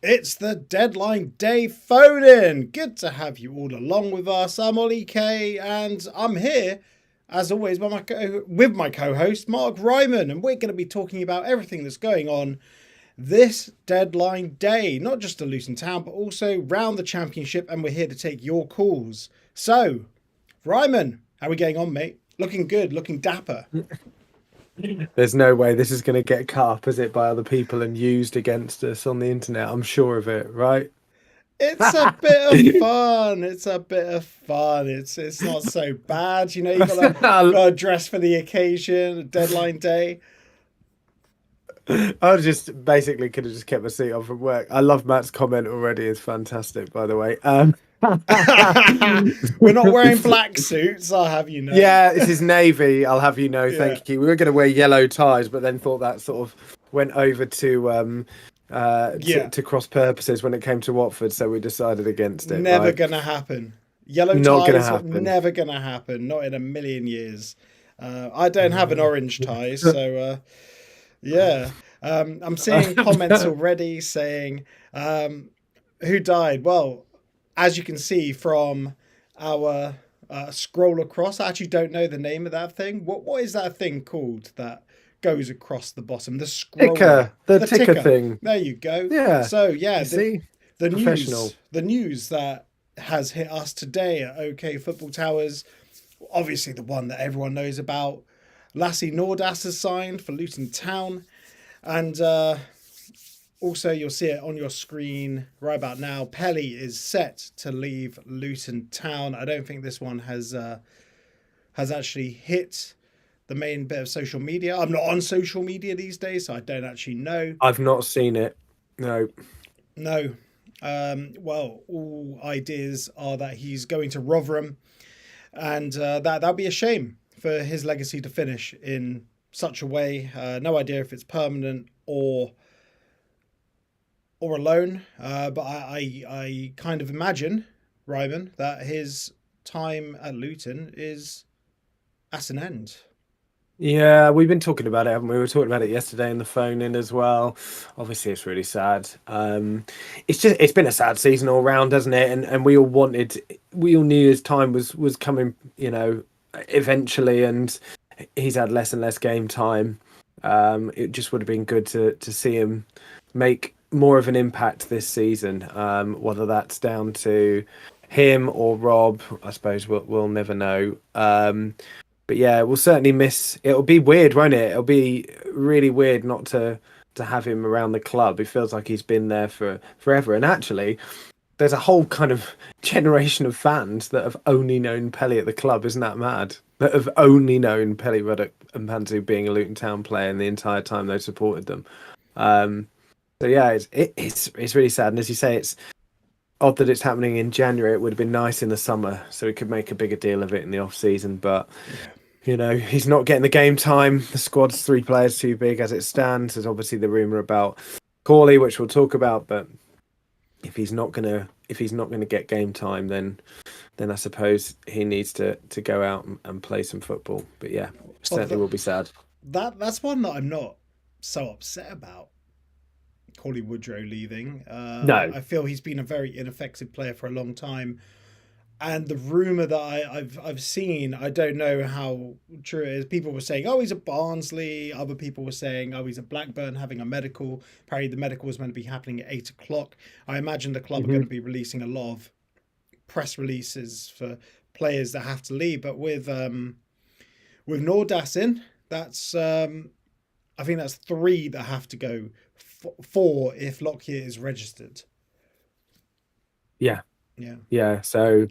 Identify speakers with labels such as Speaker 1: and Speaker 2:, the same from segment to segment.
Speaker 1: It's the deadline day phone-in. Good to have you all along with us. I'm Ollie K, and I'm here, as always, with my co-host Mark Ryman, and we're going to be talking about everything that's going on this deadline day. Not just at Luton Town, but also round the Championship, and we're here to take your calls. So, Ryman, how are we getting on, mate? Looking good, looking dapper.
Speaker 2: There's no way this is going to get cut up, is it, by other people and used against us on the internet? I'm sure of it, right?
Speaker 1: It's a bit of fun. It's not so bad. You know, you got to dress for the occasion, deadline day.
Speaker 2: I just basically could have just kept my seat on from work. I love Matt's comment already. It's fantastic, by the way.
Speaker 1: We're not wearing black suits, I'll have you know.
Speaker 2: Yeah, this is navy, I'll have you know.
Speaker 1: Yeah.
Speaker 2: Thank you. We were going to wear yellow ties, but then thought that sort of went over to cross purposes when it came to Watford, so we decided against it.
Speaker 1: Never gonna happen. Yellow
Speaker 2: Not
Speaker 1: ties
Speaker 2: gonna happen.
Speaker 1: never gonna happen. Not in a million years. I don't have an orange tie, so yeah. I'm seeing comments already saying who died. Well, as you can see from our scroll across, I actually don't know the name of that thing. What is that thing called that goes across the bottom? The scroll.
Speaker 2: The ticker thing.
Speaker 1: There you go.
Speaker 2: Yeah.
Speaker 1: So yeah,
Speaker 2: the
Speaker 1: news that has hit us today at OK Football Towers, obviously the one that everyone knows about. Lassie Nordas has signed for Luton Town, and also you'll see it on your screen right about now. Pelly is set to leave Luton Town. I don't think this one has actually hit the main bit of social media. I'm not on social media these days, so I don't actually know.
Speaker 2: I've not seen it. No.
Speaker 1: Well, all ideas are that he's going to Rotherham, and that'll be a shame for his legacy to finish in such a way. No idea if it's permanent or a loan, but I kind of imagine, Ryman, that his time at Luton is at an end.
Speaker 2: Yeah, we've been talking about it, haven't we? We were talking about it yesterday in the phone in as well. Obviously, it's really sad. It's been a sad season all round, hasn't it? And we all knew his time was coming, eventually, and he's had less and less game time. It just would have been good to see him make more of an impact this season. Whether that's down to him or Rob, I suppose we'll never know. But yeah, we'll certainly miss. It'll be weird, won't it? It'll be really weird not to have him around the club. It feels like he's been there for forever. And actually, there's a whole kind of generation of fans that have only known Pelly at the club. Isn't that mad? That have only known Pelly Mpanzu being a Luton Town player in the entire time they've supported them. So yeah, it's really sad. And as you say, it's odd that it's happening in January. It would have been nice in the summer, so we could make a bigger deal of it in the off season. But he's not getting the game time. The squad's 3 players too big as it stands. There's obviously the rumor about Corley, which we'll talk about. But if he's not gonna get game time, then I suppose he needs to go out and play some football. But yeah, certainly will be sad.
Speaker 1: That's one that I'm not so upset about. Corley Woodrow leaving.
Speaker 2: No,
Speaker 1: I feel he's been a very ineffective player for a long time, and the rumor that I've seen, I don't know how true it is. People were saying, "Oh, he's at Barnsley." Other people were saying, "Oh, he's at Blackburn having a medical." Apparently, the medical was meant to be happening at 8:00. I imagine the club are going to be releasing a lot of press releases for players that have to leave. But with Nordas in, that's I think that's 3 that have to go. 4 if Lockyer is registered.
Speaker 2: Yeah. So,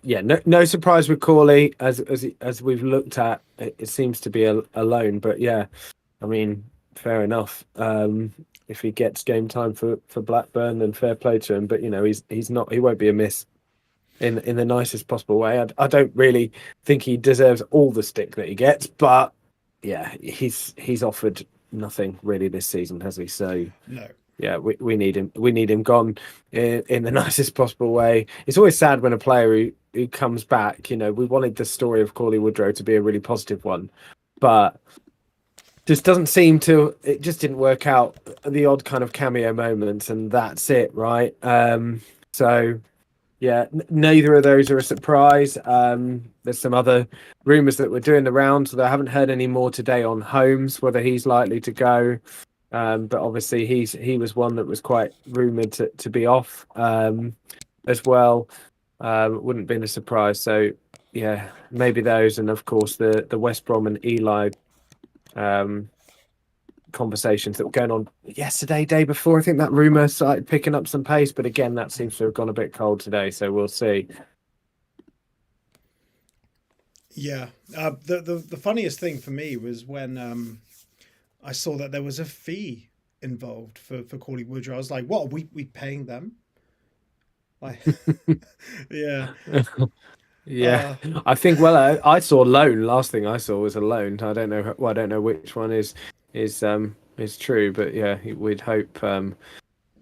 Speaker 2: yeah, no surprise with Corley as we've looked at. It seems to be a loan, but yeah, I mean, fair enough. If he gets game time for Blackburn, then fair play to him. But he's not. He won't be a miss in the nicest possible way. I don't really think he deserves all the stick that he gets, but yeah, he's offered nothing really this season, has he? So
Speaker 1: no.
Speaker 2: Yeah, we need him. We need him gone in the nicest possible way. It's always sad when a player who comes back. We wanted the story of Corley Woodrow to be a really positive one, but just doesn't seem to. It just didn't work out. The odd kind of cameo moments, and that's it, right? So yeah, neither of those are a surprise. There's some other rumours that we're doing the rounds, so I haven't heard any more today on Holmes, whether he's likely to go. But obviously he was one that was quite rumoured to be off as well. Wouldn't have been a surprise. So yeah, maybe those, and of course the West Brom and Eli conversations that were going on yesterday, day before. I think that rumour started picking up some pace, but again, that seems to have gone a bit cold today. So we'll see.
Speaker 1: Yeah. The funniest thing for me was when I saw that there was a fee involved for Corley Woodrow. I was like, what, are we paying them? Like, yeah.
Speaker 2: Yeah, I think. Well, I saw loan. Last thing I saw was a loan. I don't know. Well, I don't know which one is true, but yeah, we'd hope.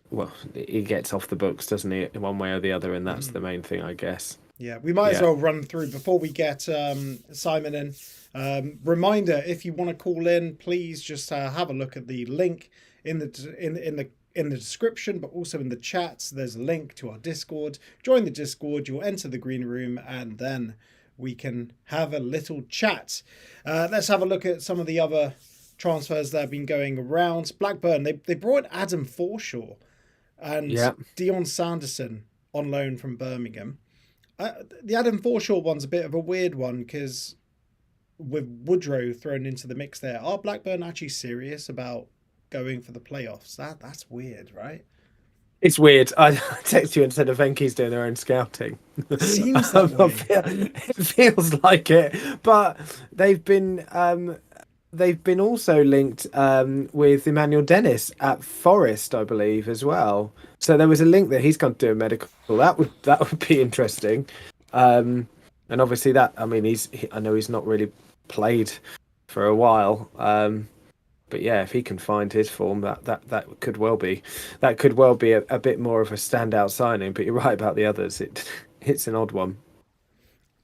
Speaker 2: Well, he gets off the books, doesn't he, one way or the other, and that's the main thing, I guess.
Speaker 1: Yeah, we might as
Speaker 2: Yeah,
Speaker 1: well run through before we get Simon in. Reminder: if you want to call in, please just have a look at the link in the description, but also in the chat. There's a link to our Discord. Join the Discord. You'll enter the green room, and then we can have a little chat. Let's have a look at some of the other transfers that have been going around. Blackburn, they brought Adam Forshaw and
Speaker 2: yeah,
Speaker 1: Dion Sanderson on loan from Birmingham. The Adam Forshaw one's a bit of a weird one because with Woodrow thrown into the mix there, are Blackburn actually serious about going for the playoffs? That's weird, right?
Speaker 2: it's weird. I text you and said Venky's doing their own scouting.
Speaker 1: It seems that way.
Speaker 2: It feels like it, but they've been also linked with Emmanuel Dennis at Forest, I believe, as well. So there was a link that he's going to do a medical. That would be interesting. And obviously I mean, I know he's not really played for a while. But yeah, if he can find his form, that could well be a bit more of a standout signing. But you're right about the others. It's an odd one.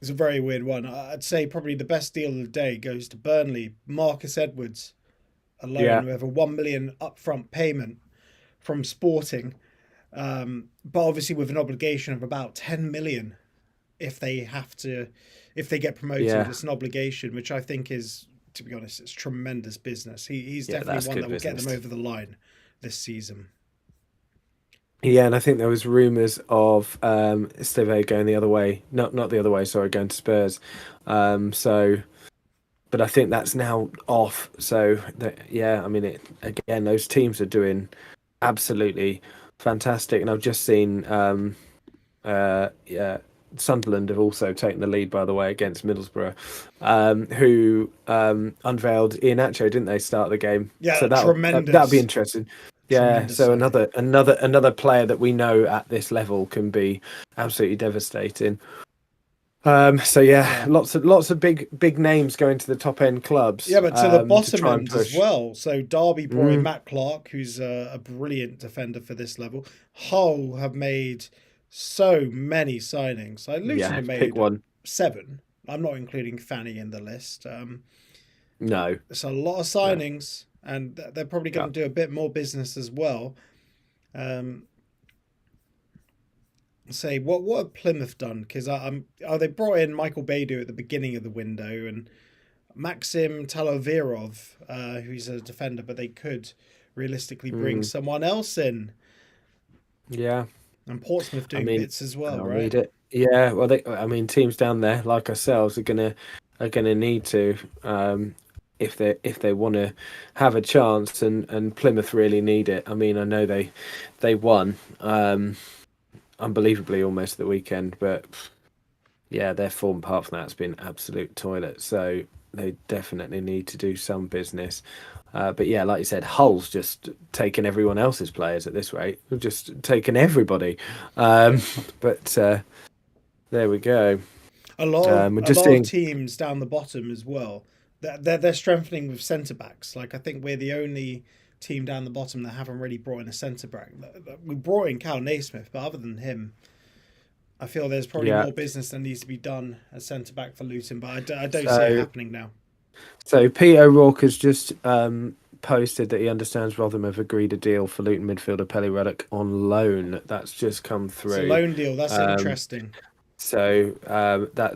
Speaker 1: It's a very weird one. I'd say probably the best deal of the day goes to Burnley. Marcus Edwards alone
Speaker 2: Yeah,
Speaker 1: with a 1 million upfront payment from Sporting, but obviously with an obligation of about 10 million if they get promoted.
Speaker 2: yeah,
Speaker 1: It's an obligation, which I think is, to be honest, it's tremendous business. He's
Speaker 2: yeah.
Speaker 1: definitely
Speaker 2: That's
Speaker 1: one
Speaker 2: good
Speaker 1: that will get
Speaker 2: business.
Speaker 1: them over the line this season.
Speaker 2: Yeah, and I think there was rumours of Steve going the other way. Not the other way. Sorry, going to Spurs. So, but I think that's now off. So yeah, I mean, again, those teams are doing absolutely fantastic, and I've just seen yeah, Sunderland have also taken the lead, by the way, against Middlesbrough, who unveiled Iheanacho, didn't they, start the game? So
Speaker 1: Yeah,
Speaker 2: that'll be
Speaker 1: tremendous,
Speaker 2: interesting. Yeah,
Speaker 1: tremendous
Speaker 2: so
Speaker 1: signing.
Speaker 2: another player that we know at this level can be absolutely devastating. So yeah,
Speaker 1: Yeah.
Speaker 2: lots of big names going to the top end clubs
Speaker 1: Yeah, but to the
Speaker 2: to
Speaker 1: bottom
Speaker 2: try and
Speaker 1: end as
Speaker 2: push.
Speaker 1: well. So Derby brought in
Speaker 2: Mm,
Speaker 1: Matt Clark, who's a brilliant defender for this level. Hull have made so many signings. Like Luton
Speaker 2: yeah,
Speaker 1: have
Speaker 2: pick
Speaker 1: made
Speaker 2: one.
Speaker 1: 7. I'm not including Fanny in the list.
Speaker 2: No,
Speaker 1: It's a lot of
Speaker 2: no.
Speaker 1: signings, and they're probably
Speaker 2: Yeah.
Speaker 1: going to do a bit more business as well. Um, Say what have Plymouth done? Because they brought in Michael Bader at the beginning of the window and Maxim Taloverov, who's a defender, but they could realistically bring
Speaker 2: Mm,
Speaker 1: someone else in.
Speaker 2: yeah.
Speaker 1: And Portsmouth
Speaker 2: I
Speaker 1: doing
Speaker 2: mean,
Speaker 1: bits as well,
Speaker 2: they'll
Speaker 1: right?
Speaker 2: need it. Yeah, well, I mean, teams down there like ourselves are gonna need to, if they want to have a chance, and Plymouth really need it. I mean, I know they won, unbelievably almost the weekend, but yeah, their form apart from that's been absolute toilet. So they definitely need to do some business. But yeah, like you said, Hull's just taken everyone else's players at this rate. We've just taken everybody. Um,
Speaker 1: Yeah.
Speaker 2: but there we go. We're
Speaker 1: A
Speaker 2: just
Speaker 1: lot of
Speaker 2: seeing,
Speaker 1: teams down the bottom as well. They're strengthening with centre backs. Like I think we're the only team down the bottom that haven't really brought in a centre back. We brought in Cal Naismith, but other than him, I feel there's probably
Speaker 2: yeah.
Speaker 1: more business that needs to be done as centre back for Luton. But I don't see it
Speaker 2: So
Speaker 1: happening now.
Speaker 2: So Pete O'Rourke has just posted that he understands Rotherham have agreed a deal for Luton midfielder Pelly on loan. That's just come
Speaker 1: It's a
Speaker 2: through.
Speaker 1: loan deal. That's
Speaker 2: Um,
Speaker 1: interesting.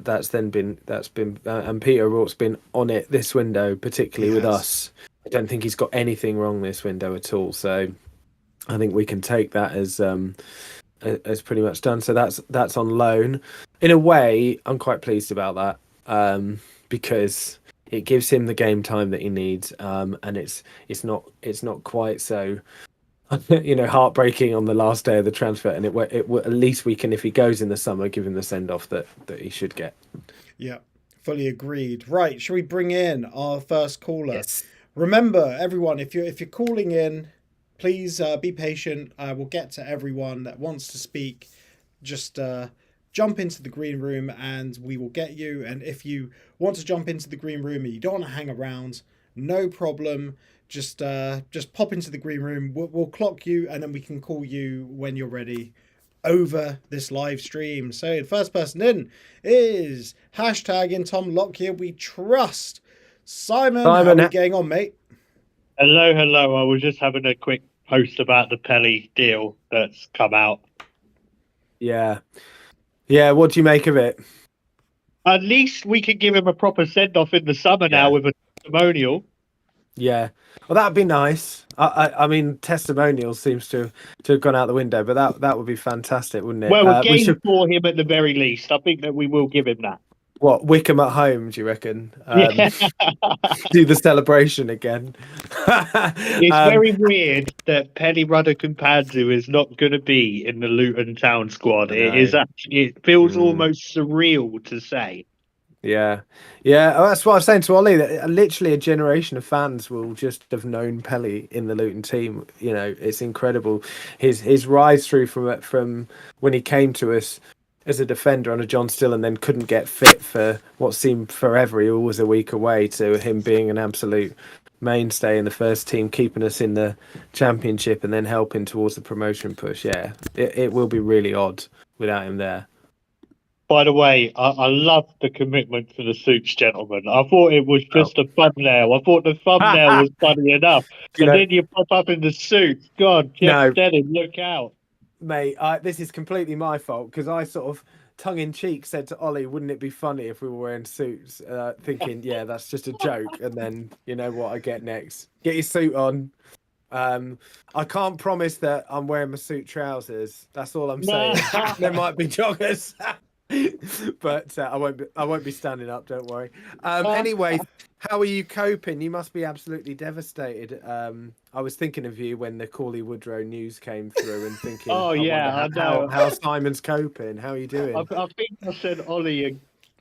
Speaker 2: that's been and Peter O'Rourke's been on it this window,
Speaker 1: He
Speaker 2: particularly with
Speaker 1: has.
Speaker 2: us. I don't think he's got anything wrong this window at all. So I think we can take that as pretty much done. So that's on loan. In a way, I'm quite pleased about that because it gives him the game time that he needs, and it's not quite so heartbreaking on the last day of the transfer, and at least we can, if he goes in the summer, give him the send off that he should get.
Speaker 1: Yeah, fully agreed. Right, shall we bring in our first caller?
Speaker 2: Yes.
Speaker 1: Remember, everyone, if you're calling in, please be patient. We'll get to everyone that wants to speak. Just jump into the green room, and we will get you. And if you want to jump into the green room and you don't want to hang around, no problem. Just pop into the green room. We'll clock you, and then we can call you when you're ready over this live stream. So the first person in is hashtag in Tom Lockyer we trust. Simon, how are we
Speaker 2: Simon,
Speaker 1: getting on, mate?
Speaker 3: Hello, hello. I was just having a quick post about the Pelly deal that's come out.
Speaker 2: yeah, yeah. What do you make of it?
Speaker 3: At least we can give him a proper send off in the summer now with a testimonial.
Speaker 2: Yeah, well, that'd be nice. I mean, testimonials seems to have gone out the window, but that would be fantastic, wouldn't it?
Speaker 3: Well, a
Speaker 2: We
Speaker 3: game
Speaker 2: should
Speaker 3: for him at the very least. I think that we will give him that.
Speaker 2: what Wickham at home? Do you reckon?
Speaker 3: Yeah.
Speaker 2: Do the celebration again.
Speaker 3: It's very weird that Pelly Mpanzu is not going to be in the Luton Town squad.
Speaker 2: I
Speaker 3: It
Speaker 2: know.
Speaker 3: is actually, it feels
Speaker 2: Mm.
Speaker 3: almost surreal to say.
Speaker 2: Yeah, yeah. Oh, that's what I was saying to Ollie. That literally a generation of fans will just have known Pelly in the Luton team. You know, it's incredible. His rise through from when he came to us as a defender under John Still and then couldn't get fit for what seemed forever. He was a week away to him being an absolute mainstay in the first team, keeping us in the championship and then helping towards the promotion push. Yeah, it will be really odd without him there.
Speaker 3: By the way, I love the commitment to the suits, gentlemen. I thought it was just a thumbnail. I thought the thumbnail was funny enough.
Speaker 2: You
Speaker 3: And
Speaker 2: know,
Speaker 3: then you pop up in the suits. God, Jeff
Speaker 2: no,
Speaker 3: Stelling, look out.
Speaker 2: mate, this is completely my fault because I sort of tongue in cheek said to Ollie, wouldn't it be funny if we were wearing suits? Thinking, yeah, that's just a joke. And then you know what I get next? Get your suit on. I can't promise that I'm wearing my suit trousers. That's all I'm saying. There might be joggers. But I won't be standing up, don't worry. Anyway, how are you coping? You must be absolutely devastated. I was thinking of you when the Corley Woodrow news came through and thinking,
Speaker 3: Oh, yeah, I know.
Speaker 2: how Simon's coping. How are you doing?
Speaker 3: I think I sent Ollie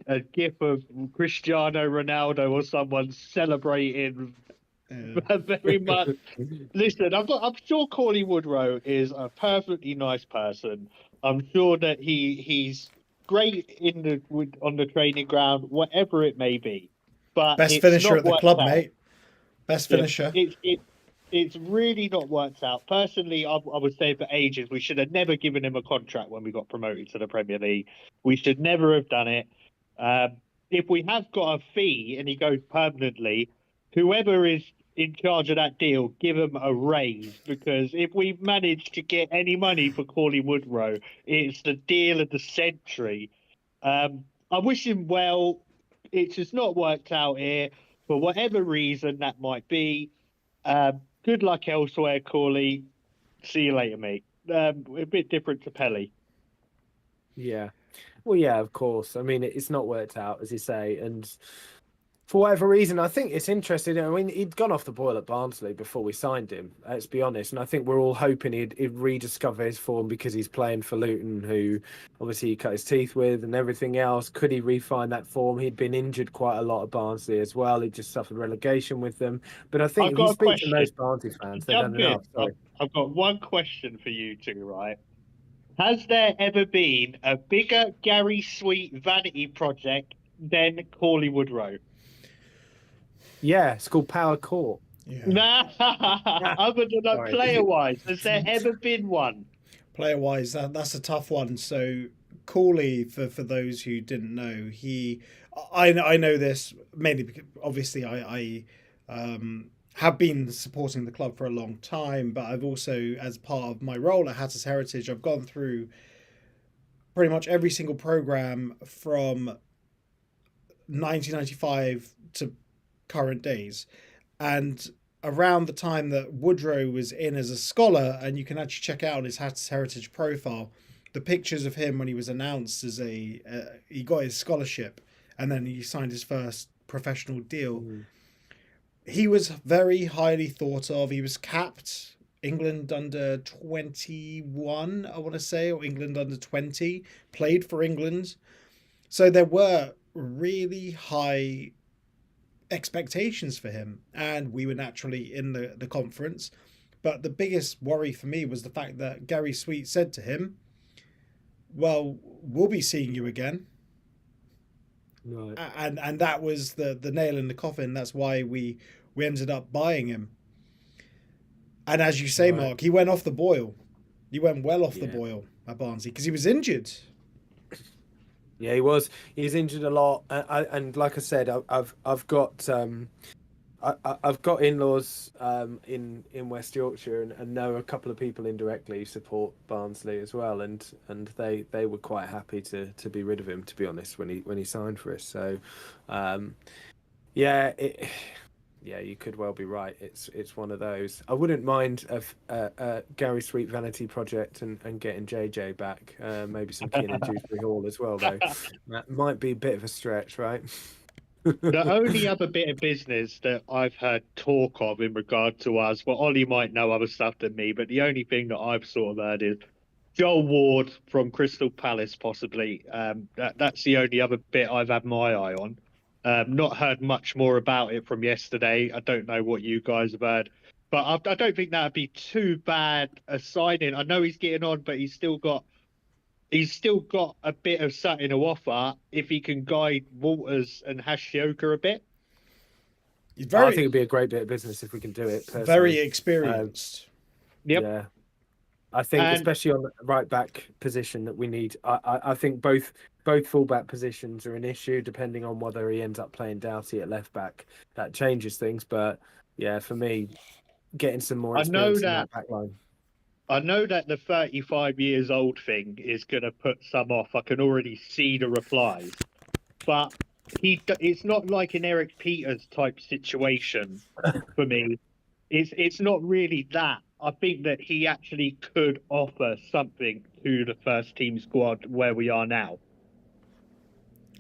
Speaker 3: a gif of Cristiano Ronaldo or someone celebrating very much. Listen, I'm sure Corley Woodrow is a perfectly nice person. I'm sure that he's great on the training ground, whatever it may be. But
Speaker 1: Best
Speaker 3: it's
Speaker 1: finisher
Speaker 3: not
Speaker 1: at the
Speaker 3: worked
Speaker 1: club,
Speaker 3: out.
Speaker 1: mate. Best finisher.
Speaker 3: It's really not worked out. Personally, I would say for ages we should have never given him a contract when we got promoted to the Premier League. We should never have done it. If we have got a fee and he goes permanently, whoever is in charge of that deal, give him a raise, because if we've managed to get any money for Corley Woodrow, it's the deal of the century. I wish him well. It's just not worked out here for whatever reason that might be. Good luck elsewhere, Corley. See you later, mate. A bit different to Pelly.
Speaker 2: Yeah. Well, yeah, of course. I mean, it's not worked out, as you say, and for whatever reason, I think it's interesting. I mean, he'd gone off the boil at Barnsley before we signed him. Let's be honest, and I think we're all hoping he'd rediscover his form because he's playing for Luton, who obviously he cut his teeth with, and everything else. Could he refine that form? He'd been injured quite a lot at Barnsley as well. He just suffered relegation with them. But I think
Speaker 3: I've
Speaker 2: if you
Speaker 3: got a
Speaker 2: speak to
Speaker 3: question.
Speaker 2: most Barnsley fans, they've done
Speaker 3: Jump in.
Speaker 2: enough. Sorry.
Speaker 3: I've got one question for you two, right? Has there ever been a bigger Gary Sweet vanity project than Corley Woodrow?
Speaker 2: Yeah, it's called Power Court.
Speaker 1: Yeah.
Speaker 3: Nah, other than like
Speaker 2: Sorry.
Speaker 3: player-wise, has there ever been one?
Speaker 1: Player wise, that's a tough one. So Corley, for those who didn't know, he I know this mainly because obviously I have been supporting the club for a long time, but I've also, as part of my role at Hatters Heritage, I've gone through pretty much every single program from 1995 to current days. And around the time that Woodrow was in as a scholar, and you can actually check out his Hatters Heritage profile, the pictures of him when he was announced as he got his scholarship, and then he signed his first professional deal. He was very highly thought of. He was capped England under 21, I want to say, or England under 20, played for England. So there were really high expectations for him, and we were naturally in the conference. But the biggest worry for me was the fact that Gary Sweet said to him, well, we'll be seeing you again.
Speaker 2: Right.
Speaker 1: And that was the nail in the coffin. That's why we ended up buying him. And as you say,
Speaker 2: Right.
Speaker 1: Mark, he went off the boil. He went well off the boil at Barnsley because he was injured.
Speaker 2: Yeah, he was. He's injured a lot, and like I said, I've got I've got in-laws in West Yorkshire, and know a couple of people indirectly who support Barnsley as well, and they were quite happy to be rid of him, to be honest, when he signed for us. So, yeah, you could well be right. It's one of those. I wouldn't mind a Gary Sweet vanity project and getting JJ back. Maybe some Keane and Dewsbury Hall as well, though. That might be a bit of a stretch, right?
Speaker 3: The only other bit of business that I've heard talk of in regard to us, well, Ollie might know other stuff than me, but the only thing that I've sort of heard is Joel Ward from Crystal Palace, possibly. That's the only other bit I've had my eye on. Not heard much more about it from yesterday. I don't know what you guys have heard, but I don't think that'd be too bad a signing. I know he's getting on, but he's still got a bit of something to offer if he can guide Walters and Hashioka a bit.
Speaker 1: He's
Speaker 2: I think it'd be a great bit of business if we can do it. Personally.
Speaker 1: Very experienced.
Speaker 3: Yep.
Speaker 2: Yeah. I think especially on the right back position that we need. I think both fullback positions are an issue depending on whether he ends up playing Doughty at left back. That changes things, but yeah, for me, getting some more experience in that back line.
Speaker 3: I know that the 35 years old thing is going to put some off. I can already see the replies, but it's not like an Eric Peters type situation for me. It's not really that. I think that he actually could offer something to the first team squad where we are now.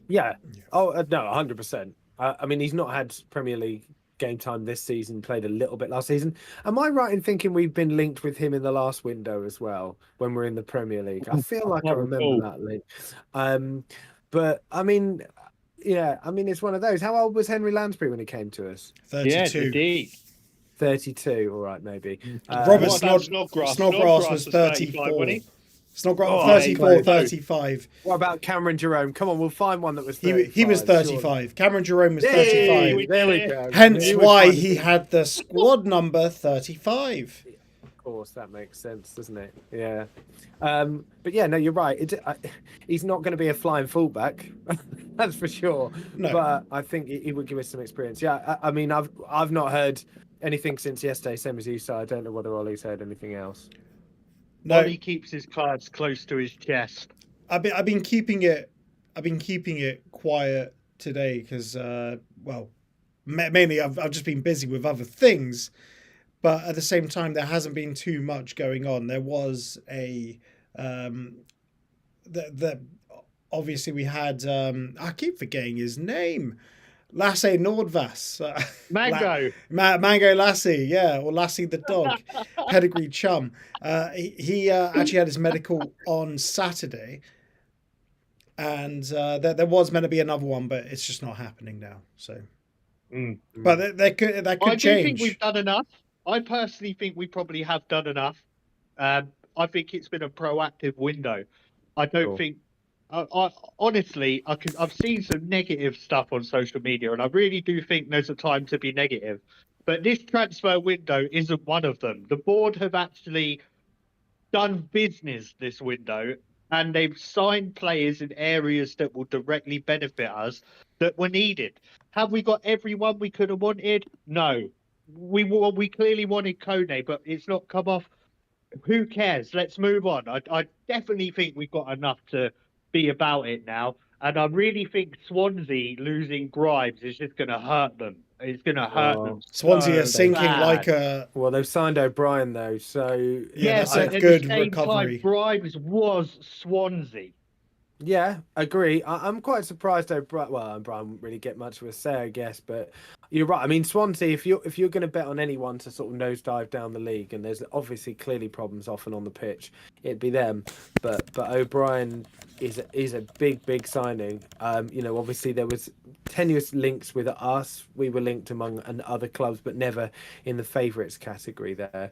Speaker 2: Yeah. Oh, no, 100%. I mean, he's not had Premier League game time this season, played a little bit last season. Am I right in thinking we've been linked with him in the last window as well when we're in the Premier League? I feel like I remember that link. But I mean, yeah, I mean, it's one of those. How old was Henry Lansbury when he came to us?
Speaker 1: 32.
Speaker 3: Yeah, indeed.
Speaker 2: 32, all right, maybe.
Speaker 1: Robert Snodgrass was 34. Snodgrass, 34, 35.
Speaker 2: What about Cameron Jerome? Come on, we'll find one that was 35.
Speaker 1: He was 35. Surely. Cameron Jerome was 35.
Speaker 2: There we go.
Speaker 1: Hence why he had the squad number 35.
Speaker 2: Of course, that makes sense, doesn't it? Yeah. But yeah, no, you're right. He's not going to be a flying fullback, that's for sure. No. But I think he would give us some experience. Yeah, I mean, I've not heard anything since yesterday, same as you, so I don't know whether Ollie's heard anything else.
Speaker 3: No, Ollie keeps his cards close to his chest.
Speaker 1: I've been keeping it quiet today because mainly I've just been busy with other things, but at the same time there hasn't been too much going on. There was obviously we had I keep forgetting his name. Lasse Nordvass.
Speaker 3: Mango.
Speaker 1: Mango Lassie, yeah, or Lassie the dog. Pedigree chum. He actually had his medical on Saturday. And there was meant to be another one, but it's just not happening now. So, But that could change.
Speaker 3: I do think we've done enough. I personally think we probably have done enough. I think it's been a proactive window. I don't think... honestly, I've seen some negative stuff on social media, and I really do think there's a time to be negative. But this transfer window isn't one of them. The board have actually done business this window, and they've signed players in areas that will directly benefit us that were needed. Have we got everyone we could have wanted? No. We clearly wanted Kone, but it's not come off. Who cares? Let's move on. I definitely think we've got enough to be about it now. And I really think Swansea losing Grimes is just going to hurt them. It's going to hurt them.
Speaker 1: Swansea are
Speaker 3: so
Speaker 1: sinking
Speaker 3: bad.
Speaker 1: like a.
Speaker 2: Well, they've signed O'Brien though, so
Speaker 1: Yeah, that's
Speaker 3: but
Speaker 1: a
Speaker 3: at
Speaker 1: good
Speaker 3: the same
Speaker 1: recovery.
Speaker 3: time, Grimes was Swansea.
Speaker 2: yeah, agree. I'm quite surprised O'Brien. Well, O'Brien wouldn't really get much of a say, I guess, but you're right. I mean, Swansea. If you're going to bet on anyone to sort of nosedive down the league, and there's obviously clearly problems off and on the pitch, it'd be them. But O'Brien is a big signing. Obviously there was tenuous links with us. We were linked among other clubs, but never in the favourites category there.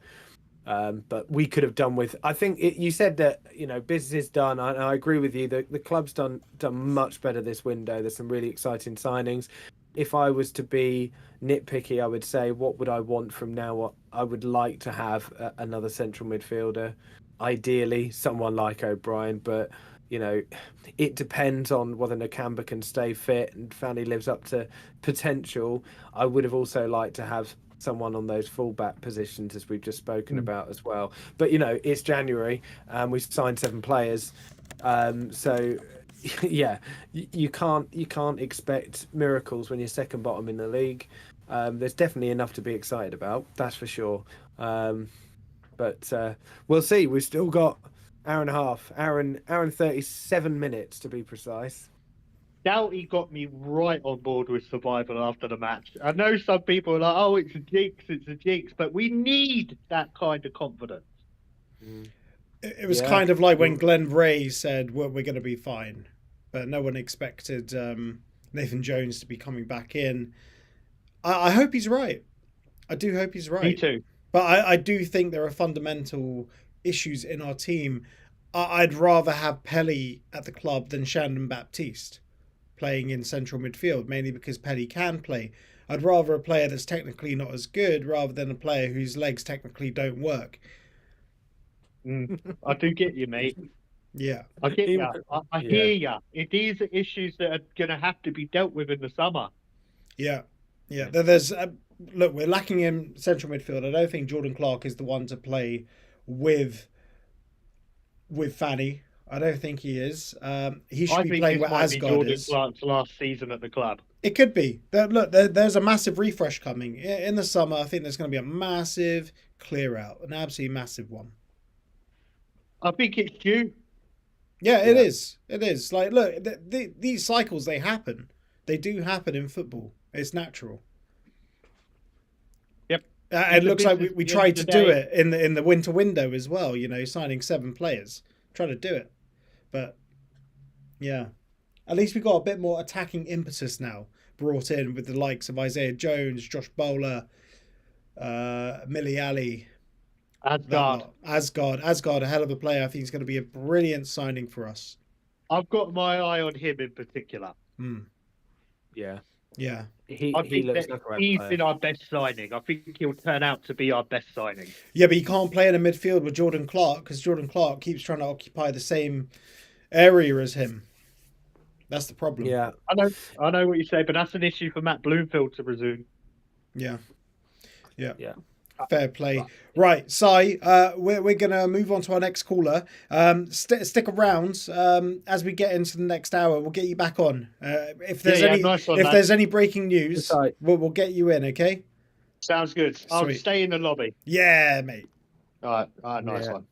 Speaker 2: But we could have done with. I think you said that business is done. I agree with you. The club's done much better this window. There's some really exciting signings. If I was to be nitpicky, I would say, what would I want from now? What I would like to have another central midfielder, ideally someone like O'Brien. But it depends on whether Nakamba can stay fit and Fanny lives up to potential. I would have also liked to have someone on those fullback positions, as we've just spoken about as well. But it's January and we've signed 7 players, so yeah, you can't expect miracles when you're second bottom in the league. There's definitely enough to be excited about, that's for sure. But we'll see. We've still got hour and a half, hour and 37 minutes to be precise.
Speaker 3: Doughty got me right on board with survival after the match. I know some people are like, "Oh, it's a jinx," but we need that kind of confidence.
Speaker 1: It was kind of like when Glenn Ray said, we're going to be fine. But no one expected Nathan Jones to be coming back in. I hope he's right. I do hope he's right.
Speaker 3: Me too.
Speaker 1: But I do think there are fundamental issues in our team. I'd rather have Pelly at the club than Shandon Baptiste playing in central midfield, mainly because Pelly can play. I'd rather a player that's technically not as good rather than a player whose legs technically don't work.
Speaker 3: I do get you, mate.
Speaker 1: Yeah.
Speaker 3: I get you. I hear you. These are issues that are going to have to be dealt with in the summer.
Speaker 1: Yeah. There's look, we're lacking in central midfield. I don't think Jordan Clark is the one to play with Fanny. I don't think he is. He should be playing where Asgard is.
Speaker 3: Clark's last season at the club.
Speaker 1: It could be. Look, there's a massive refresh coming in the summer. I think there's going to be a massive clear out, an absolutely massive one.
Speaker 3: I think it's due.
Speaker 1: Yeah, it is. It is. Like, look, these cycles, they happen. They do happen in football. It's natural.
Speaker 3: Yep.
Speaker 1: It looks like we tried to do it in the winter window as well. Signing 7 players, try to do it, but yeah, at least we got a bit more attacking impetus now brought in with the likes of Isaiah Jones, Josh Bowler, Millie Ali. Asgard, a hell of a player. I think he's going to be a brilliant signing for us.
Speaker 3: I've got my eye on him in particular.
Speaker 2: Yeah.
Speaker 3: He looks like he's been our best signing. I think he'll turn out to be our best signing.
Speaker 1: Yeah, but you can't play in a midfield with Jordan Clark because Jordan Clark keeps trying to occupy the same area as him. That's the problem.
Speaker 2: Yeah,
Speaker 3: I know what you say, but that's an issue for Matt Bloomfield to resume.
Speaker 1: Yeah. Fair play. Right, Si, we're going to move on to our next caller. Stick around as we get into the next hour. We'll get you back on. If there's any breaking news, we'll get you in, okay?
Speaker 3: Sounds good. Sweet. I'll stay in the lobby.
Speaker 1: Yeah, mate.
Speaker 3: All right, nice one.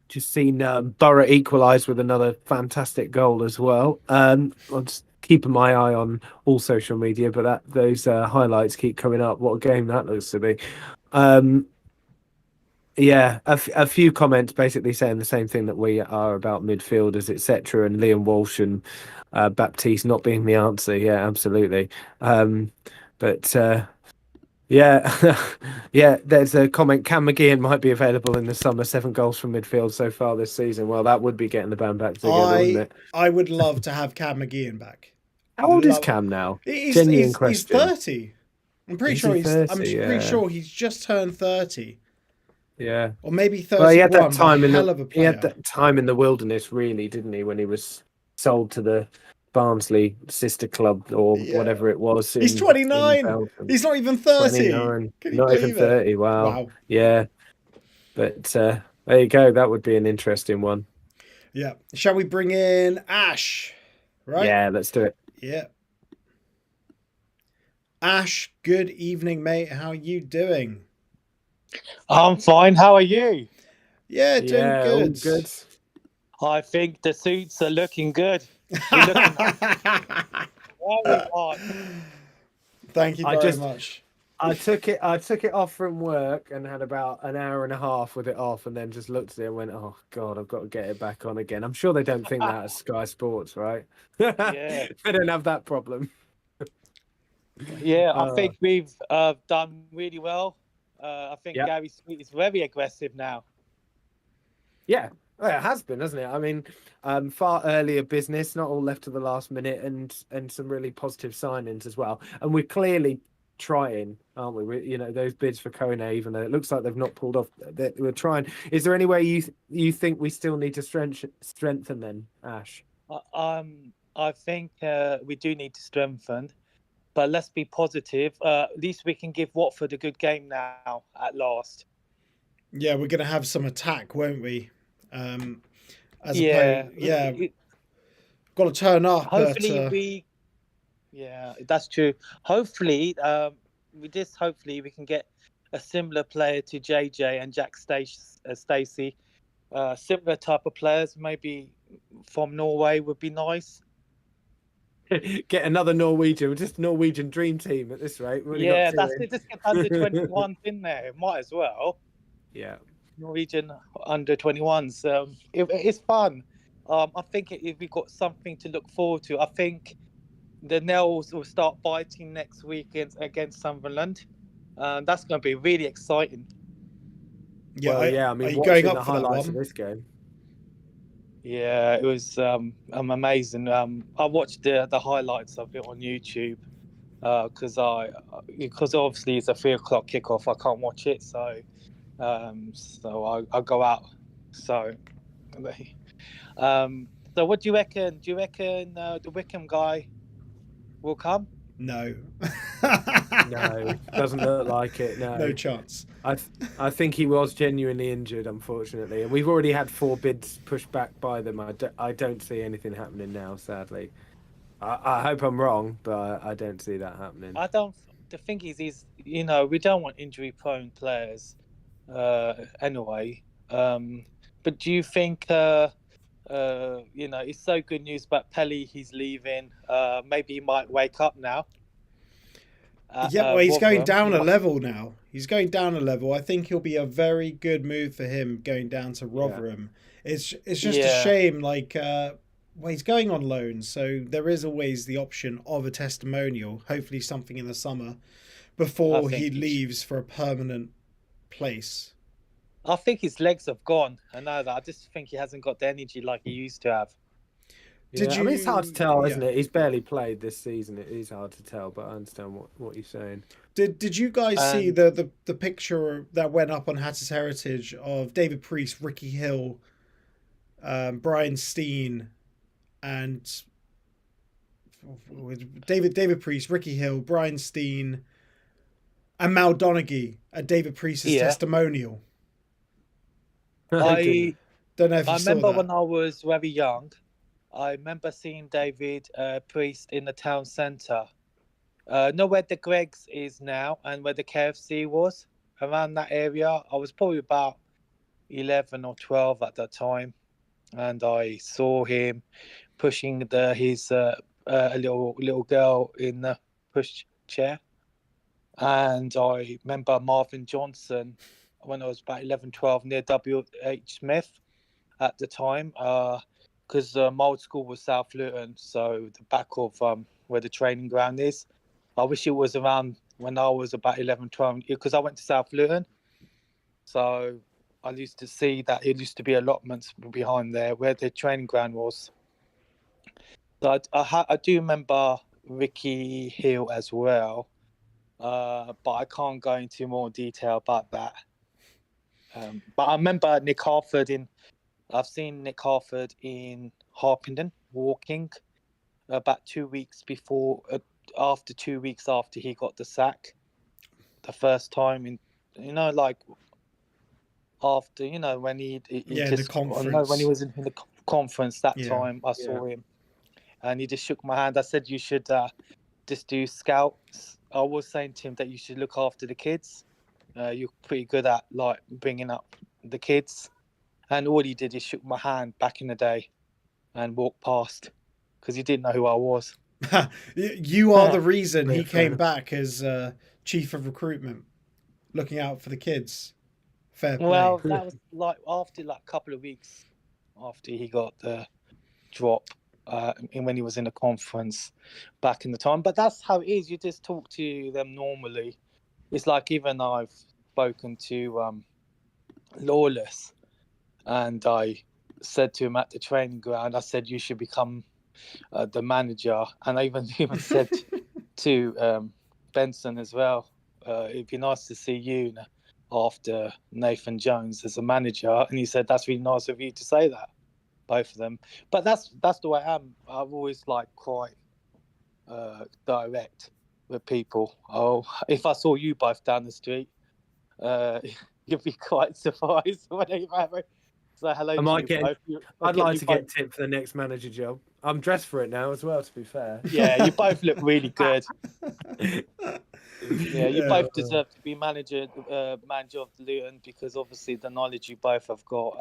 Speaker 2: Just seen Borough equalise with another fantastic goal as well. I'm just keeping my eye on all social media, but those highlights keep coming up. What a game that looks to be. A few comments basically saying the same thing that we are about midfielders, etc. And Liam Walsh and Baptiste not being the answer. Yeah, absolutely. There's a comment. Cam McGeehan might be available in the summer. 7 goals from midfield so far this season. Well, that would be getting the band back together, wouldn't it?
Speaker 1: I would love to have Cam McGeehan back.
Speaker 2: How old is Cam now?
Speaker 1: He's 30. I'm pretty sure he's just turned 30.
Speaker 2: Yeah.
Speaker 1: Or maybe
Speaker 2: Well, he
Speaker 1: 31,
Speaker 2: had that
Speaker 1: but
Speaker 2: time
Speaker 1: hell of a
Speaker 2: he had
Speaker 1: player.
Speaker 2: that time in the wilderness, really, didn't he? When he was sold to the Barnsley sister club or
Speaker 1: Yeah.
Speaker 2: whatever it was
Speaker 1: He's
Speaker 2: in
Speaker 1: 29.
Speaker 2: Belgium.
Speaker 1: He's not even 30.
Speaker 2: 29,
Speaker 1: Can you
Speaker 2: not even
Speaker 1: believe it?
Speaker 2: 30. Wow.
Speaker 1: Wow.
Speaker 2: Yeah. But there you go. That would be an interesting one.
Speaker 1: Yeah. Shall we bring in Ash? Right?
Speaker 2: Yeah, let's do it.
Speaker 1: Yeah. Ash, good evening, mate. How are you doing?
Speaker 4: I'm fine. How are you?
Speaker 1: Yeah, doing
Speaker 2: Yeah, all
Speaker 1: good.
Speaker 2: good.
Speaker 4: I think the suits are looking good. We're looking very hard.
Speaker 1: Thank you
Speaker 2: I
Speaker 1: very
Speaker 2: just
Speaker 1: much.
Speaker 2: I took it off from work and had about an hour and a half with it off, and then just looked at it and went, "Oh God, I've got to get it back on again." I'm sure they don't think that at Sky Sports, right?
Speaker 4: Yeah,
Speaker 2: They don't have that problem.
Speaker 4: yeah. I think we've done really well. I think
Speaker 2: Yeah.
Speaker 4: Gary Sweet is very aggressive now.
Speaker 2: Yeah, well, it has been, hasn't it? I mean, far earlier business, not all left to the last minute, and some really positive signings as well. And we're clearly trying, aren't we? You know, those bids for Kone, even though it looks like they've not pulled off, we're trying. Is there any way you think we still need to strengthen then, Ash?
Speaker 4: I think we do need to strengthen, but let's be positive. At least we can give Watford a good game now at last.
Speaker 1: Yeah, we're gonna have some attack, won't we? As
Speaker 4: Yeah,
Speaker 1: opposed, yeah, got to turn up.
Speaker 4: hopefully yeah, that's true. Hopefully, with this, hopefully we can get a similar player to JJ and Jack Stacey. Similar type of players, maybe from Norway would be nice.
Speaker 2: Get another Norwegian, just Norwegian dream team at this rate. We've only got
Speaker 4: Yeah,
Speaker 2: two
Speaker 4: that's
Speaker 2: in.
Speaker 4: it. Just get under 21s in there. Might as well.
Speaker 2: Yeah.
Speaker 4: Norwegian under 21s. It's fun. I think if we've got something to look forward to, I think the Nels will start biting next week against Sunderland. That's going to be really exciting.
Speaker 1: Yeah,
Speaker 2: Well, yeah. I
Speaker 1: are
Speaker 2: mean,
Speaker 1: you going
Speaker 2: watching
Speaker 1: up
Speaker 2: the
Speaker 1: for that
Speaker 2: highlights of
Speaker 1: one?
Speaker 2: this game.
Speaker 4: Yeah, it was amazing. I watched the highlights of it on YouTube because obviously it's a 3 o'clock kickoff. I can't watch it, so I go out. So so what do you reckon? Do you reckon the Wickham guy will come?
Speaker 1: No.
Speaker 2: No, doesn't look like it.
Speaker 1: No
Speaker 2: No.
Speaker 1: chance.
Speaker 2: I think he was genuinely injured, unfortunately, and we've already had 4 bids pushed back by them. I don't see anything happening now, sadly. I hope I'm wrong, but I don't see that happening.
Speaker 4: I don't. The thing is we don't want injury-prone players anyway. But do you think it's so good news about Pelly? He's leaving. Maybe he might wake up now.
Speaker 1: Yeah, well, he's going
Speaker 4: Rotherham.
Speaker 1: down a level now. He's going down a level. I think he'll be a very good move for him going down to Rotherham. It's just a shame, like, well, he's going on loan, so there is always the option of a testimonial. Hopefully, something in the summer before he leaves for a permanent place.
Speaker 4: I think his legs have gone. I know that. I just think he hasn't got the energy like he used to have.
Speaker 2: Yeah, I mean, it's hard to tell, isn't it? He's barely played this season. It is hard to tell, but I understand what you're saying.
Speaker 1: Did you guys see the picture that went up on Hatters Heritage of David Priest, Ricky Hill, Brian Steen, and David Priest, Ricky Hill, Brian Steen, and Mal Donaghy at David Priest's testimonial?
Speaker 4: I
Speaker 1: don't know if you saw
Speaker 4: remember
Speaker 1: that.
Speaker 4: when I was very young. I remember seeing David Priest in the town centre. Know where the Greg's is now and where the KFC was? Around that area. I was probably about 11 or 12 at that time. And I saw him pushing his little girl in the push chair. And I remember Marvin Johnson when I was about 11, 12 near W.H. Smith at the time. Because my old school was South Luton, so the back of where the training ground is. I wish it was around when I was about 11, 12, because I went to South Luton. So I used to see that it used to be allotments behind there where the training ground was. So I do remember Ricky Hill as well, but I can't go into more detail about that. But I remember I've seen Nick Harford in Harpenden walking about 2 weeks before, after 2 weeks after he got the sack, the first time in, like after, when he
Speaker 1: Yeah,
Speaker 4: just,
Speaker 1: the conference.
Speaker 4: when he was in the conference that
Speaker 1: Yeah.
Speaker 4: time, I saw him, and he just shook my hand. I said, you should just do scouts. I was saying to him that you should look after the kids. You're pretty good at like bringing up the kids. And all he did is shook my hand back in the day and walked past because he didn't know who I was.
Speaker 1: You are the reason he
Speaker 2: Yeah, fair
Speaker 1: came
Speaker 2: enough.
Speaker 1: back as chief of recruitment, looking out for the kids. Fair play.
Speaker 4: Well, that was like after like a couple of weeks after he got the drop, when he was in a conference back in the time. But that's how it is. You just talk to them normally. It's like even I've spoken to Lawless, and I said to him at the training ground, I said, you should become the manager. And I even said to Benson as well, it'd be nice to see you after Nathan Jones as a manager. And he said, that's really nice of you to say that, both of them. But that's the way I am. I've always quite direct with people. Oh, if I saw you both down the street, you'd be quite surprised when they say hello to you both.
Speaker 2: I'd like to get tipped for the next manager job. I'm dressed for it now as well, to be fair.
Speaker 4: Yeah, you both look really good. Yeah, you both deserve to be manager of Luton, because obviously the knowledge you both have got.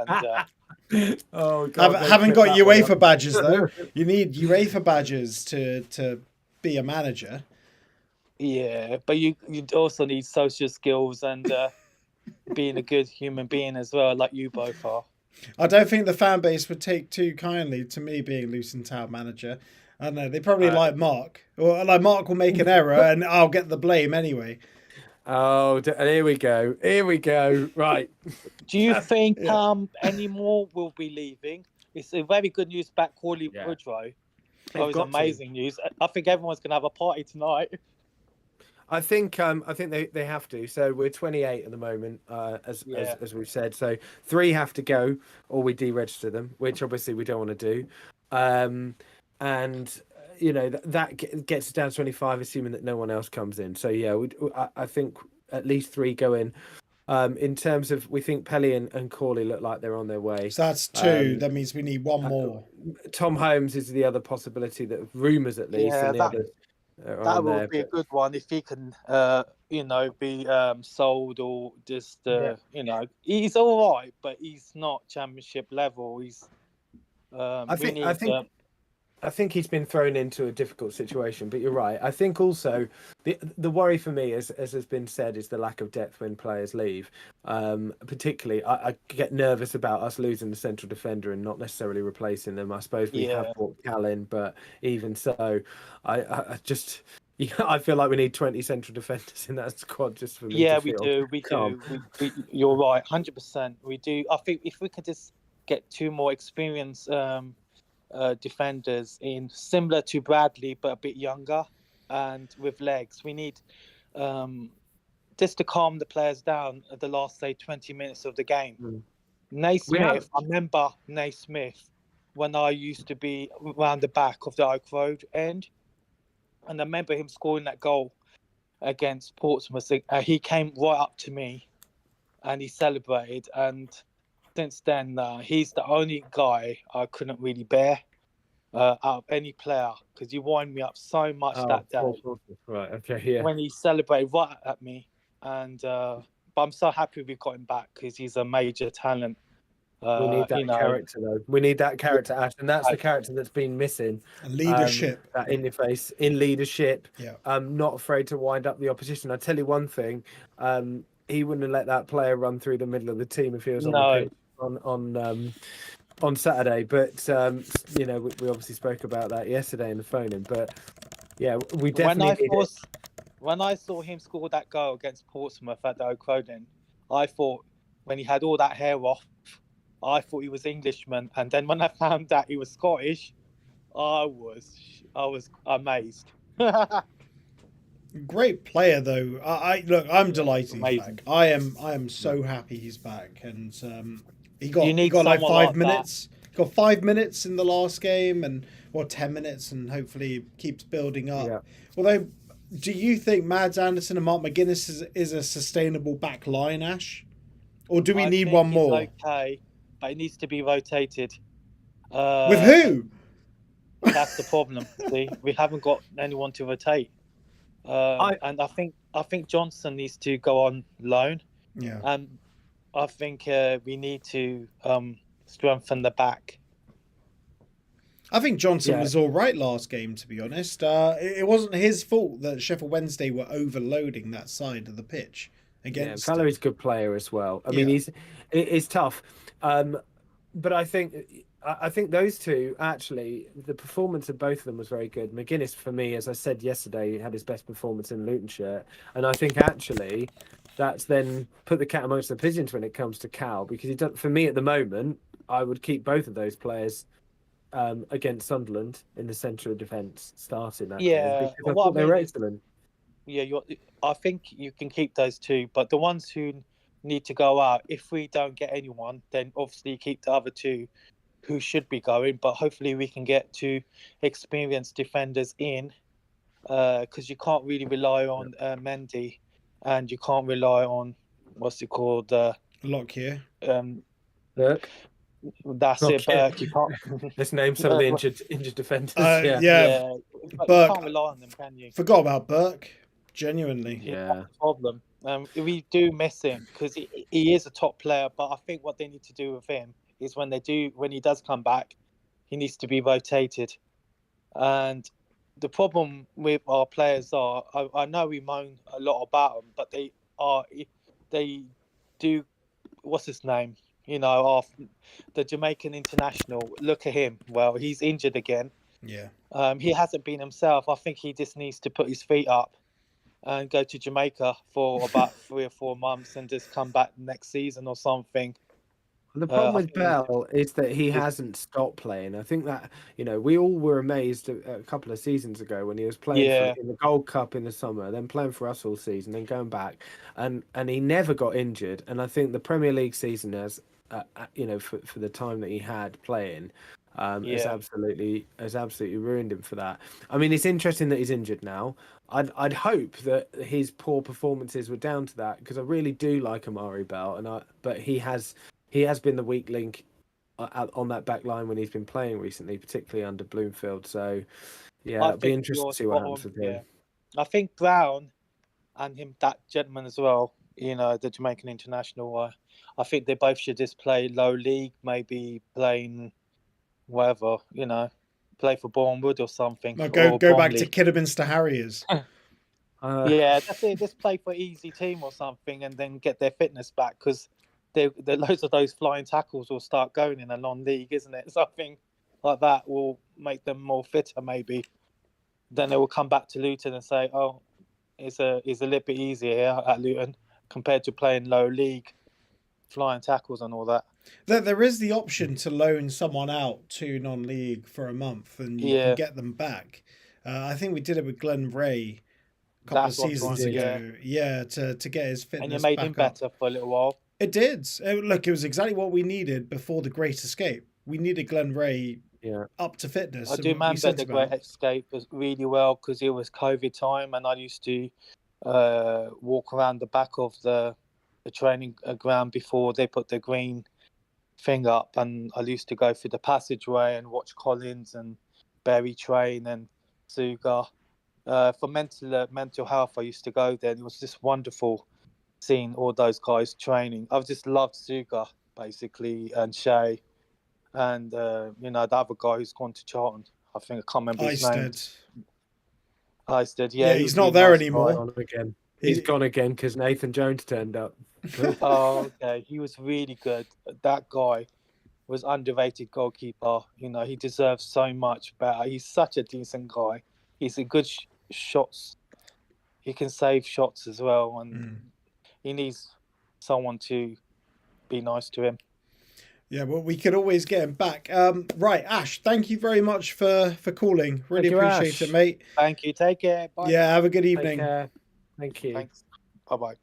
Speaker 4: And
Speaker 2: oh God,
Speaker 1: haven't got UEFA badges though. You need UEFA badges to be a manager.
Speaker 4: Yeah, but you also need social skills and being a good human being as well, like you both are.
Speaker 1: I don't think the fan base would take too kindly to me being Luton Town manager. I don't know. They probably like Mark. Or like Mark will make an error and I'll get the blame anyway.
Speaker 2: Oh, here we go. Here we go. Right.
Speaker 4: Do you think any more will be leaving? It's a very good news back Ollie Woodrow. That was amazing news. I think everyone's going to have a party tonight.
Speaker 2: I think they have to. So we're 28 at the moment, as we've said. So 3 have to go, or we deregister them, which obviously we don't want to do. And that gets us down to 25, assuming that no one else comes in. So yeah, I think at least 3 go in. In terms of, we think Pelly and Corley look like they're on their way.
Speaker 1: So that's 2. That means we need 1 more.
Speaker 2: Tom Holmes is the other possibility, that rumours at least, and the others.
Speaker 4: That would be a good one if he can, be sold, or just, he's all right, but he's not championship level. He's,
Speaker 2: I think he's been thrown into a difficult situation, but you're right. I think also the worry for me, as has been said, is the lack of depth when players leave. Particularly, I get nervous about us losing the central defender and not necessarily replacing them. I suppose we have brought Cal in, but even so, I just I feel like we need 20 central defenders in that squad just for me.
Speaker 4: Yeah, we do. You're right, 100%. We do. I think if we could just get 2 more experienced defenders in, similar to Bradley but a bit younger and with legs. We need just to calm the players down at the last, say, 20 minutes of the game. Naismith, I remember Naismith when I used to be around the back of the Oak Road end, and I remember him scoring that goal against Portsmouth. He came right up to me and he celebrated, and since then, he's the only guy I couldn't really bear out of any player, because he wound me up so much that day.
Speaker 2: Right, okay, yeah.
Speaker 4: When he celebrated right at me. And but I'm so happy we got him back, because he's a major talent.
Speaker 2: We need that character, though. We need that character, Ash, and that's the character that's been missing.
Speaker 1: Leadership.
Speaker 2: That in your face, in leadership.
Speaker 1: Yeah.
Speaker 2: Not afraid to wind up the opposition. I tell you one thing, he wouldn't have let that player run through the middle of the team if he was on the pitch on Saturday. But we obviously spoke about that yesterday in the phone-in. But yeah, we definitely
Speaker 4: when I saw him score that goal against Portsmouth at the Oak Road, I thought, when he had all that hair off, I thought he was Englishman, and then when I found out he was Scottish, I was amazed.
Speaker 1: Great player though. Look. I'm delighted he's
Speaker 3: amazing.
Speaker 1: back. I am so happy he's back, and he
Speaker 3: You need
Speaker 1: got like
Speaker 3: someone
Speaker 1: 5
Speaker 3: like
Speaker 1: minutes. Got 5 minutes in the last game, and 10 minutes, and hopefully it keeps building up.
Speaker 2: Yeah.
Speaker 1: Although, do you think Mads Anderson and Mark McGuinness is a sustainable back line, Ash, or do we
Speaker 4: I
Speaker 1: need
Speaker 4: think
Speaker 1: one
Speaker 4: he's
Speaker 1: more?
Speaker 4: okay, but it needs to be rotated.
Speaker 1: With who?
Speaker 4: That's the problem. See, we haven't got anyone to rotate. And I think Johnson needs to go on loan,
Speaker 1: Yeah.
Speaker 4: and I think we need to strengthen the back.
Speaker 1: I think Johnson
Speaker 2: Yeah.
Speaker 1: was all right last game, to be honest. It wasn't his fault that Sheffield Wednesday were overloading that side of the pitch against him.
Speaker 2: Valerie's a good player as well. I
Speaker 1: Yeah.
Speaker 2: mean, it's tough, but I think those two actually, the performance of both of them was very good. McGuinness, for me, as I said yesterday, had his best performance in Luton shirt, and I think actually that's then put the cat amongst the pigeons when it comes to Cal, because he does, for me at the moment, I would keep both of those players against Sunderland in the centre of defence starting that game, because I thought they were excellent.
Speaker 4: I think you can keep those two, but the ones who need to go out, if we don't get anyone, then obviously keep the other two who should be going, but hopefully we can get two experienced defenders in, because you can't really rely on Mendy, and you can't rely on what's it called,
Speaker 1: Lockyer.
Speaker 2: Burke.
Speaker 4: That's it, Burke. You can't.
Speaker 2: Let's name some of the injured defenders.
Speaker 1: But
Speaker 3: you can't rely on them, can you?
Speaker 1: Forgot about Burke. Genuinely.
Speaker 4: Yeah. That's the problem. We do miss him because he is a top player, but I think what they need to do with him is when he does come back, he needs to be rotated. And the problem with our players are, I know we moan a lot about them, but they do, what's his name? The Jamaican international. Look at him. Well, he's injured again.
Speaker 1: Yeah.
Speaker 4: He hasn't been himself. I think he just needs to put his feet up and go to Jamaica for about 3 or 4 months and just come back next season or something.
Speaker 2: The problem with Bell is that he hasn't stopped playing. I think that, we all were amazed a couple of seasons ago when he was playing in the Gold Cup in the summer, then playing for us all season, then going back, and he never got injured. And I think the Premier League season has, for the time that he had playing, has absolutely ruined him for that. I mean, it's interesting that he's injured now. I'd hope that his poor performances were down to that, because I really do like Amari Bell, but he has been the weak link on that back line when he's been playing recently, particularly under Bloomfield. So, it'll be interesting to see what happens with him.
Speaker 4: I think Brown and that gentleman as well, the Jamaican international, I think they both should just play low league, maybe playing wherever, play for Bournemouth or something.
Speaker 1: Go back to Kidderminster Harriers.
Speaker 4: That's it. Just play for easy team or something, and then get their fitness back, because loads of those flying tackles will start going in a non-league, isn't it? Something like that will make them more fitter, maybe. Then they will come back to Luton and say, "Oh, it's a little bit easier here at Luton compared to playing low league, flying tackles and all that."
Speaker 1: There is the option to loan someone out to non-league for a month, and you can get them back. I think we did it with Glenn Ray a couple of seasons ago. Yeah, to get his fitness
Speaker 4: and you made him better for a little while.
Speaker 1: It did. Look, it was exactly what we needed before the Great Escape. We needed Glenn Ray up to fitness.
Speaker 4: I do remember the Great Escape was really well, because it was COVID time, and I used to walk around the back of the training ground before they put the green thing up, and I used to go through the passageway and watch Collins and Berry train and Suga. For mental health, I used to go there, and it was just wonderful seeing all those guys training. I've just loved Suga, basically, and Shay, and the other guy who's gone to Charlton. I think I can't remember his name. Eisted, yeah.
Speaker 1: He's not there anymore.
Speaker 2: He's gone again because Nathan Jones turned up.
Speaker 4: Oh, okay. He was really good. That guy was underrated goalkeeper. He deserves so much better. He's such a decent guy. He's a good shots. He can save shots as well, and he needs someone to be nice to him.
Speaker 1: Yeah, well, we could always get him back. Right, Ash, thank you very much for calling. Really
Speaker 2: Thank you,
Speaker 1: appreciate
Speaker 2: Ash.
Speaker 1: it, mate.
Speaker 4: Thank you. Take care. Bye.
Speaker 1: Yeah, have a good
Speaker 2: Take
Speaker 1: evening.
Speaker 2: care. Thank you.
Speaker 4: Thanks. Bye bye.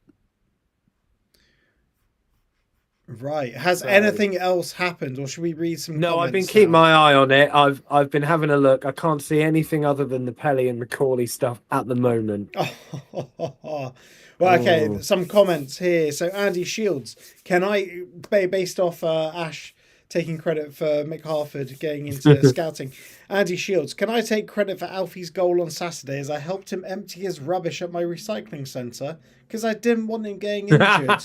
Speaker 1: Right, has
Speaker 2: So-
Speaker 1: anything else happened, or should we read some?
Speaker 2: No, I've been
Speaker 1: comments
Speaker 2: keeping
Speaker 1: now?
Speaker 2: my eye on it. I've been having a look. I can't see anything other than the Pelly and Macaulay stuff at the moment.
Speaker 1: Well, okay,
Speaker 2: Oh.
Speaker 1: some comments here. So Andy Shields, can I, based off Ash taking credit for Mick Harford getting into scouting, Andy Shields, can I take credit for Alfie's goal on Saturday as I helped him empty his rubbish at my recycling centre because I didn't want him getting injured.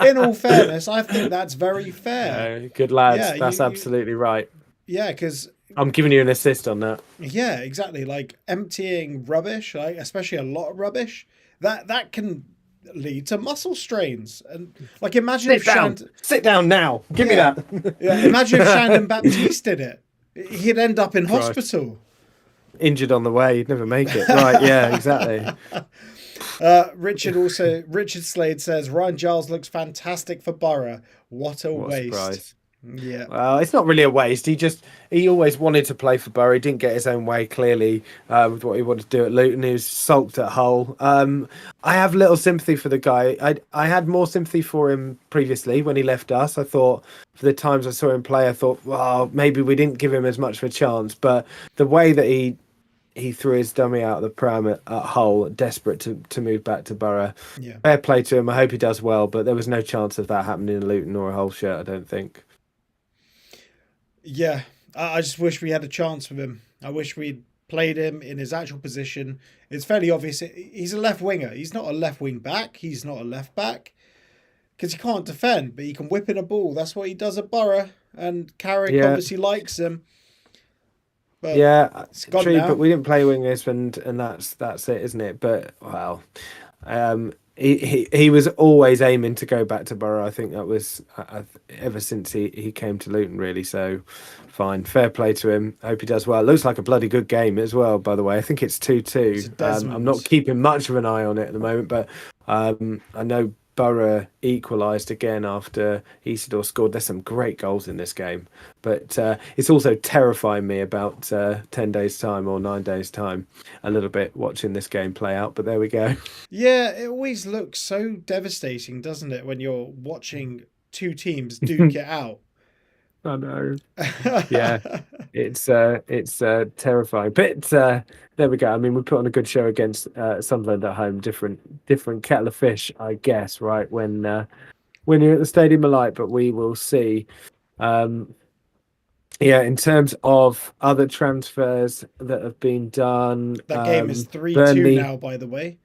Speaker 1: In all fairness, I think that's very fair.
Speaker 2: Good lads.
Speaker 1: Yeah,
Speaker 2: That's
Speaker 1: you-
Speaker 2: absolutely right.
Speaker 1: Yeah, because
Speaker 2: I'm giving you an assist on that.
Speaker 1: yeah, exactly. Like emptying rubbish, like especially a lot of rubbish, that can lead to muscle strains. And like imagine if
Speaker 2: Sit down now. Give me
Speaker 1: Yeah.
Speaker 2: that.
Speaker 1: yeah, imagine if Shandon Baptiste did it. He'd end up in
Speaker 2: Christ.
Speaker 1: hospital.
Speaker 2: Injured on the way, you'd never make it. Right, yeah, exactly.
Speaker 1: Richard Slade says Ryan Giles looks fantastic for Borough. What a
Speaker 2: What a
Speaker 1: waste.
Speaker 2: surprise.
Speaker 1: Yeah.
Speaker 2: Well, it's not really a waste. He always wanted to play for Borough. He didn't get his own way, clearly, with what he wanted to do at Luton. He was sulked at Hull. I have little sympathy for the guy. I had more sympathy for him previously when he left us. I thought, for the times I saw him play, I thought, well, maybe we didn't give him as much of a chance. But the way that he threw his dummy out of the pram at Hull, desperate to move back to Borough.
Speaker 1: Yeah.
Speaker 2: Fair play to him. I hope he does well, but there was no chance of that happening in Luton or a Hull shirt, I don't think.
Speaker 1: Yeah. I just wish we had a chance with him. I wish we'd played him in his actual position. It's fairly obvious. He's a left winger. He's not a left wing back. He's not a left back. Because he can't defend, but he can whip in a ball. That's what he does at Borough. And Carrick obviously likes him. But
Speaker 2: Yeah,
Speaker 1: it's gone
Speaker 2: true,
Speaker 1: now.
Speaker 2: but we didn't play wingers, and that's it, isn't it? But wow, he was always aiming to go back to Borough. I think that was ever since he came to Luton, really. So fine, fair play to him. Hope he does well. It looks like a bloody good game as well, by the way. I think it's 2-2. I'm not keeping much of an eye on it at the moment, but I know Borough equalised again after Isidore scored. There's some great goals in this game, but it's also terrifying me about 10 days time or 9 days time a little bit watching this game play out, but there we go.
Speaker 1: Yeah, it always looks so devastating, doesn't it, when you're watching two teams duke it out.
Speaker 2: I know. Yeah, it's terrifying, but there we go. I mean, we put on a good show against Sunderland at home. Different kettle of fish, I guess, right? When you're at the Stadium of Light, but we will see. Yeah, in terms of other transfers that have been done,
Speaker 1: That game is 3-2
Speaker 2: Burnley
Speaker 1: now, by the way.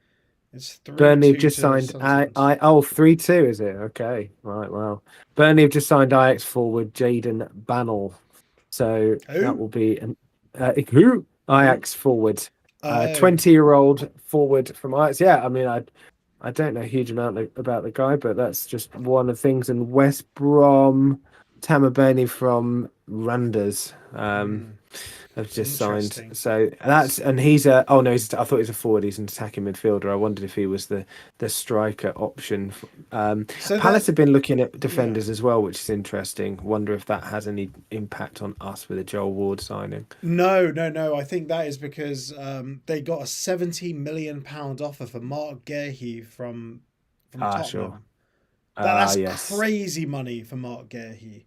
Speaker 1: It's 3-2
Speaker 2: Burnley have just
Speaker 1: to
Speaker 2: signed
Speaker 1: Sunderland.
Speaker 2: 3-2, is it? Okay, right, wow. Burnley have just signed Ajax forward Jayden Bannell. So
Speaker 1: Who?
Speaker 2: that will be an who? Ajax forward.
Speaker 1: Oh.
Speaker 2: 20-year-old forward from Ajax. Yeah, I mean I don't know a huge amount about the guy, but that's just one of the things. And West Brom, Tamabeni from Randers. Have just signed.
Speaker 1: Interesting.
Speaker 2: So he's I thought he was a forward. He's an attacking midfielder. I wondered if he was the striker option. Palace have been looking at defenders as well, which is interesting. Wonder if that has any impact on us with a Joel Ward signing.
Speaker 1: No. I think that is because they got a £70 million offer for Mark Guehi from Tottenham.
Speaker 2: Sure.
Speaker 1: That's
Speaker 2: Yes.
Speaker 1: crazy money for Mark Guehi.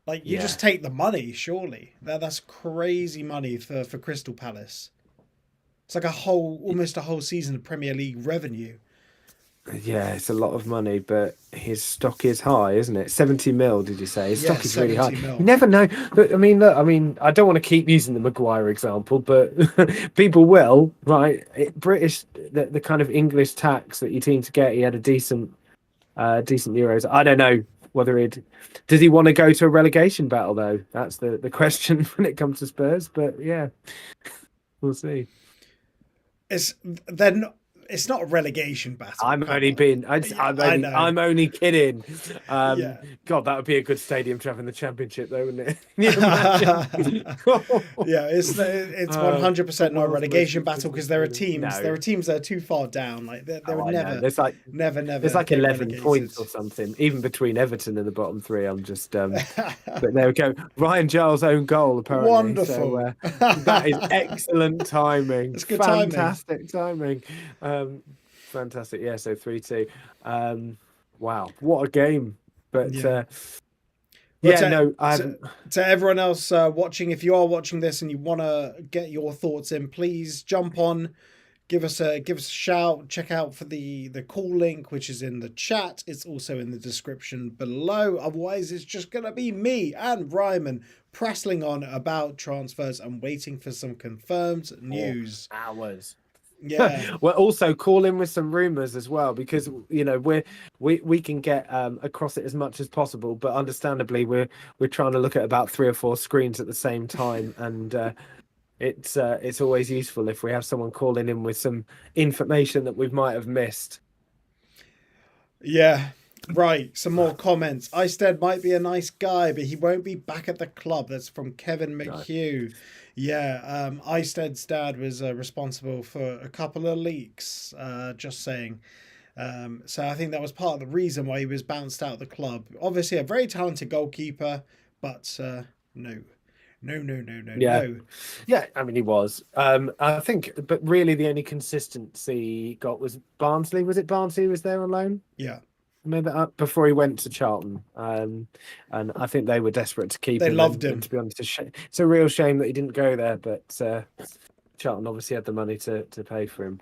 Speaker 1: Like, you
Speaker 2: Yeah.
Speaker 1: just take the money, surely. That's crazy money for Crystal Palace. It's like almost a whole season of Premier League revenue.
Speaker 2: Yeah, it's a lot of money, but his stock is high, isn't it? 70 mil, did you say? His
Speaker 1: Yeah,
Speaker 2: stock is really high.
Speaker 1: 70 mil.
Speaker 2: You never know. But, I mean, I don't want to keep using the Maguire example, but people will, right? The kind of English tax that you seem to get, he had a decent Euros. I don't know whether does he want to go to a relegation battle, though? That's the question when it comes to Spurs. But yeah, we'll see.
Speaker 1: it's not a rerelegation battle.
Speaker 2: I'm
Speaker 1: come
Speaker 2: only
Speaker 1: on.
Speaker 2: being.
Speaker 1: I know.
Speaker 2: I'm only kidding.
Speaker 1: Yeah.
Speaker 2: God, that would be a good stadium to have in the championship, though, wouldn't it? Can you imagine?
Speaker 1: Yeah, it's 100% not a
Speaker 2: world's most
Speaker 1: relegation battle
Speaker 2: expensive
Speaker 1: because there are
Speaker 2: stadium.
Speaker 1: teams.
Speaker 2: No.
Speaker 1: There are teams that are too far down. Like they would
Speaker 2: I know.
Speaker 1: never,
Speaker 2: There's like
Speaker 1: never
Speaker 2: there's like
Speaker 1: get
Speaker 2: 11 points
Speaker 1: relegated.
Speaker 2: or something, even between Everton and the bottom three. I'm just. But there we go. Ryan Giles' own goal, apparently.
Speaker 1: Wonderful.
Speaker 2: So that is excellent timing.
Speaker 1: It's good timing.
Speaker 2: Fantastic timing. Fantastic. Yeah. So 3-2. Wow, what a game! But
Speaker 1: Yeah.
Speaker 2: to
Speaker 1: everyone else watching, if you are watching this and you want to get your thoughts in, please jump on, give us a shout. Check out for the call link, which is in the chat. It's also in the description below. Otherwise, it's just gonna be me and Ryman prattling on about transfers and waiting for some confirmed news.
Speaker 2: hours.
Speaker 1: Yeah.
Speaker 2: We're also calling with some rumors as well, because we can get across it as much as possible, but understandably we're trying to look at about 3 or 4 screens at the same time, and it's always useful if we have someone calling in with some information that we might have missed.
Speaker 1: Yeah. Right, some more comments. Isted might be a nice guy, but he won't be back at the club. That's from Kevin McHugh. Yeah, Isted's dad was responsible for a couple of leaks, just saying. So I think that was part of the reason why he was bounced out of the club. Obviously a very talented goalkeeper, but no.
Speaker 2: Yeah, I mean, he was. I think, but really the only consistency he got was Barnsley. Was it Barnsley who was there on loan?
Speaker 1: Yeah.
Speaker 2: Maybe before he went to Charlton, and I think they were desperate to keep him.
Speaker 1: They loved him.
Speaker 2: And to be honest, it's a real shame that he didn't go there. But Charlton obviously had the money to pay for him.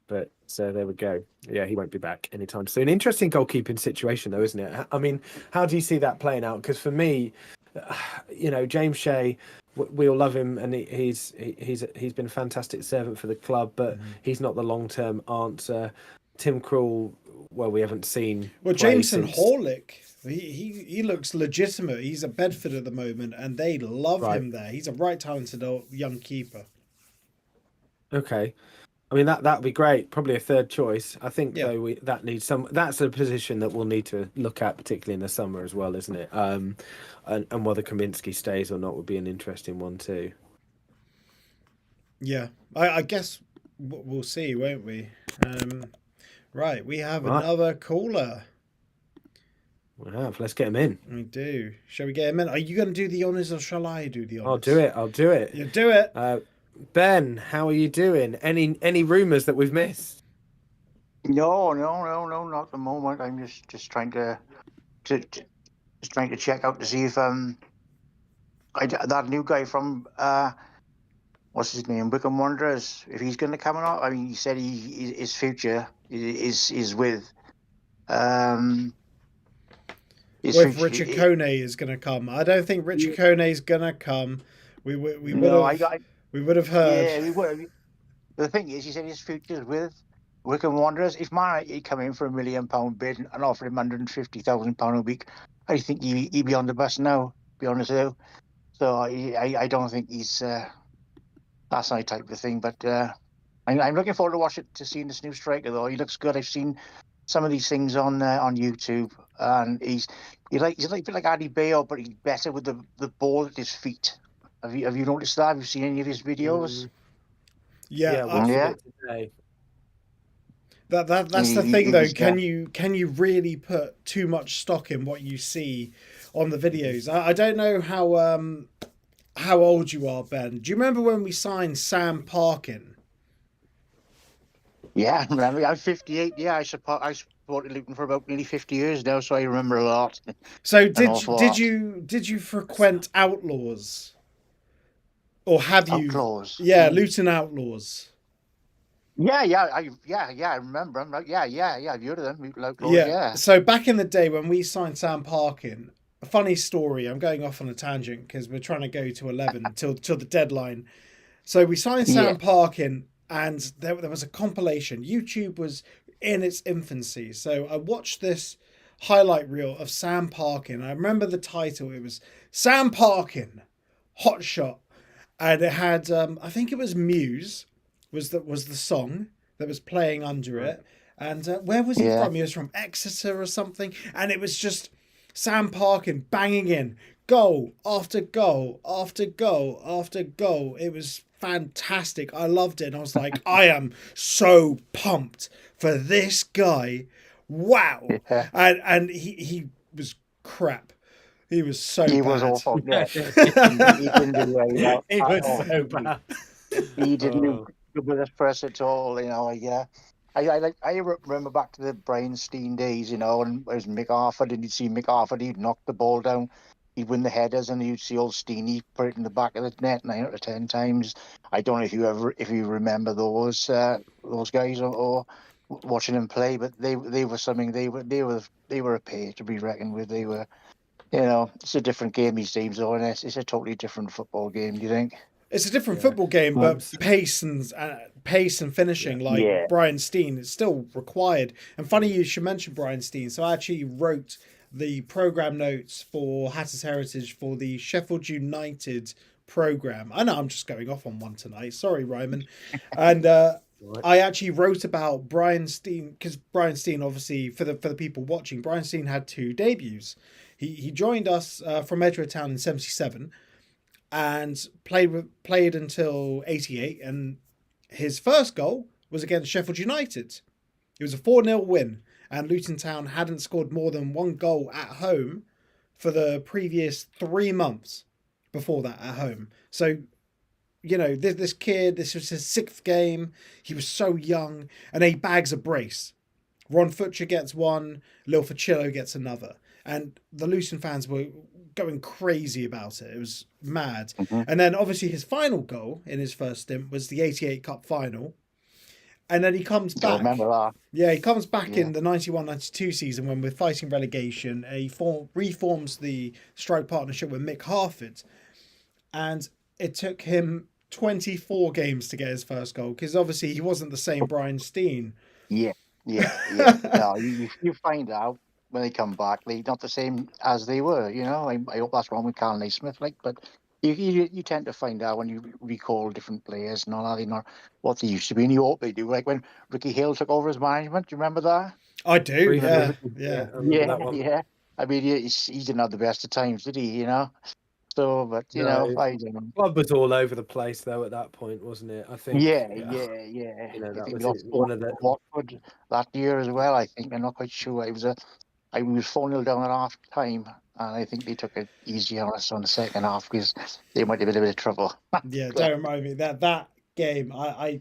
Speaker 2: But so there we go. Yeah, he won't be back anytime soon. Interesting goalkeeping situation, though, isn't it? I mean, how do you see that playing out? Because for me, James Shea, we all love him, and he's been a fantastic servant for the club, but he's not the long-term answer. Tim Krul, well, we haven't seen.
Speaker 1: Well, Jameson Horlick, he looks legitimate. He's at Bedford at the moment, and they love him there. He's a right talented young keeper.
Speaker 2: Okay, I mean that would be great. Probably a third choice. I think though that needs some. That's a position that we'll need to look at, particularly in the summer as well, isn't it? And whether Kaminsky stays or not would be an interesting one too.
Speaker 1: Yeah, I guess we'll see, won't we? Right, we have another caller.
Speaker 2: We have. Let's get him in.
Speaker 1: We do. Shall we get him in? Are you going to do the honours or shall I do the honours?
Speaker 2: I'll do it.
Speaker 1: You do it.
Speaker 2: Ben, how are you doing? Any rumours that we've missed?
Speaker 5: No, not at the moment. I'm just trying to check out to see if that new guy from what's his name, Wickham Wanderers, if he's going to come or not. I mean, he said his future is with
Speaker 1: Richard Kone is going to come. I don't think Richard Kone is going to come. We would have heard.
Speaker 5: Yeah, we would. The thing is, he said his future is with Wickham Wanderers. If Man United come in for £1 million bid and offer him £150,000 a week, I think he'd be on the bus now. To be honest with you, so I don't think he's that's my type of thing. But I'm looking forward to seeing this new striker. Though he looks good. I've seen some of these things on YouTube, and he's like a bit like Addy Bale, but he's better with the ball at his feet. Have you noticed that? Have you seen any of his videos?
Speaker 1: Yeah. That's the thing, though. Can you really put too much stock in what you see on the videos? I don't know how old you are, Ben. Do you remember when we signed Sam Parkin?
Speaker 5: Yeah, I remember. I'm 58. Yeah, I supported Luton for about nearly 50 years now, so I remember a lot.
Speaker 1: So did you frequent Outlaws? Or have you?
Speaker 5: Outlaws.
Speaker 1: Yeah, Luton Outlaws.
Speaker 5: Yeah, I remember them. Yeah, I've heard of them. Luton Outlaws, yeah.
Speaker 1: So back in the day when we signed Sam Parkin, a funny story. I'm going off on a tangent because we're trying to go to 11 till the deadline. So we signed Sam Parkin, and there was a compilation. YouTube was in its infancy, so I watched this highlight reel of Sam Parkin. I remember the title. It was Sam Parkin, Hot Shot. And it had, I think it was Muse, was the song, that was playing under it. And where was he
Speaker 5: Yeah.
Speaker 1: from? He was from Exeter or something. And it was just Sam Parkin banging in goal after goal after goal after goal. It was fantastic. I loved it. And I was like, I am so pumped for this guy. Wow.
Speaker 5: Yeah.
Speaker 1: And he was crap. He was so
Speaker 5: He
Speaker 1: bad.
Speaker 5: was awful. Yeah. he didn't do very well.
Speaker 2: He
Speaker 5: at
Speaker 2: was
Speaker 5: all.
Speaker 2: so bad.
Speaker 5: He didn't
Speaker 2: Oh.
Speaker 5: do with us press at all. You know. Yeah. I remember back to the Brian Steen days. You know, and it was Mick Arthur. Did you see Mick Arthur? He'd knock the ball down. He'd win the headers, and you'd see old Steenie put it in the back of the net 9 out of 10 times. I don't know if you remember those guys or watching them play, but they were something. They were a pair to be reckoned with. They were. You know, it's a different game these days, though, and it's a totally different football game. Do you think?
Speaker 1: It's a different football game, but pace and finishing, like
Speaker 5: Yeah.
Speaker 1: Brian Steen, is still required. And funny you should mention Brian Steen. So I actually wrote the program notes for Hatters Heritage for the Sheffield United program. I know I'm just going off on one tonight. Sorry, Ryman. And I actually wrote about Brian Steen because Brian Steen, obviously, for the people watching, Brian Steen had 2 debuts. He joined us from Edgware Town in '77 and played until '88. And his first goal was against Sheffield United. It was a 4-0 win, and Luton Town hadn't scored more than 1 goal at home for the previous 3 months before that at home. So, you know, this kid, this was his 6th game. He was so young, and he bags a brace. Ron Futcher gets one, Lil Facillo gets another. And the Luton fans were going crazy about it. It was mad.
Speaker 5: Mm-hmm.
Speaker 1: And then obviously his final goal in his first stint was the '88 Cup final. And then he comes back.
Speaker 5: I remember that.
Speaker 1: Yeah, he comes back in the 91-92 season when we're fighting relegation. He reforms the strike partnership with Mick Harford. And it took him 24 games to get his first goal because obviously he wasn't the same Brian Steen.
Speaker 5: Yeah. No, you find out when they come back, they're not the same as they were. You know, I hope that's wrong with Carl Naismith, like, but you tend to find out when you recall different players and all that, they're not what they used to be, and you hope they do. Like when Ricky Hill took over as management, do you remember that?
Speaker 1: I do.
Speaker 2: Briefly.
Speaker 1: Yeah.
Speaker 2: I remember that one.
Speaker 5: Yeah. I mean, he didn't have the best of times, did he? You know. So, but you know, I don't know.
Speaker 2: Club was all over the place though at that point, wasn't it? I think.
Speaker 5: Yeah.
Speaker 2: You know,
Speaker 5: I
Speaker 2: that
Speaker 5: think
Speaker 2: was
Speaker 5: we lost
Speaker 2: one of the.
Speaker 5: Watford that year as well. I think I'm not quite sure. It was we was 4-0 down at half time, and I think they took it easy on us on the second half because they might have been a bit of trouble.
Speaker 1: Yeah, don't remind me that game. I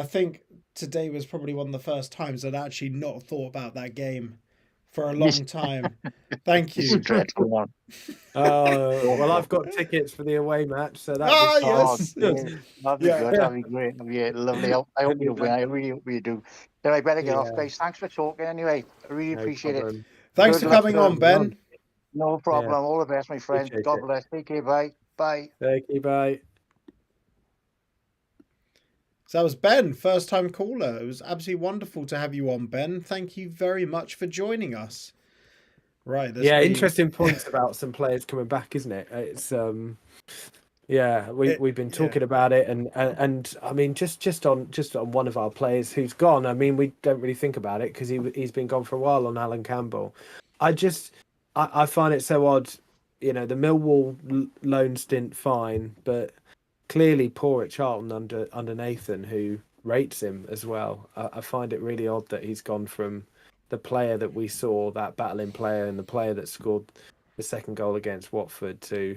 Speaker 1: think today was probably one of the first times I'd actually not thought about that game for a long time. Thank
Speaker 5: It's a
Speaker 1: you.
Speaker 5: dreadful one.
Speaker 2: Oh well, I've got tickets for the away match, so that'd
Speaker 1: Ah,
Speaker 2: be fun.
Speaker 1: yes.
Speaker 5: That'd be good. That'd be great. That'd be lovely. I hope you win. I really hope you do. Then I better get off, guys. Thanks for talking anyway. I really appreciate it.
Speaker 1: Thanks
Speaker 5: Good
Speaker 1: for coming
Speaker 5: luck.
Speaker 1: on, Ben.
Speaker 5: No problem.
Speaker 2: Yeah.
Speaker 5: All the best, my friend.
Speaker 2: Appreciate
Speaker 5: God
Speaker 2: it.
Speaker 5: bless. Take care. Bye. Bye.
Speaker 2: Thank you, bye.
Speaker 1: So that was Ben, first time caller. It was absolutely wonderful to have you on, Ben. Thank you very much for joining us. Right.
Speaker 2: Yeah, interesting points about some players coming back, isn't it? It's we've been talking about it, and I mean just on one of our players who's gone. I mean, we don't really think about it because he's been gone for a while. On Alan Campbell, I find it so odd. You know, the Millwall loan stint fine, but clearly poor at Charlton under Nathan, who rates him as well. I find it really odd that he's gone from the player that we saw, that battling player, and the player that scored the second goal against Watford, to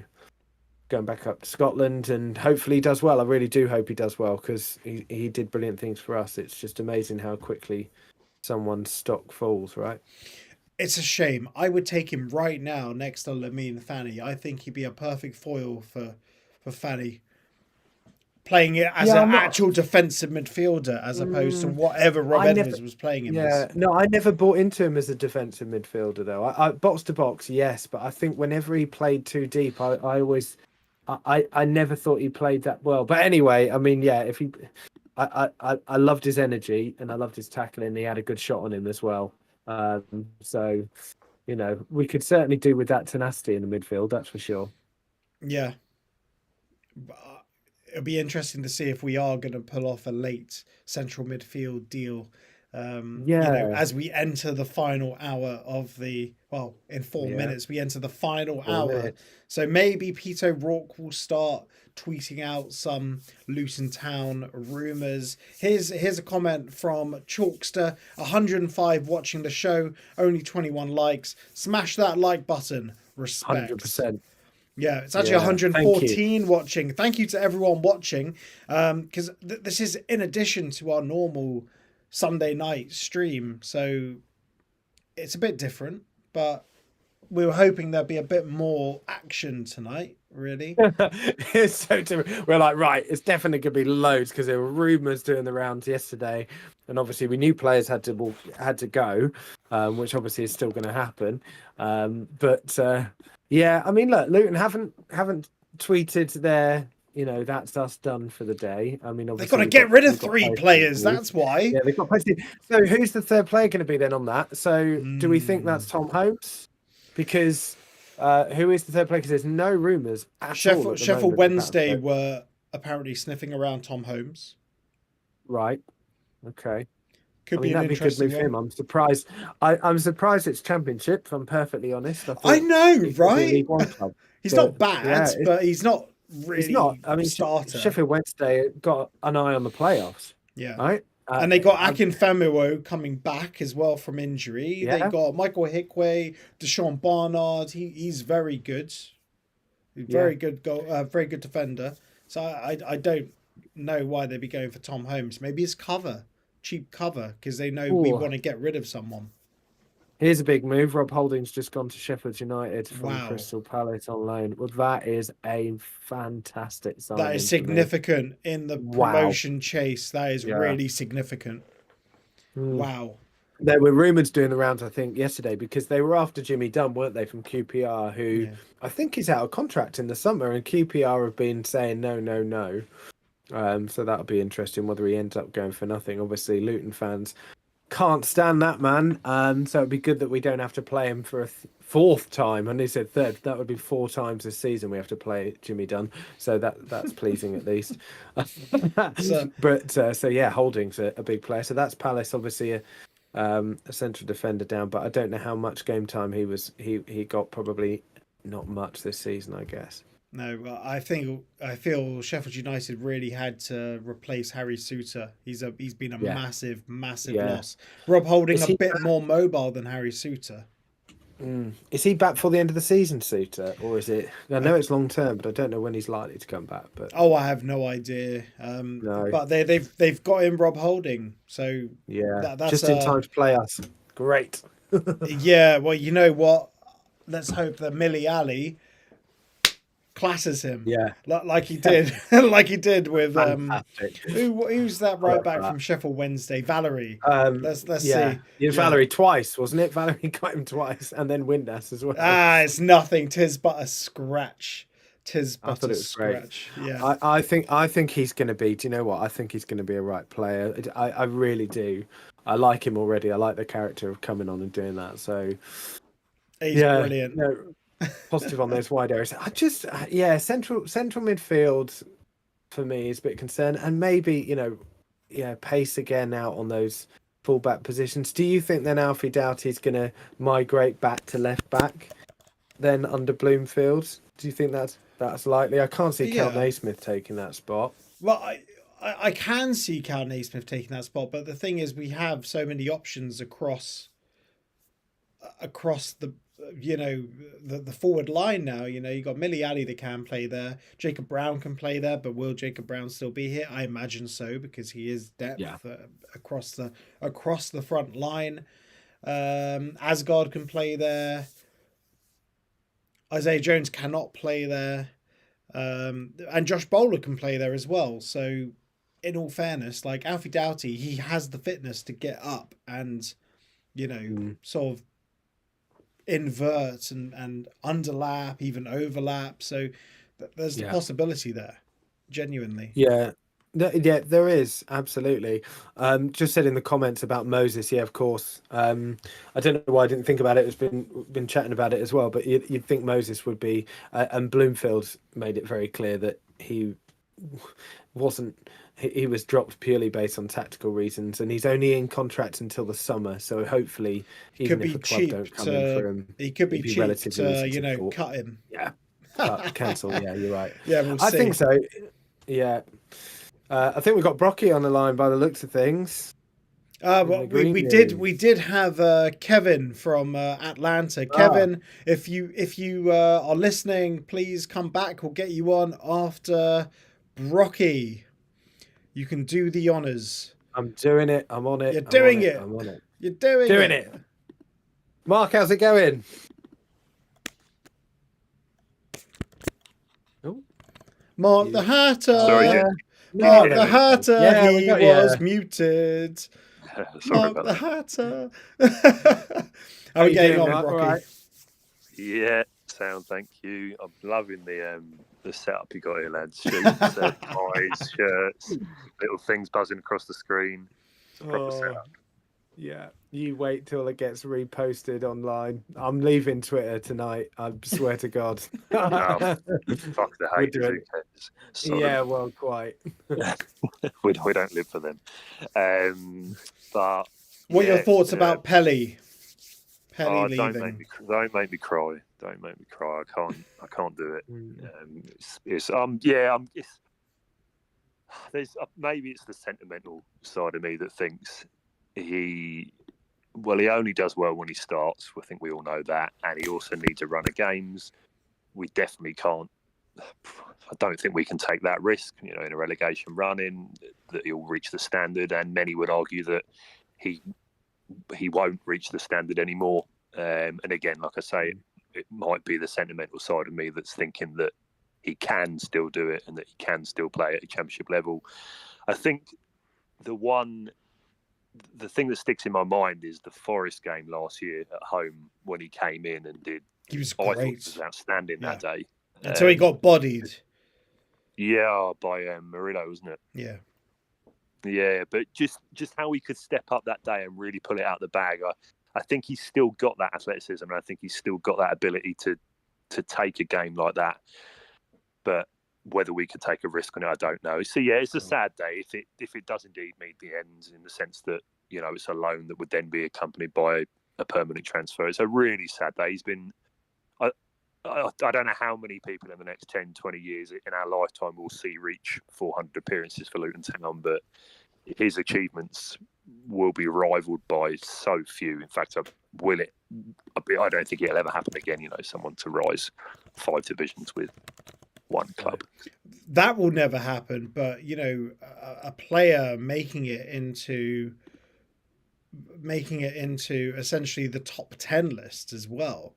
Speaker 2: going back up to Scotland, and hopefully he does well. I really do hope he does well because he did brilliant things for us. It's just amazing how quickly someone's stock falls, right?
Speaker 1: It's a shame. I would take him right now next to Lamine Fanny. I think he'd be a perfect foil for Fanny. Playing it as an actual defensive midfielder as opposed to whatever Rob Edwards was playing him as.
Speaker 2: No, I never bought into him as a defensive midfielder though. I box to box, yes, but I think whenever he played too deep, I never thought he played that well. But anyway, I mean, yeah, I loved his energy and I loved his tackling. He had a good shot on him as well. So, you know, we could certainly do with that tenacity in the midfield, that's for sure.
Speaker 1: Yeah. it'll be interesting to see if we are going to pull off a late central midfield deal. As we enter the final hour of in 4 minutes, we enter the final
Speaker 2: 4
Speaker 1: hour.
Speaker 2: minutes.
Speaker 1: So maybe Peter Rourke will start tweeting out some Luton Town rumours. Here's a comment from Chalkster, 105 watching the show, only 21 likes. Smash that like button. Respect.
Speaker 2: 100%.
Speaker 1: Yeah, it's actually 114 watching. Thank you to everyone watching, because this is in addition to our normal Sunday night stream, so it's a bit different, but we were hoping there'd be a bit more action tonight, really.
Speaker 2: It's so different. We're like, right, it's definitely going to be loads because there were rumours doing the rounds yesterday, and obviously we knew players had to go, which obviously is still going to happen. Yeah, I mean, look, Luton haven't tweeted their, that's us done for the day. I mean,
Speaker 1: They've
Speaker 2: obviously
Speaker 1: got to get rid of 3 players. That's why.
Speaker 2: Yeah, they've got posted. So who's the third player going to be then on that? So do we think that's Tom Holmes? Because who is the third player? Because there's no rumours at all.
Speaker 1: Sheffield Wednesday were apparently sniffing around Tom Holmes.
Speaker 2: Right. Okay.
Speaker 1: Could be an interesting
Speaker 2: move for him. I'm surprised. I'm surprised it's Championship. If I'm perfectly honest.
Speaker 1: I know, right? He's not bad,
Speaker 2: yeah,
Speaker 1: but he's not really.
Speaker 2: He's not. I mean,
Speaker 1: starter.
Speaker 2: Sheffield Wednesday got an eye on the playoffs.
Speaker 1: Yeah.
Speaker 2: Right.
Speaker 1: And they got Akinfenwa coming back as well from injury.
Speaker 2: Yeah.
Speaker 1: They got Michael Hickway, Deshaun Barnard. He's very good. Very good very good defender. So I don't know why they'd be going for Tom Holmes. Maybe it's cheap cover, because they know we want to get rid of someone.
Speaker 2: Here's a big move. Rob Holding's just gone to Sheffield United from
Speaker 1: Wow.
Speaker 2: Crystal Palace on loan. Well, that is a fantastic sign.
Speaker 1: That is significant in the promotion chase. That is really significant. Wow.
Speaker 2: There were rumours doing the rounds, I think, yesterday, because they were after Jimmy Dunn, weren't they, from QPR, who I think is out of contract in the summer, and QPR have been saying no. So that'll be interesting whether he ends up going for nothing. Obviously, Luton fans can't stand that man. So it'd be good that we don't have to play him for a fourth time. And he said third. That would be 4 times this season we have to play Jimmy Dunn. So that's pleasing at least. So yeah, Holding's a big player. So that's Palace, obviously a central defender down. But I don't know how much game time he got. Probably not much this season, I guess.
Speaker 1: No, I feel Sheffield United really had to replace Harry Souttar. He's been a massive loss. Rob Holding a bit more mobile than Harry Souttar.
Speaker 2: Is he back for the end of the season, Souttar, or is it? I know it's long term, but I don't know when he's likely to come back. But
Speaker 1: I have no idea. No. But they've got in Rob Holding, so that's
Speaker 2: just in time to play us. Great.
Speaker 1: Yeah, well, you know what? Let's hope that Millie Ali classes him, like he did, with who's that right back from Sheffield Wednesday, Valerie. Let's see.
Speaker 2: Valerie twice, wasn't it? Valerie got him twice, and then Windass as well.
Speaker 1: It's nothing. 'Tis but a scratch. I thought it was scratch. Great. Yeah,
Speaker 2: I think he's going to be. Do you know what? I think he's going to be a right player. I really do. I like him already. I like the character of coming on and doing that. So
Speaker 1: he's brilliant.
Speaker 2: Positive on those wide areas. Central midfield for me is a bit concerned, and maybe pace again out on those fullback positions. Do you think then Alfie Doughty's going to migrate back to left back then under Bloomfield? Do you think that's likely? I can't see Cal Naismith taking that spot.
Speaker 1: Well, I can see Cal Naismith taking that spot, but the thing is, we have so many options across the the forward line now. You got Millie Ali that can play there. Jacob Brown can play there, but will Jacob Brown still be here? I imagine so, because he is depth across the front line. Asgard can play there. Isaiah Jones cannot play there, and Josh Bowler can play there as well. So, in all fairness, like Alfie Doughty, he has the fitness to get up and sort of invert and underlap, even overlap. So there's the possibility there, genuinely.
Speaker 2: There is, absolutely. Just said in the comments about Moses, of course. I don't know why I didn't think about it. It's been chatting about it as well, but you'd think Moses would be, and Bloomfield made it very clear that he wasn't. He was dropped purely based on tactical reasons, and he's only in contract until the summer. So hopefully, even
Speaker 1: Could
Speaker 2: if
Speaker 1: be
Speaker 2: a club don't
Speaker 1: cheap
Speaker 2: come in for him,
Speaker 1: he could be
Speaker 2: it'd be
Speaker 1: cheap
Speaker 2: relatively
Speaker 1: to,
Speaker 2: easy
Speaker 1: you
Speaker 2: to
Speaker 1: know,
Speaker 2: port.
Speaker 1: cut him.
Speaker 2: Yeah, cancel. Yeah, you're right.
Speaker 1: Yeah, we'll
Speaker 2: I
Speaker 1: see.
Speaker 2: think so. Yeah, I think we've got Brocky on the line by the looks of things.
Speaker 1: Well, we did have Kevin from Atlanta. Kevin, if you are listening, please come back. We'll get you on after Brocky. You can do the honors.
Speaker 2: I'm doing it. I'm on it.
Speaker 1: You're doing it.
Speaker 2: I'm on it.
Speaker 1: You're doing
Speaker 2: it. Mark, how's it going? Oh,
Speaker 1: Mark the Hatter.
Speaker 6: Sorry,
Speaker 1: Mark the Hatter.
Speaker 2: Yeah,
Speaker 1: he was muted.
Speaker 6: Sorry
Speaker 1: Mark
Speaker 6: about
Speaker 1: the
Speaker 6: that.
Speaker 1: Hatter. How are we getting on,
Speaker 2: Mark?
Speaker 1: Brocky?
Speaker 2: Right.
Speaker 6: Yeah, sound. Thank you. I'm loving the setup you got here, lads. Shoots, ties, shirts, little things buzzing across the screen. It's a proper setup.
Speaker 2: Yeah, you wait till it gets reposted online. I'm leaving Twitter tonight. I swear to God.
Speaker 6: Fuck the haters. Who cares?
Speaker 2: Yeah, well, quite.
Speaker 6: we don't live for them. But
Speaker 1: what are your thoughts about Pelly? Pelly leaving.
Speaker 6: Don't make me cry. Don't make me cry. I can't do it. There's maybe it's the sentimental side of me that thinks he only does well when he starts. I think we all know that, and he also needs a run of games. We definitely can't. I don't think we can take that risk. In a relegation run-in, that he'll reach the standard, and many would argue that he won't reach the standard anymore. And again, like I say, it might be the sentimental side of me that's thinking that he can still do it and that he can still play at a championship level. I think the thing that sticks in my mind is the Forest game last year at home when he came in and did.
Speaker 1: He was
Speaker 6: great. I
Speaker 1: great.
Speaker 6: thought he was outstanding that day.
Speaker 1: Until he got bodied.
Speaker 6: Yeah, by Murillo, wasn't it?
Speaker 1: Yeah.
Speaker 6: Yeah, but just how he could step up that day and really pull it out of the bag. I think he's still got that athleticism, and I think he's still got that ability to take a game like that. But whether we could take a risk on it, I don't know. So yeah, it's a sad day if it does indeed meet the ends, in the sense that it's a loan that would then be accompanied by a permanent transfer. It's a really sad day. He's been. I don't know how many people in the next 10, 20 years in our lifetime will see reach 400 appearances for Luton Town, but his achievements will be rivaled by so few. In fact, I don't think it'll ever happen again, someone to rise 5 divisions with one club.
Speaker 1: That will never happen, but, a player making it into essentially the top 10 list as well.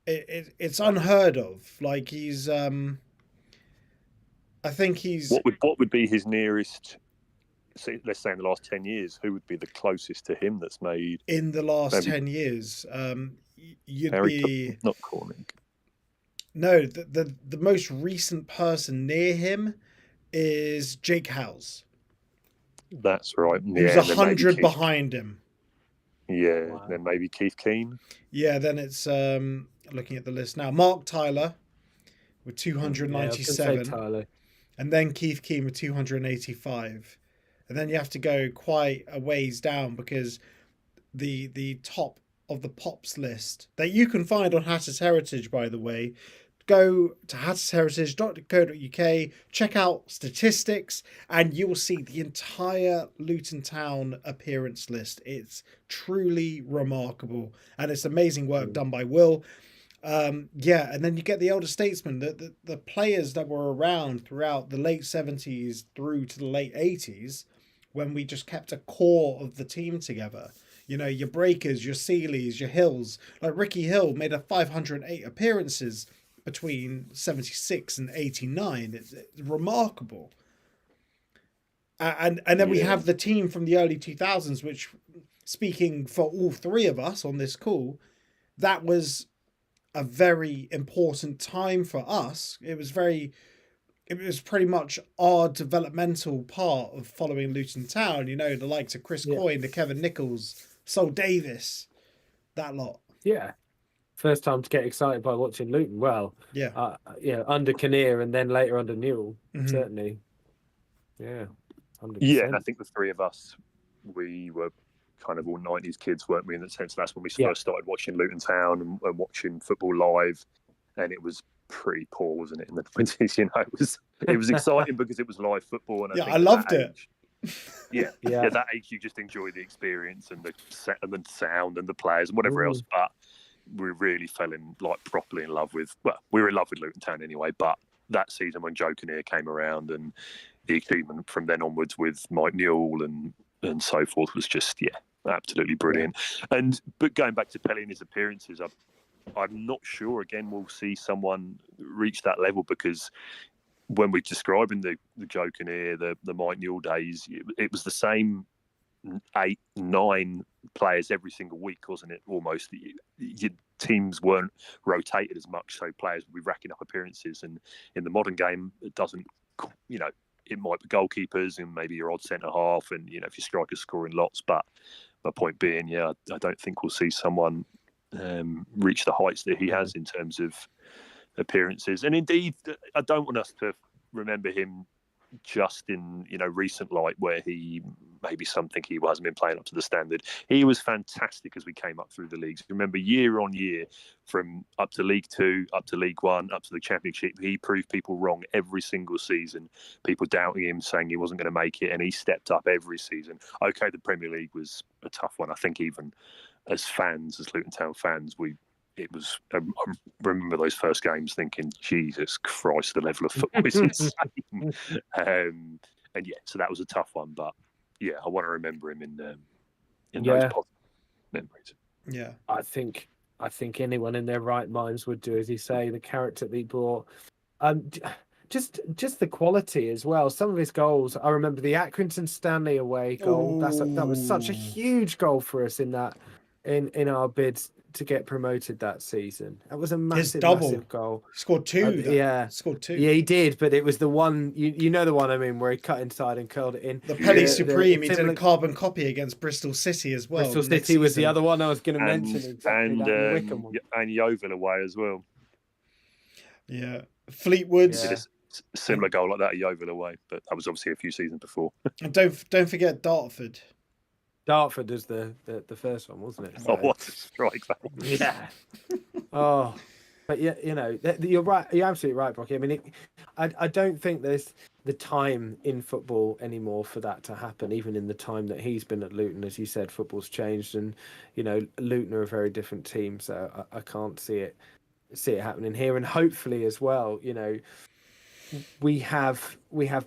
Speaker 1: It's unheard of. Like, he's I think he's
Speaker 6: what would be his nearest, let's say in the last 10 years, who would be the closest to him that's made
Speaker 1: in the last 10 years? You'd be
Speaker 6: not Corning.
Speaker 1: No, the most recent person near him is Jake Howes.
Speaker 6: That's right.
Speaker 1: Who's 100 behind him.
Speaker 6: Yeah, wow. Then maybe Keith Keane.
Speaker 1: Yeah, then it's looking at the list now. Mark Tyler with 297.
Speaker 2: Tyler.
Speaker 1: And then Keith Keane with 285. And then you have to go quite a ways down, because the top of the Pops list that you can find on Hatters Heritage, by the way, go to hattersheritage.co.uk, check out statistics, and you will see the entire Luton Town appearance list. It's truly remarkable, and it's amazing work done by Will. And then you get the elder statesmen, the players that were around throughout the late 70s through to the late 80s, when we just kept a core of the team together. Your Breakers, your Sealeys, your Hills. Like Ricky Hill made 508 appearances between 76 and 89. It's remarkable. And then we have the team from the early 2000s, which, speaking for all three of us on this call, that was a very important time for us. It was pretty much our developmental part of following Luton Town, the likes of Chris Coyne, the Kevin Nichols, Sol Davis, that lot.
Speaker 2: Yeah. first time to get excited by watching Luton. Well,
Speaker 1: Yeah.
Speaker 2: Under Kinnear and then later under Newell,
Speaker 1: Mhm.
Speaker 2: certainly. Yeah, 100%.
Speaker 6: Yeah, and I think the three of us, we were kind of all 90s kids, weren't we? In the sense that's when we first started watching Luton Town and watching football live, and it was pretty poor, wasn't it? In the 90s, it was exciting because it was live football, and I think
Speaker 1: I loved
Speaker 6: that
Speaker 1: it.
Speaker 6: age, yeah, that age you just enjoy the experience and the sound and the players and whatever else. But we really fell properly in love with. Well, we were in love with Luton Town anyway. But that season when Joe Kinnear came around and the achievement from then onwards with Mike Newell and so forth was just absolutely brilliant. But going back to Pelly and his appearances, I'm not sure again we'll see someone reach that level, because when we're describing the Joe Kinnear, the Mike Newell days, it was the same 8, 9 players every single week, wasn't it? Almost your teams weren't rotated as much, so players would be racking up appearances. And in the modern game, it doesn't, it might be goalkeepers and maybe your odd centre half, and if your strikers scoring lots. But my point being, I don't think we'll see someone reach the heights that he has in terms of appearances. And indeed, I don't want us to remember him just in recent light, where he maybe something he hasn't been playing up to the standard. He was fantastic as we came up through the leagues. Remember, year on year, from up to League 2, up to League 1, up to the Championship, he proved people wrong every single season. People doubting him, saying he wasn't going to make it, and he stepped up every season. Okay, the Premier League was a tough one. I think even as fans, as Luton Town fans, I remember those first games thinking, Jesus Christ, the level of football is insane. So that was a tough one, but I want to remember him in those positive memories.
Speaker 1: Yeah,
Speaker 2: I think anyone in their right minds would do as you say. The character that he brought, just the quality as well. Some of his goals, I remember the Accrington Stanley away goal. That was such a huge goal for us in our bids to get promoted that season. That was a massive goal.
Speaker 1: Scored 2. Scored 2.
Speaker 2: Yeah, he did, but it was the one you know the one I mean, where he cut inside and curled it in.
Speaker 1: The Pelly Supreme. He did a carbon copy against Bristol City as well.
Speaker 2: Bristol City was the other one I was going to mention. Exactly,
Speaker 6: and Wickham one. And Yeovil away as well.
Speaker 1: Yeah, Fleetwood.
Speaker 6: Did a similar goal like that at Yeovil away, but that was obviously a few seasons before.
Speaker 1: And don't forget Dartford.
Speaker 2: Dartford was the first one, wasn't it?
Speaker 6: Oh, what a strike that was.
Speaker 2: Yeah. Oh, but you're right. You're absolutely right, Brocky. I mean, I don't think there's the time in football anymore for that to happen. Even in the time that he's been at Luton, as you said, football's changed, and Luton are a very different team. So I can't see it happening here. And hopefully as well, we have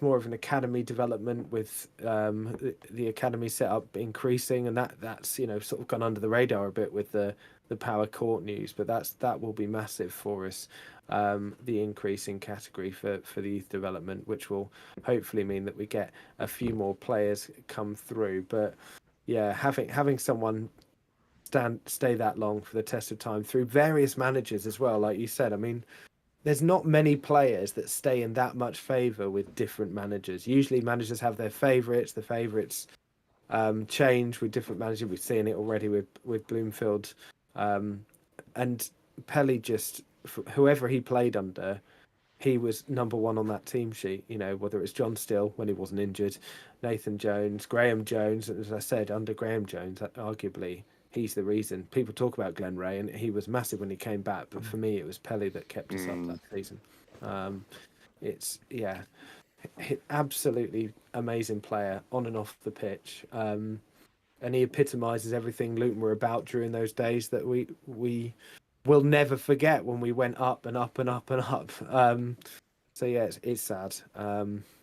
Speaker 2: more of an academy development with the academy setup increasing, and that's sort of gone under the radar a bit with the Power Court news, but that will be massive for us. The increase in category for the youth development, which will hopefully mean that we get a few more players come through. But having someone stay that long for the test of time through various managers as well, like you said. I mean, there's not many players that stay in that much favour with different managers. Usually managers have their favourites. The favourites change with different managers. We've seen it already with Bloomfield. And Pelly, just whoever he played under, he was number one on that team sheet. Whether it was John Still when he wasn't injured, Nathan Jones, Graham Jones. As I said, under Graham Jones, arguably, he's the reason. People talk about Glenn Ray, and he was massive when he came back. But for me, it was Pelly that kept us up that season. It's absolutely amazing player on and off the pitch, and he epitomises everything Luton were about during those days that we will never forget, when we went up and up and up and up. It's sad.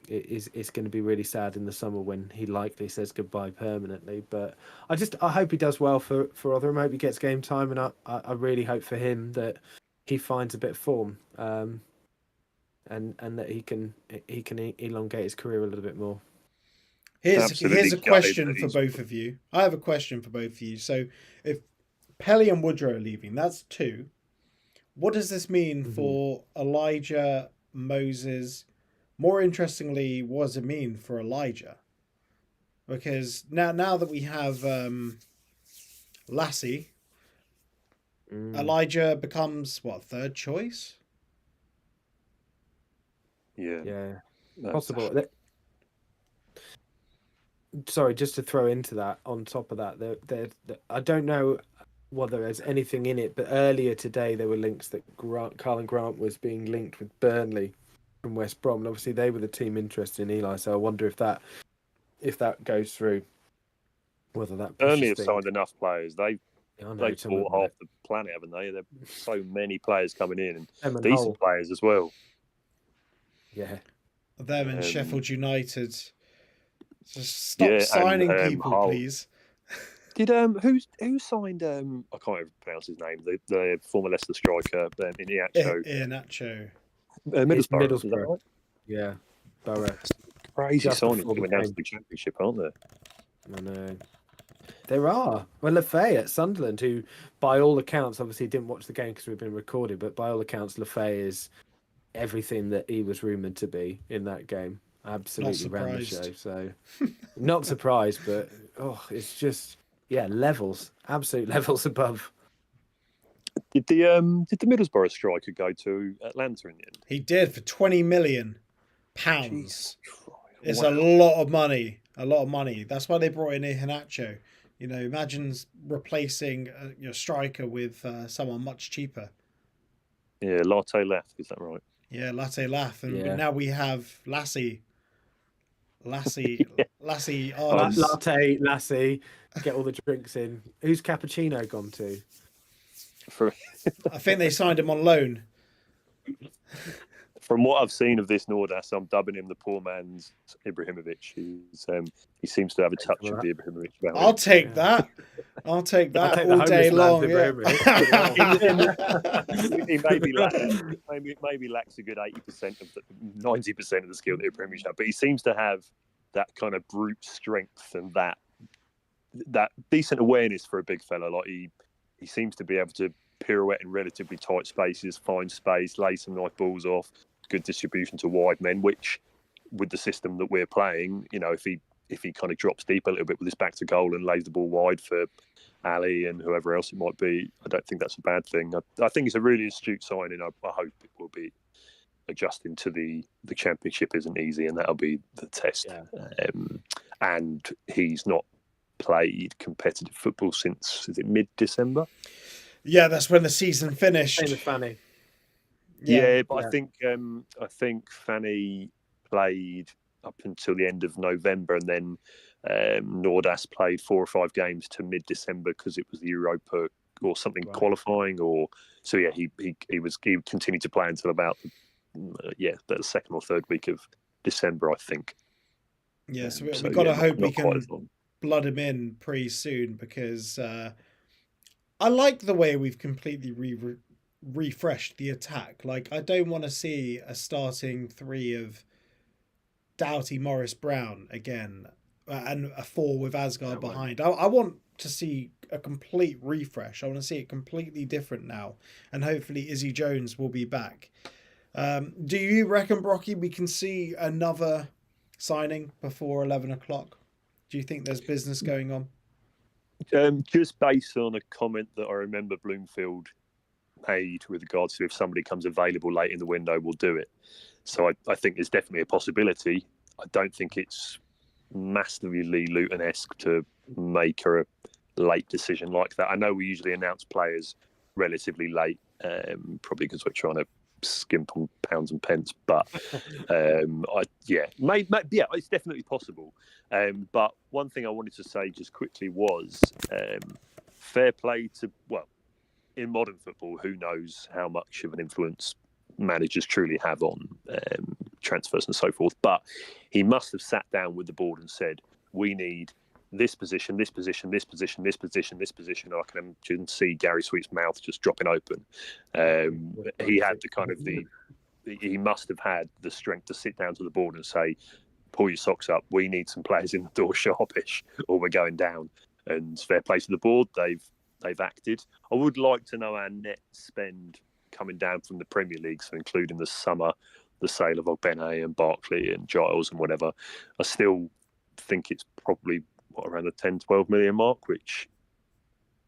Speaker 2: It's going to be really sad in the summer when he likely says goodbye permanently. But I hope he does well for Rotherham. I hope he gets game time, and I really hope for him that he finds a bit of form, and that he can elongate his career a little bit more.
Speaker 1: Here's a question for both of you. I have a question for both of you. So if Pelly and Woodrow are leaving, that's 2. What does this mean for Elijah, Moses? More interestingly, what does it mean for Elijah? Because now that we have Lassie, Elijah becomes third choice?
Speaker 2: Yeah, possible. Sorry, just to throw into that, on top of that, I don't know whether there's anything in it, but earlier today there were links that Carlin Grant was being linked with Burnley from West Brom, and obviously they were the team interested in Eli. So I wonder if that goes through, whether that
Speaker 6: Burnley
Speaker 2: pushes
Speaker 6: have
Speaker 2: things.
Speaker 6: signed enough players. They've bought half the planet, haven't they? There are so many players coming in, and decent players as well.
Speaker 2: Yeah,
Speaker 1: them and Sheffield United. Just stop signing people,
Speaker 6: Hull.
Speaker 1: please.
Speaker 6: Did who signed? I can't even pronounce his name. The former Leicester striker, Iheanacho.
Speaker 1: Iheanacho.
Speaker 6: Middlesbrough. Is that right?
Speaker 2: Yeah, Borough.
Speaker 6: Crazy signing. They went down to the Championship, aren't there?
Speaker 2: I know. There are. Well, Lefay at Sunderland, who, by all accounts, obviously didn't watch the game because we've been recorded, but by all accounts, Lefay is everything that he was rumoured to be in that game. Absolutely ran the show. So, not surprised, but it's just levels, absolute levels above.
Speaker 6: Did the Middlesbrough striker go to Atlanta in the end?
Speaker 1: He did, for £20 million. It's a lot of money. A lot of money. That's why they brought in Iheanacho. You know, imagine replacing your striker with someone much cheaper.
Speaker 6: Yeah, Latte Lath, is that right?
Speaker 1: Yeah, Latte Lath, and now we have Lassie. Lassie Ardens.
Speaker 2: Latte, Lassie, get all the drinks in. Who's Cappuccino gone to?
Speaker 1: I think they signed him on loan.
Speaker 6: From what I've seen of this Nordas, I'm dubbing him the poor man's Ibrahimovic. He seems to have a touch of the Ibrahimovic about him.
Speaker 1: I'll take that all day long.
Speaker 6: He maybe lacks a good 90% of the skill that Ibrahimovic has, but he seems to have that kind of brute strength and that decent awareness for a big fella. Like he seems to be able to pirouette in relatively tight spaces, find space, lay some nice balls off, good distribution to wide men, which with the system that we're playing, you know, if he kind of drops deep a little bit with his back to goal and lays the ball wide for Ali and whoever else it might be, I don't think that's a bad thing. I think it's a really astute signing. I hope it will be. Adjusting to the Championship isn't easy, and that'll be the test. And he's not played competitive football since, is it mid-December?
Speaker 1: Yeah, that's when the season finished.
Speaker 2: Same as Fanny.
Speaker 6: I think Fanny played up until the end of November, and then Nordas played 4 or 5 games to mid-December because it was the Europa or something qualifying. He continued to play until about the second or third week of December, I think.
Speaker 1: Yeah, so we've got to hope we can blood him in pretty soon, because I like the way we've completely refreshed the attack. Like, I don't want to see a starting 3 of Doughty, Morris, Brown again, and a 4 with Asgard behind. I want to see a complete refresh. I want to see it completely different now, and hopefully Izzy Jones will be back. Do you reckon, Brocky, we can see another signing before 11 o'clock? Do you think there's business going on?
Speaker 6: Just based on a comment that I remember Bloomfield made with regards to if somebody comes available late in the window, we'll do it. So I think there's definitely a possibility. I don't think it's massively Luton-esque to make a late decision like that. I know we usually announce players relatively late, probably because we're trying to skimp on pounds and pence, but it's definitely possible. But one thing I wanted to say just quickly was fair play to, in modern football, who knows how much of an influence managers truly have on transfers and so forth, but he must have sat down with the board and said, we need this position, this position, this position, this position, this position. I can see Gary Sweet's mouth just dropping open. He had he must have had the strength to sit down to the board and say, pull your socks up, we need some players in the door sharpish or we're going down. And fair play to the board, they've acted. I would like to know our net spend coming down from the Premier League, so including the summer, the sale of Ogbene and Barkley and Giles and whatever. I still think it's probably around the 10-12 million mark, which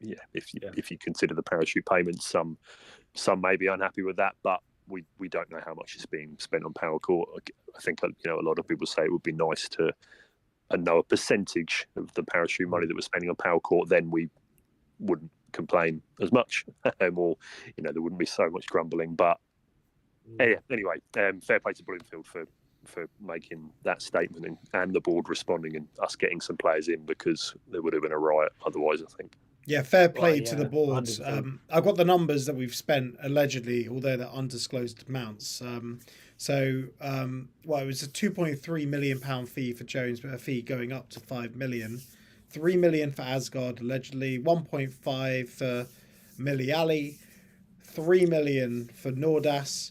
Speaker 6: if you consider the parachute payments, some may be unhappy with that, but we don't know how much is being spent on Power Court. I think a lot of people say it would be nice to know a percentage of the parachute money that we're spending on Power Court, then we wouldn't complain as much, or there wouldn't be so much grumbling. But anyway, fair play to Bloomfield for making that statement and the board responding and us getting some players in, because there would have been a riot otherwise, I think.
Speaker 1: Yeah, fair play to the board.
Speaker 2: 100%.
Speaker 1: I've got the numbers that we've spent allegedly, although they're undisclosed amounts. It was a £2.3 million fee for Jones, but a fee going up to £5 million. £3 million for Asgard, allegedly. 1.5 for Millie Ali. £3 million for Nordas.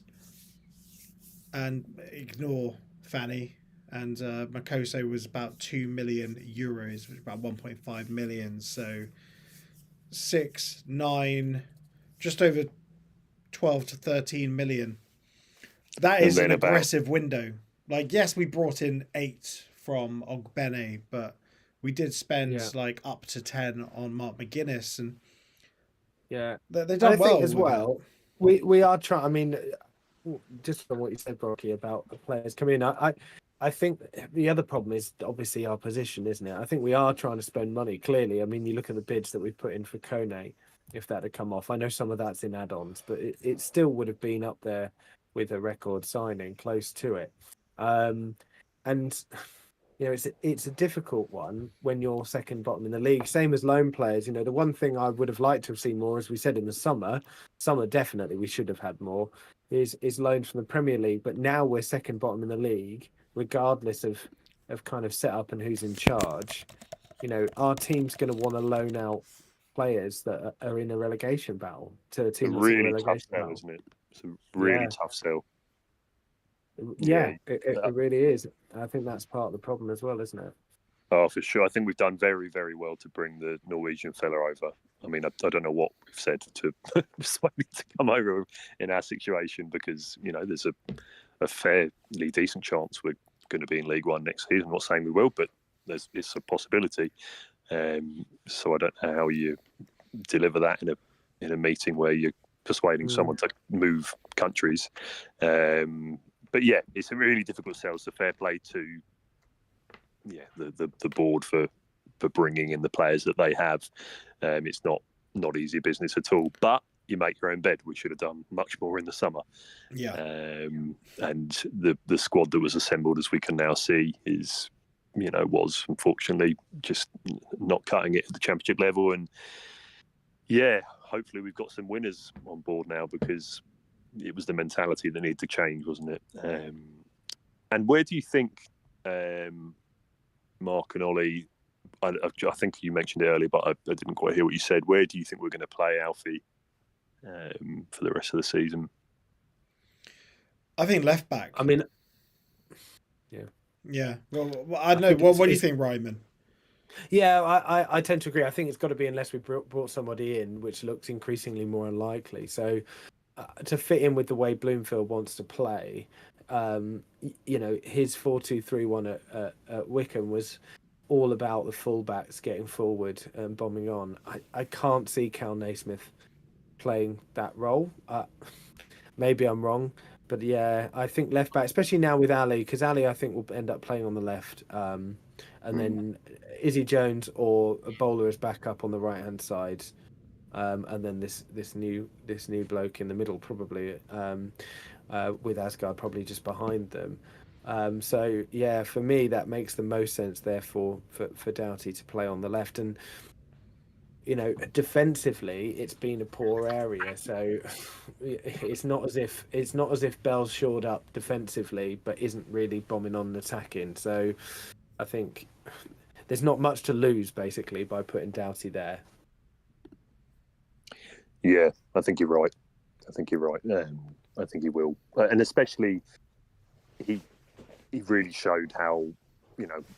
Speaker 1: And ignore Fanny. And Makoso was about €2 million, which is about 1.5 million. So 6, 9, just over 12 to 13 million. That is an aggressive window. Like, yes, we brought in 8 from Ogbene, but we did spend up to 10 on Mark McGuinness, and they've done well
Speaker 2: as well. We are trying. I mean, just from what you said, Brocky, about the players coming in, I think the other problem is obviously our position, isn't it? I think we are trying to spend money, clearly. I mean, you look at the bids that we've put in for Kone, if that had come off. I know some of that's in add-ons, but it still would have been up there with a record signing, close to it. And, it's a difficult one when you're second bottom in the league, same as loan players. The one thing I would have liked to have seen more, as we said in the summer definitely we should have had more, is loans from the Premier League. But now we're second bottom in the league, regardless of kind of setup and who's in charge. Our team's going to want to loan out players that are in a relegation battle to a team that's in a relegation battle.
Speaker 6: Isn't it? It's a really tough sell.
Speaker 2: It really is. I think that's part of the problem as well, isn't it?
Speaker 6: Oh, for sure. I think we've done very, very well to bring the Norwegian fella over. I mean, I don't know what we've said to persuade him to come over in our situation, because there's a fairly decent chance we're going to be in League One next season. I'm not saying we will, but it's a possibility. So I don't know how you deliver that in a meeting where you're persuading someone to move countries. But yeah, it's a really difficult sell. So fair play to the board for bringing in the players that they have. It's not easy business at all, but you make your own bed. We should have done much more in the summer. Yeah. And the squad that was assembled, as we can now see, was unfortunately just not cutting it at the championship level. And hopefully we've got some winners on board now, because it was the mentality that needed to change, wasn't it? And where do you think, Mark and Ollie, I think you mentioned it earlier, but I didn't quite hear what you said. Where do you think we're going to play Alfie for the rest of the season?
Speaker 1: I think left back.
Speaker 2: I mean,
Speaker 1: yeah. Well, I don't know. What do you think, Ryman?
Speaker 2: Yeah, I tend to agree. I think it's got to be, unless we brought somebody in, which looks increasingly more unlikely. So to fit in with the way Bloomfield wants to play, his 4-2-3-1 at Wycombe was all about the fullbacks getting forward and bombing on. I can't see Cal Naismith playing that role. Maybe I'm wrong, but yeah, I think left back, especially now with Ali, because Ali I think will end up playing on the left, and then Izzy Jones or a bowler as backup on the right hand side. And then this new bloke in the middle, probably with Asgard probably just behind them. So yeah, for me that makes the most sense. Therefore, for Doughty to play on the left, and defensively it's been a poor area. So it's not as if Bell's shored up defensively, but isn't really bombing on and attacking. So I think there's not much to lose basically by putting Doughty there.
Speaker 6: Yeah, I think you're right. I think he will, and especially he really showed how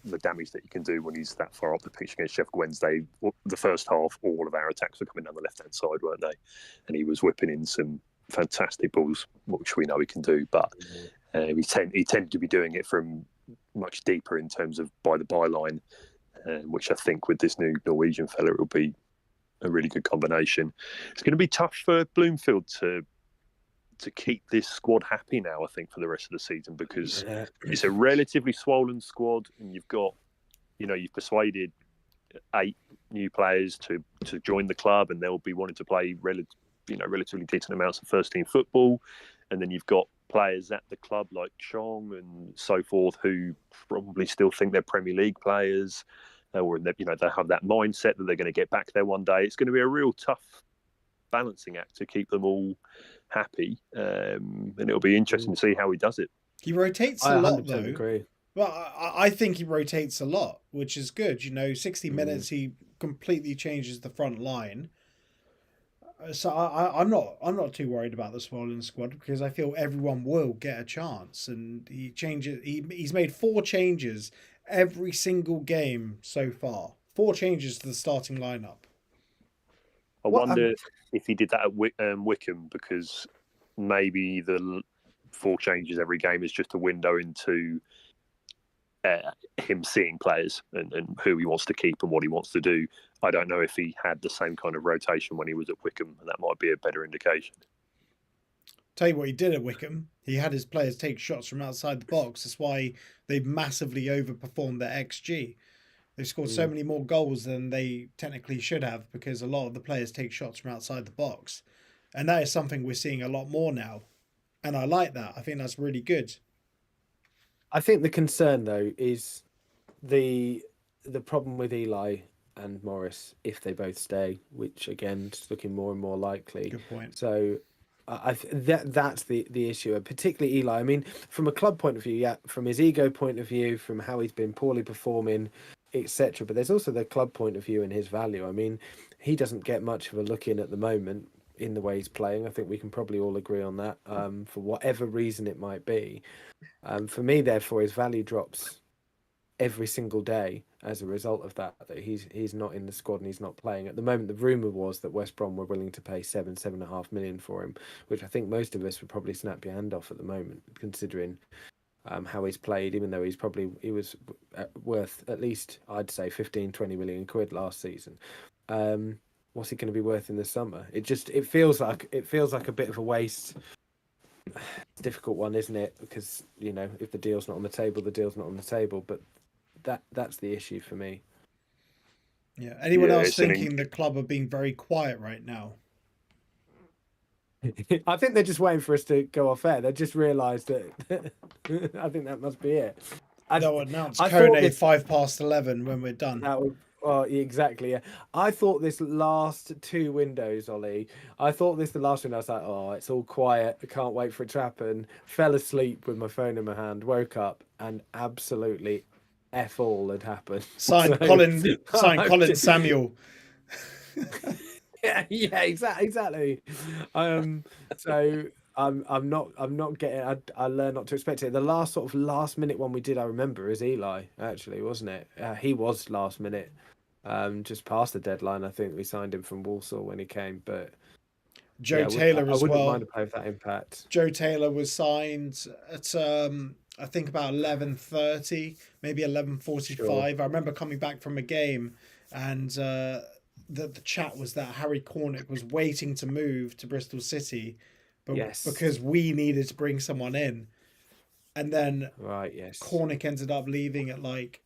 Speaker 6: the damage that he can do when he's that far up the pitch against Sheffield Wednesday. The first half, all of our attacks were coming down the left hand side, weren't they? And he was whipping in some fantastic balls, which we know he can do. But he tended to be doing it from much deeper in terms of by the byline, which I think with this new Norwegian fella it will be a really good combination. It's going to be tough for Bloomfield to keep this squad happy now, I think, for the rest of the season, because it's a relatively swollen squad, and you've persuaded 8 new players to join the club, and they'll be wanting to play relatively decent amounts of first team football, and then you've got players at the club like Chong and so forth who probably still think they're Premier League players, or they have that mindset that they're going to get back there one day. It's going to be a real tough balancing act to keep them all happy, and it'll be interesting to see how he does it.
Speaker 1: He rotates a lot, though.
Speaker 2: Agree.
Speaker 1: Well, I think he rotates a lot, which is good. 60 minutes, he completely changes the front line. So I'm not too worried about the swollen squad, because I feel everyone will get a chance, and he's made 4 changes every single game so far. 4 changes to the starting lineup.
Speaker 6: I wonder if he did that at Wickham, because maybe the 4 changes every game is just a window into him seeing players and who he wants to keep and what he wants to do. I don't know if he had the same kind of rotation when he was at Wickham, and that might be a better indication.
Speaker 1: Tell you what he did at Wickham. He had his players take shots from outside the box. That's why they massively overperformed their XG. They scored so many more goals than they technically should have, because a lot of the players take shots from outside the box. And that is something we're seeing a lot more now. And I like that. I think that's really good.
Speaker 2: I think the concern, though, is the problem with Eli and Morris if they both stay, which again is looking more and more likely.
Speaker 1: Good point.
Speaker 2: So that's the issue, particularly Eli. I mean, from a club point of view, from his ego point of view, from how he's been poorly performing, etc. But there's also the club point of view and his value. I mean, he doesn't get much of a look in at the moment in the way he's playing. I think we can probably all agree on that, for whatever reason it might be. For me, therefore, his value drops every single day as a result of that he's not in the squad and he's not playing. At the moment, the rumour was that West Brom were willing to pay 7.5 million for him, which I think most of us would probably snap your hand off at the moment, considering how he's played, even though he was worth at least, I'd say, 15-20 million quid last season. What's he going to be worth in the summer? It feels like a bit of a waste. It's a difficult one, isn't it? Because if the deal's not on the table, the deal's not on the table. But that's the issue for me.
Speaker 1: Yeah. Anyone else thinking the club are being very quiet right now?
Speaker 2: I think they're just waiting for us to go off air. They just realised that. I think that must be it.
Speaker 1: They'll announce Kone 11:05 when we're done.
Speaker 2: Well, exactly. Yeah. I thought this last 2 windows, Ollie. I thought the last window. I was like, oh, it's all quiet. I can't wait for it to happen. Fell asleep with my phone in my hand. Woke up and absolutely F all had happened.
Speaker 1: Signed Colin Samuel.
Speaker 2: yeah, exactly. So I'm not getting. I learned not to expect it. The last minute one we did, I remember, is Eli. Actually, wasn't it? He was last minute, just past the deadline. I think we signed him from Walsall when he came. But
Speaker 1: Joe Taylor as well.
Speaker 2: I wouldn't mind a play of that impact.
Speaker 1: Joe Taylor was signed at I think about 11:30, maybe 11:45. Sure. I remember coming back from a game, and the chat was that Harry Cornick was waiting to move to Bristol City, but because we needed to bring someone in, and then Cornick ended up leaving at like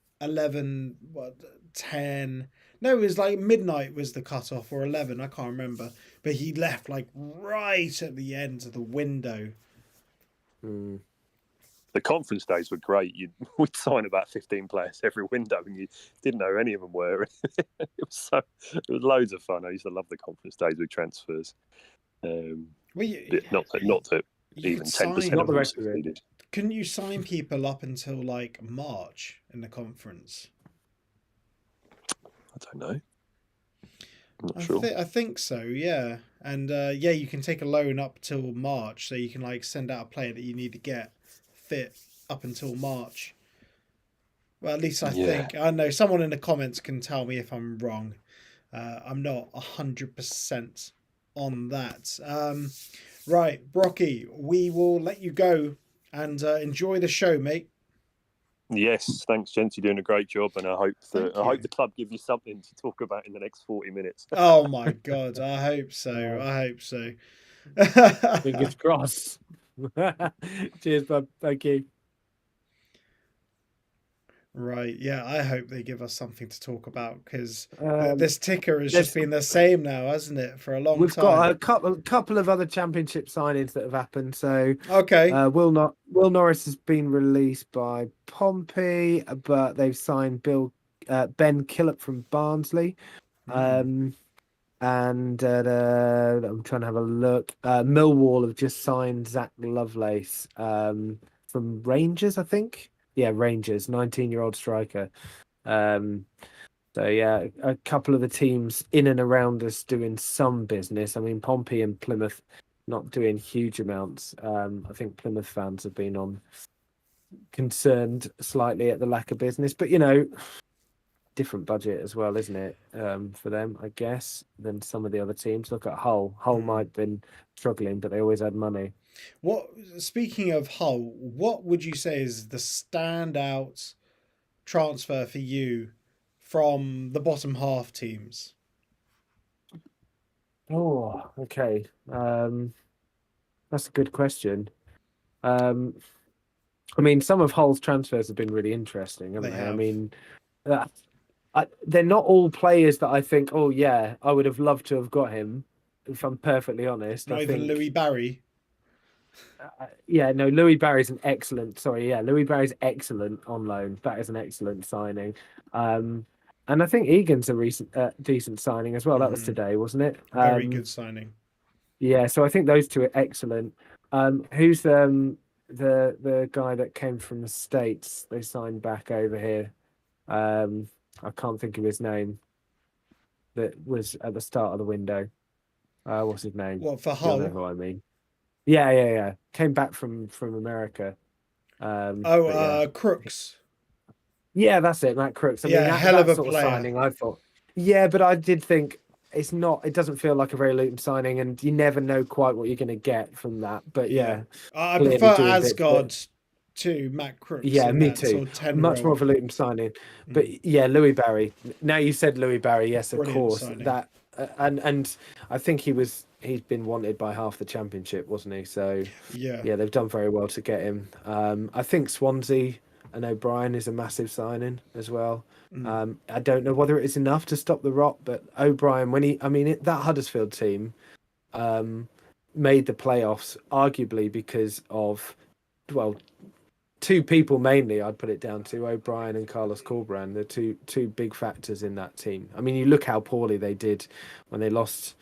Speaker 1: 10. No, it was like midnight was the cutoff, or 11. I can't remember, but he left like right at the end of the window.
Speaker 6: The conference days were great. We'd sign about 15 players every window, and you didn't know any of them were. It was loads of fun. I used to love the conference days with transfers. Not that even 10% of the rest of it.
Speaker 1: Couldn't you sign people up until like March in the conference?
Speaker 6: I don't know. I'm not sure.
Speaker 1: I think so, yeah. And you can take a loan up till March, so you can like send out a player that you need to get fit up until March. Well, at least I think. I know someone in the comments can tell me if I'm wrong. I'm not 100% on that. Right, Brocky, we will let you go and enjoy the show, mate.
Speaker 6: Yes, thanks, gents. You're doing a great job, and I hope
Speaker 1: Thank
Speaker 6: I hope
Speaker 1: you.
Speaker 6: the club give you something to talk about in the next 40 minutes.
Speaker 1: Oh my God, I hope so. I hope so.
Speaker 2: Fingers crossed. Cheers, bud. Thank you.
Speaker 1: Right, yeah, I hope they give us something to talk about because
Speaker 2: Um,
Speaker 1: this ticker has
Speaker 2: there's-
Speaker 1: just been the same now, hasn't it, for a long
Speaker 2: We've
Speaker 1: time?
Speaker 2: got a couple of other championship signings that have happened. So
Speaker 1: Okay,
Speaker 2: Will Norris has been released by Pompey, but they've signed Ben Killip from Barnsley. And I'm trying to have a look. Millwall have just signed Zach Lovelace from Rangers, I think. Yeah, Rangers, 19-year-old striker. So yeah, a couple of the teams in and around us doing some business. I mean, Pompey and Plymouth not doing huge amounts. I think Plymouth fans have been concerned slightly at the lack of business, but different budget as well, isn't it? For them, I guess, than some of the other teams. Look at Hull. Hull might have been struggling, but they always had money.
Speaker 1: Speaking of Hull, what would you say is the standout transfer for you from the bottom half teams?
Speaker 2: Oh, okay. That's a good question. I mean, some of Hull's transfers have been really interesting, haven't
Speaker 1: They
Speaker 2: they? I
Speaker 1: have.
Speaker 2: mean, they're not all players that I think, oh yeah, I would have loved to have got him. If I'm perfectly honest,
Speaker 1: Not
Speaker 2: I
Speaker 1: even
Speaker 2: think
Speaker 1: Louis Barry.
Speaker 2: Louis Barry's an excellent. Sorry, yeah, Louis Barry's excellent on loan. That is an excellent signing. And I think Egan's a recent decent signing as well. That was today, wasn't it?
Speaker 1: Very good signing.
Speaker 2: Yeah, so I think those two are excellent. Who's the guy that came from the States? They signed back over here. I can't think of his name. That was at the start of the window. What's his name?
Speaker 1: What, for
Speaker 2: You'll know
Speaker 1: Hull?
Speaker 2: who I mean. Yeah. Came back from America.
Speaker 1: Crooks.
Speaker 2: Yeah, that's it, Matt Crooks. I
Speaker 1: Yeah,
Speaker 2: mean,
Speaker 1: hell
Speaker 2: that
Speaker 1: of a
Speaker 2: sort of
Speaker 1: player.
Speaker 2: signing, I thought. Yeah, but I did think it's not. It doesn't feel like a very Luton signing, and you never know quite what you're going to get from that. But yeah,
Speaker 1: I
Speaker 2: clearly
Speaker 1: prefer
Speaker 2: doing bits,
Speaker 1: Asgard to Matt Crooks.
Speaker 2: yeah,
Speaker 1: in
Speaker 2: me
Speaker 1: that
Speaker 2: too.
Speaker 1: Sort of 10
Speaker 2: Much
Speaker 1: role.
Speaker 2: more of a Luton signing. But yeah, Louis Barry. Now you said Louis Barry, yes, of
Speaker 1: Brilliant
Speaker 2: course.
Speaker 1: signing.
Speaker 2: That and I think he's been wanted by half the championship, wasn't he? So
Speaker 1: Yeah.
Speaker 2: they've done very well to get him. I think Swansea and O'Brien is a massive signing as well. I don't know whether it is enough to stop the rot, but O'Brien, that Huddersfield team made the playoffs arguably because of, well, two people mainly. I'd put it down to O'Brien and Carlos Corberán, the two big factors in that team. I mean, you look how poorly they did when they lost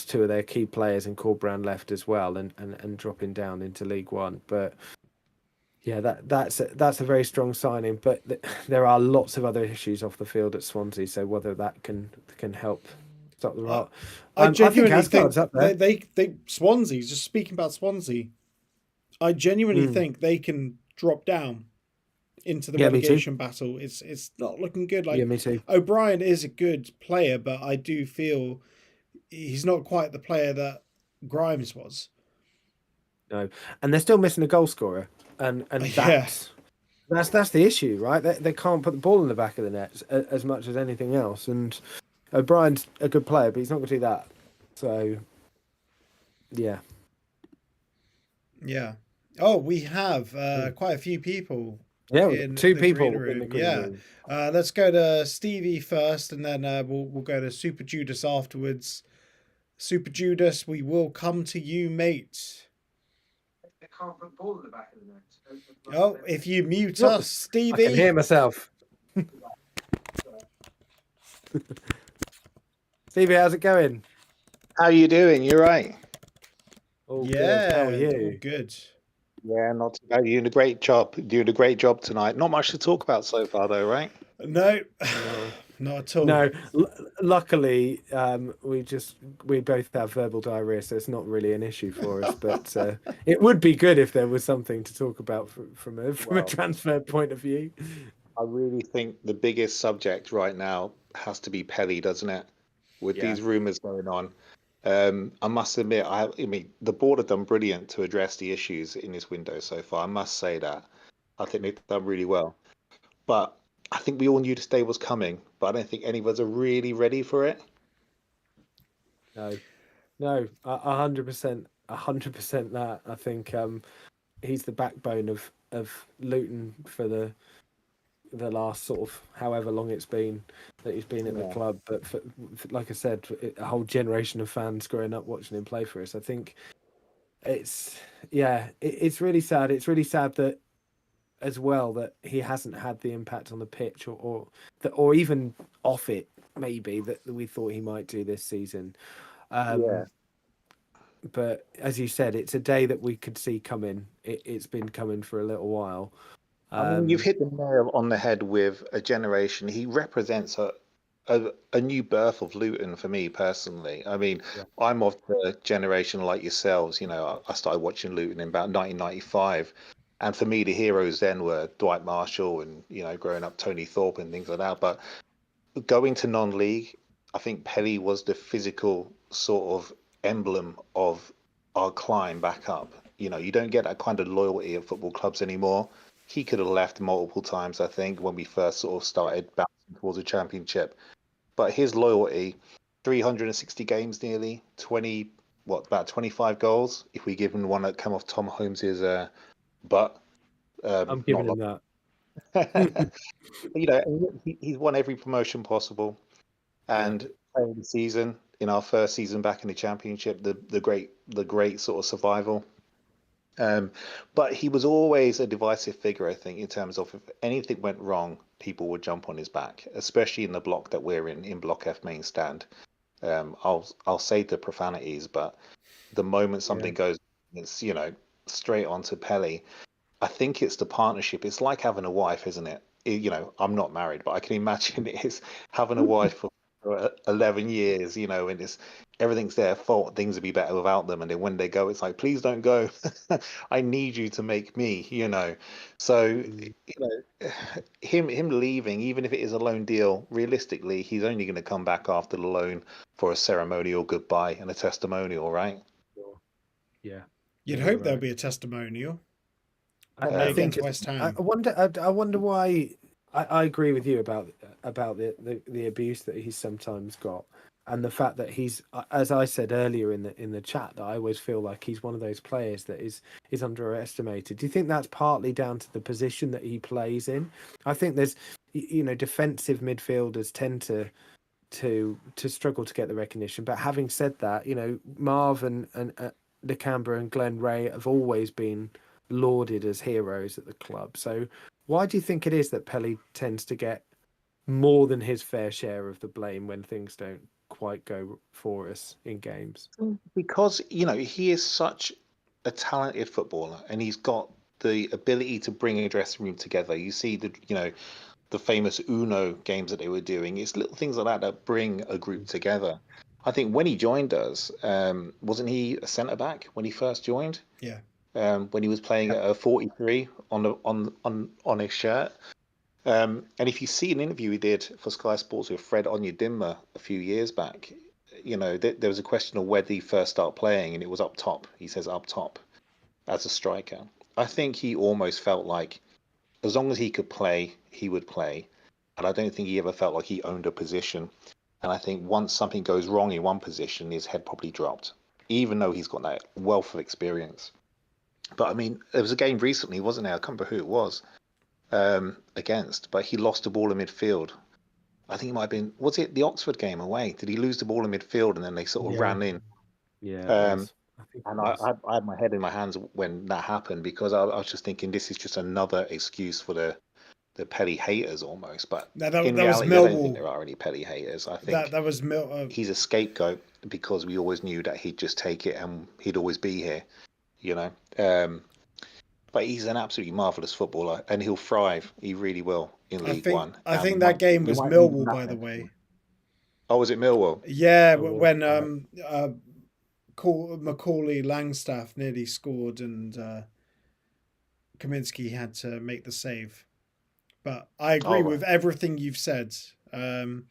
Speaker 2: two of their key players and Corberán left as well, and dropping down into League One. But yeah, that's a very strong signing. But there are lots of other issues off the field at Swansea, so whether that can help stop the rot.
Speaker 1: I genuinely
Speaker 2: Asgard's
Speaker 1: think
Speaker 2: up there.
Speaker 1: they Swansea, just speaking about Swansea, I genuinely think they can drop down into the relegation battle. It's not looking good. Like,
Speaker 2: me too.
Speaker 1: O'Brien is a good player, but I do feel he's not quite the player that Grimes was.
Speaker 2: No, and they're still missing a goal scorer, and that's the issue, right? They can't put the ball in the back of the net as much as anything else. And O'Brien's a good player, but he's not going to do that. So, yeah.
Speaker 1: Oh, we have quite a few people.
Speaker 2: Yeah, two people in the green room.
Speaker 1: Let's go to Stevie first, and then we'll go to Super Judas afterwards. Super Judas, we will come to you, mate.
Speaker 2: They can't put the ball in the back of the net.
Speaker 1: Oh, if you mute us, Stevie.
Speaker 2: I can hear myself. Stevie, how's it going?
Speaker 7: How you doing? You're right.
Speaker 2: All good. How are you?
Speaker 1: All good.
Speaker 7: Yeah, not too bad. You're doing a great job. Doing a great job tonight. Not much to talk about so far, though, right?
Speaker 1: No, not at all.
Speaker 2: No, luckily, we both have verbal diarrhea, so it's not really an issue for us. But it would be good if there was something to talk about from a transfer point of view.
Speaker 7: I really think the biggest subject right now has to be Pelly, doesn't it? With these rumours going on. I must admit, I mean, the board have done brilliant to address the issues in this window so far. I must say that. I think they've done really well. But I think we all knew this day was coming, but I don't think any of us are really ready for it.
Speaker 2: No, 100%, 100% that. I think he's the backbone of Luton for the last sort of however long it's been that he's been at the club. But for, like I said, a whole generation of fans growing up watching him play for us. I think it's it's really sad. It's really sad that as well that he hasn't had the impact on the pitch or even off it maybe that we thought he might do this season. But as you said, it's a day that we could see coming. It's been coming for a little while.
Speaker 7: I mean, you've hit the nail on the head with a generation. He represents a new birth of Luton for me personally. I mean, I'm of the generation like yourselves. You know, I started watching Luton in about 1995. And for me, the heroes then were Dwight Marshall and, you know, growing up, Tony Thorpe and things like that. But going to non-league, I think Pelly was the physical sort of emblem of our climb back up. You know, you don't get that kind of loyalty at football clubs anymore. He could have left multiple times, I think, when we first sort of started bouncing towards a championship. But his loyalty, 360 games nearly, about 25 goals, if we give him one that come off Tom Holmes's butt.
Speaker 2: I'm giving him that.
Speaker 7: You know, he's won every promotion possible, and playing the season in our first season back in the championship, the great sort of survival. But he was always a divisive figure, I think, in terms of if anything went wrong, people would jump on his back, especially in the block that we're in Block F main stand. I'll say the profanities, but the moment something goes, it's, you know, straight on to Pelly. I think it's the partnership. It's like having a wife, isn't it? You know, I'm not married, but I can imagine it is having a wife for 11 years, you know, and it's everything's their fault. Things would be better without them. And then when they go, it's like, please don't go. I need you to make me, you know. So, you know, him leaving, even if it is a loan deal, realistically, he's only going to come back after the loan for a ceremonial goodbye and a testimonial, right?
Speaker 2: Yeah.
Speaker 1: You'd hope there'll be a testimonial.
Speaker 2: I think
Speaker 1: West Ham.
Speaker 2: I wonder why. I agree with you about the abuse that he's sometimes got, and the fact that he's, as I said earlier in the chat, that I always feel like he's one of those players that is underestimated. Do you think that's partly down to the position that he plays in? I think there's, you know, defensive midfielders tend to struggle to get the recognition. But having said that, you know, Marv and Nakamba and Glenn Ray have always been lauded as heroes at the club. So why do you think it is that Pelly tends to get more than his fair share of the blame when things don't quite go for us in games?
Speaker 7: Because, you know, he is such a talented footballer and he's got the ability to bring a dressing room together. You see the famous Uno games that they were doing. It's little things like that bring a group together. I think when he joined us, wasn't he a centre back when he first joined?
Speaker 1: Yeah.
Speaker 7: When he was playing at a 43 on his shirt. And if you see an interview he did for Sky Sports with Fred Onyedinma a few years back, you know, there was a question of whether he first started playing, and it was up top. He says up top as a striker. I think he almost felt like as long as he could play, he would play. And I don't think he ever felt like he owned a position. And I think once something goes wrong in one position, his head probably dropped, even though he's got that wealth of experience. But I mean, there was a game recently, wasn't there? I can't remember who it was against, but he lost the ball in midfield. I think it might have been, was it the Oxford game away? Did he lose the ball in midfield and then they sort of ran in?
Speaker 2: Yeah.
Speaker 7: And I had my head in my hands when that happened because I was just thinking this is just another excuse for the Pelly haters almost. But in reality, I don't think there are any Pelly haters. I think
Speaker 1: that was
Speaker 7: he's a scapegoat because we always knew that he'd just take it and he'd always be here, you know. But he's an absolutely marvellous footballer and he'll thrive. He really will in League One.
Speaker 1: I think that game was Millwall, by the way.
Speaker 7: Oh, was it Millwall?
Speaker 1: Yeah, when Macaulay Langstaff nearly scored and Kaminsky had to make the save. But I agree with everything you've said. Everything.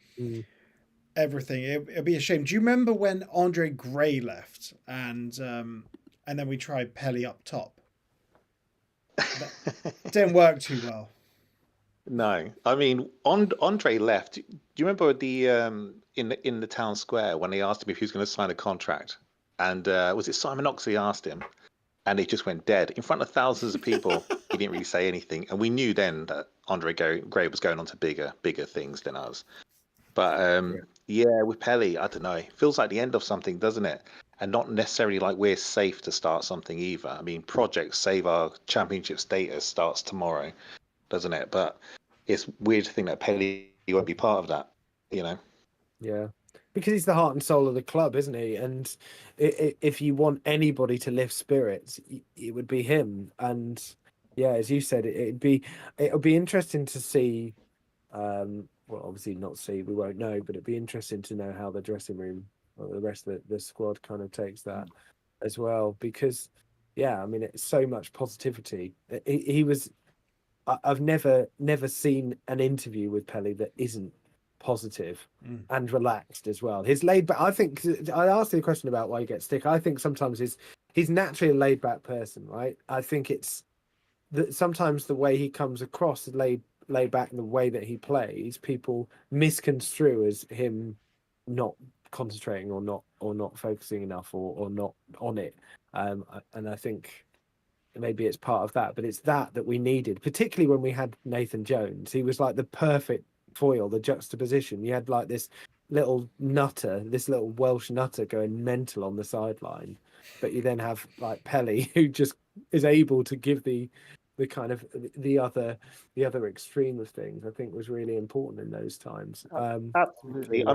Speaker 1: It'd be a shame. Do you remember when Andre Gray left and then we tried Pelly up top? That didn't work too well.
Speaker 7: No, I mean, Andre left. Do you remember the in the town square when they asked him if he was going to sign a contract? And was it Simon Oxley asked him, and he just went dead in front of thousands of people. He didn't really say anything, and we knew then that Gray was going on to bigger things than us. But yeah, with Pelly, I don't know. Feels like the end of something, doesn't it? And not necessarily like we're safe to start something either. I mean, Project Save Our Championship status starts tomorrow, doesn't it? But it's weird to think that Pelly won't be part of that, you know?
Speaker 2: Yeah, because he's the heart and soul of the club, isn't he? And if you want anybody to lift spirits, it would be him. And yeah, as you said, it'd be interesting to see. Well, obviously not see, we won't know, but it'd be interesting to know how the dressing room or the rest of the squad kind of takes that as well. Because yeah, I mean, it's so much positivity. He was. I've never seen an interview with Pelly that isn't positive and relaxed as well. His laid back. I think I asked you a question about why he gets stick. I think sometimes he's naturally a laid back person, right? I think it's that sometimes the way he comes across laid back and the way that he plays, people misconstrue as him not concentrating or not focusing enough or not on it. And I think maybe it's part of that, but it's that we needed, particularly when we had Nathan Jones. He was like the perfect foil, the juxtaposition. You had like this little nutter, this little Welsh nutter going mental on the sideline, but you then have like Pelly, who just is able to give the kind of the other extreme of things. I think was really important in those times.
Speaker 7: Absolutely.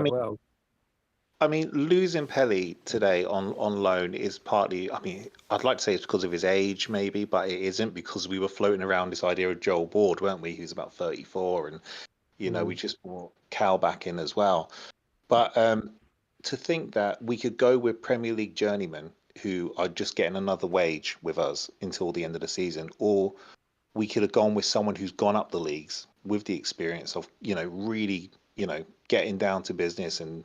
Speaker 7: I mean, losing Pelly today on loan is partly, I mean, I'd like to say it's because of his age, maybe, but it isn't, because we were floating around this idea of Joel Board, weren't we? Who's about 34, and, you know, we just brought Cal back in as well. But to think that we could go with Premier League journeymen who are just getting another wage with us until the end of the season, or we could have gone with someone who's gone up the leagues with the experience of, you know, really, you know, getting down to business and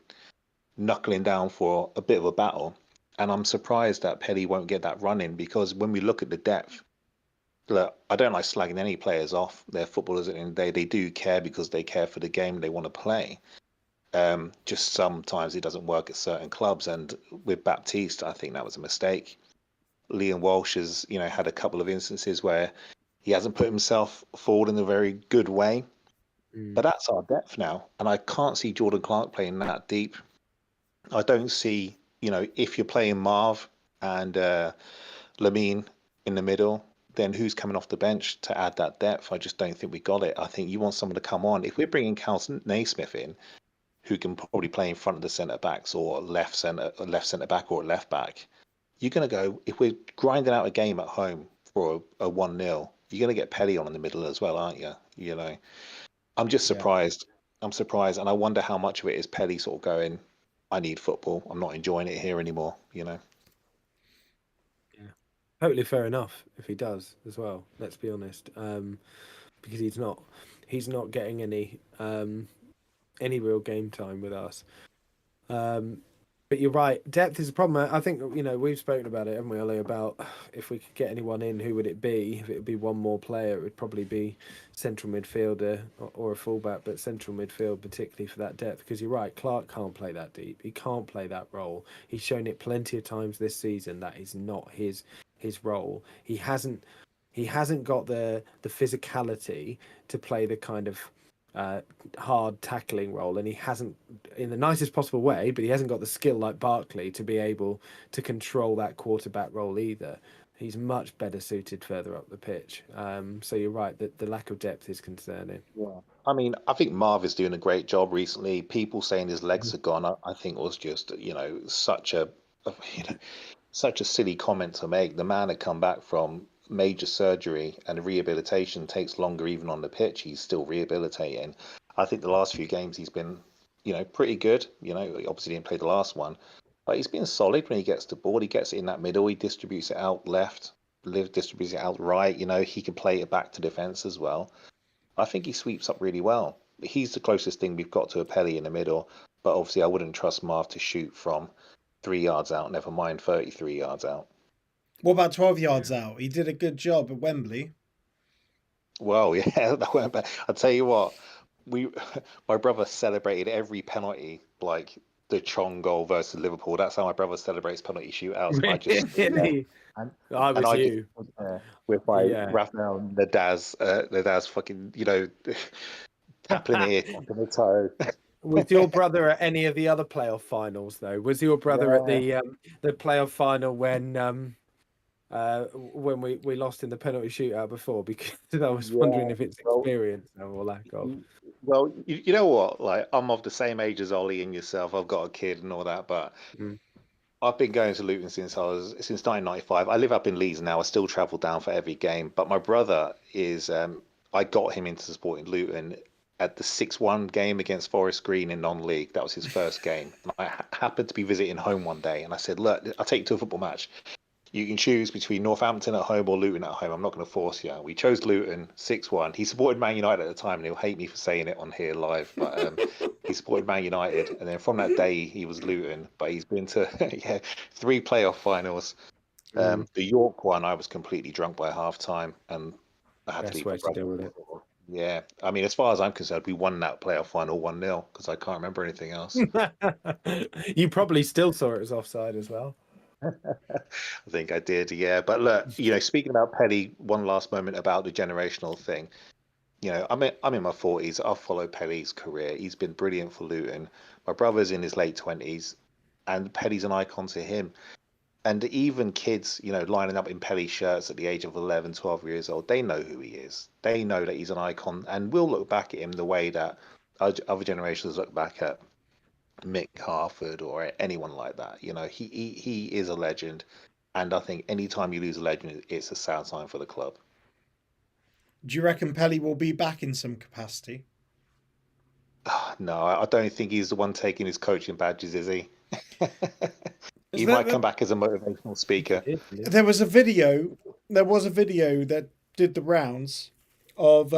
Speaker 7: knuckling down for a bit of a battle. And I'm surprised that Pelly won't get that run in, because when we look at the depth, look, I don't like slagging any players off. They're footballers at the end of the day. They do care because they care for the game they want to play. Just sometimes it doesn't work at certain clubs. And with Baptiste, I think that was a mistake. Liam Walsh has, you know, had a couple of instances where he hasn't put himself forward in a very good way. But that's our depth now. And I can't see Jordan Clark playing that deep. I don't see, you know, if you're playing Marv and Lamine in the middle, then who's coming off the bench to add that depth? I just don't think we got it. I think you want someone to come on. If we're bringing Cal Naismith in, who can probably play in front of the centre backs or left centre back or left back, you're going to go, if we're grinding out a game at home for a 1-0, you're going to get Pelly on in the middle as well, aren't you? You know, I'm just surprised. I'm surprised. And I wonder how much of it is Pelly sort of going, I need football. I'm not enjoying it here anymore, you know?
Speaker 2: Yeah, totally fair enough if he does as well, let's be honest. Because he's not getting any real game time with us. But you're right, depth is a problem. I think, you know, we've spoken about it, haven't we, Ollie, about if we could get anyone in, who would it be? If it would be one more player, it would probably be central midfielder or a fullback, but central midfield particularly for that depth. Because you're right, Clark can't play that deep. He can't play that role. He's shown it plenty of times this season that is not his role. He hasn't got the physicality to play the kind of hard tackling role, and he hasn't, in the nicest possible way, but he hasn't got the skill like Barkley to be able to control that quarterback role either. He's much better suited further up the pitch. So you're right that the lack of depth is concerning.
Speaker 7: Yeah. I mean, I think Marv is doing a great job recently. People saying his legs are gone, I think was just, you know, such a you know, such a silly comment to make. The man had come back from major surgery, and rehabilitation takes longer even on the pitch. He's still rehabilitating. I think the last few games he's been, you know, pretty good. You know, he obviously didn't play the last one, but he's been solid when he gets the ball. He gets it in that middle. He distributes it out left, distributes it out right. You know, he can play it back to defence as well. I think he sweeps up really well. He's the closest thing we've got to a Pelly in the middle, but obviously I wouldn't trust Marv to shoot from 3 yards out, never mind 33 yards out.
Speaker 1: What about 12 yards out? He did a good job at Wembley.
Speaker 7: Well, yeah, that went back. I'll tell you what, we, my brother celebrated every penalty like the Chong goal versus Liverpool. That's how my brother celebrates penalty shootouts. And I just stood there,
Speaker 2: Really?
Speaker 7: and,
Speaker 2: I
Speaker 7: and
Speaker 2: was
Speaker 7: I just
Speaker 2: you.
Speaker 7: stood there with my
Speaker 2: Yeah.
Speaker 7: Raphael Nadal's fucking, tapping the ear, tapping the toe.
Speaker 2: Was your brother at any of the other playoff finals though? Was your brother at
Speaker 7: Yeah.
Speaker 2: the playoff final when we lost in the penalty shootout before? Because I was wondering
Speaker 7: Yeah.
Speaker 2: if it's
Speaker 7: Well,
Speaker 2: experience or lack of.
Speaker 7: well, you know what? Like, I'm of the same age as Ollie and yourself. I've got a kid and all that, but
Speaker 2: Mm.
Speaker 7: I've been going to Luton since 1995. I live up in Leeds now. I still travel down for every game. But my brother is, I got him into supporting Luton at the 6-1 game against Forest Green in non-league. That was his first game. And I happened to be visiting home one day, and I said, "Look, I'll take you to a football match. You can choose between Northampton at home or Luton at home. I'm not going to force you." We chose Luton 6-1. He supported Man United at the time, and he'll hate me for saying it on here live, but he supported Man United, and then from that day he was Luton. But he's been to 3 playoff finals. The York one, I was completely drunk by half time, and I had to
Speaker 2: Best
Speaker 7: leave.
Speaker 2: way to deal with it.
Speaker 7: Yeah, I mean, as far as I'm concerned, we won that playoff final 1-0 because I can't remember anything else.
Speaker 2: You probably still saw it as offside as well.
Speaker 7: I think I did, yeah. But look, speaking about Pelly, one last moment about the generational thing. I'm in my 40s. I've followed Pelly's career. He's been brilliant for Luton. My brother's in his late 20s, and Pelly's an icon to him. And even kids, lining up in Pelly shirts at the age of 11, 12 years old, they know who he is. They know that he's an icon, and we'll look back at him the way that other generations look back at Mick Harford or anyone like that. He is a legend, and I think anytime you lose a legend, it's a sad sign for the club.
Speaker 1: Do you reckon Pelly will be back in some capacity?
Speaker 7: No, I don't think he's the one taking his coaching badges, is he? He might come back as a motivational speaker.
Speaker 1: There was a video that did the rounds of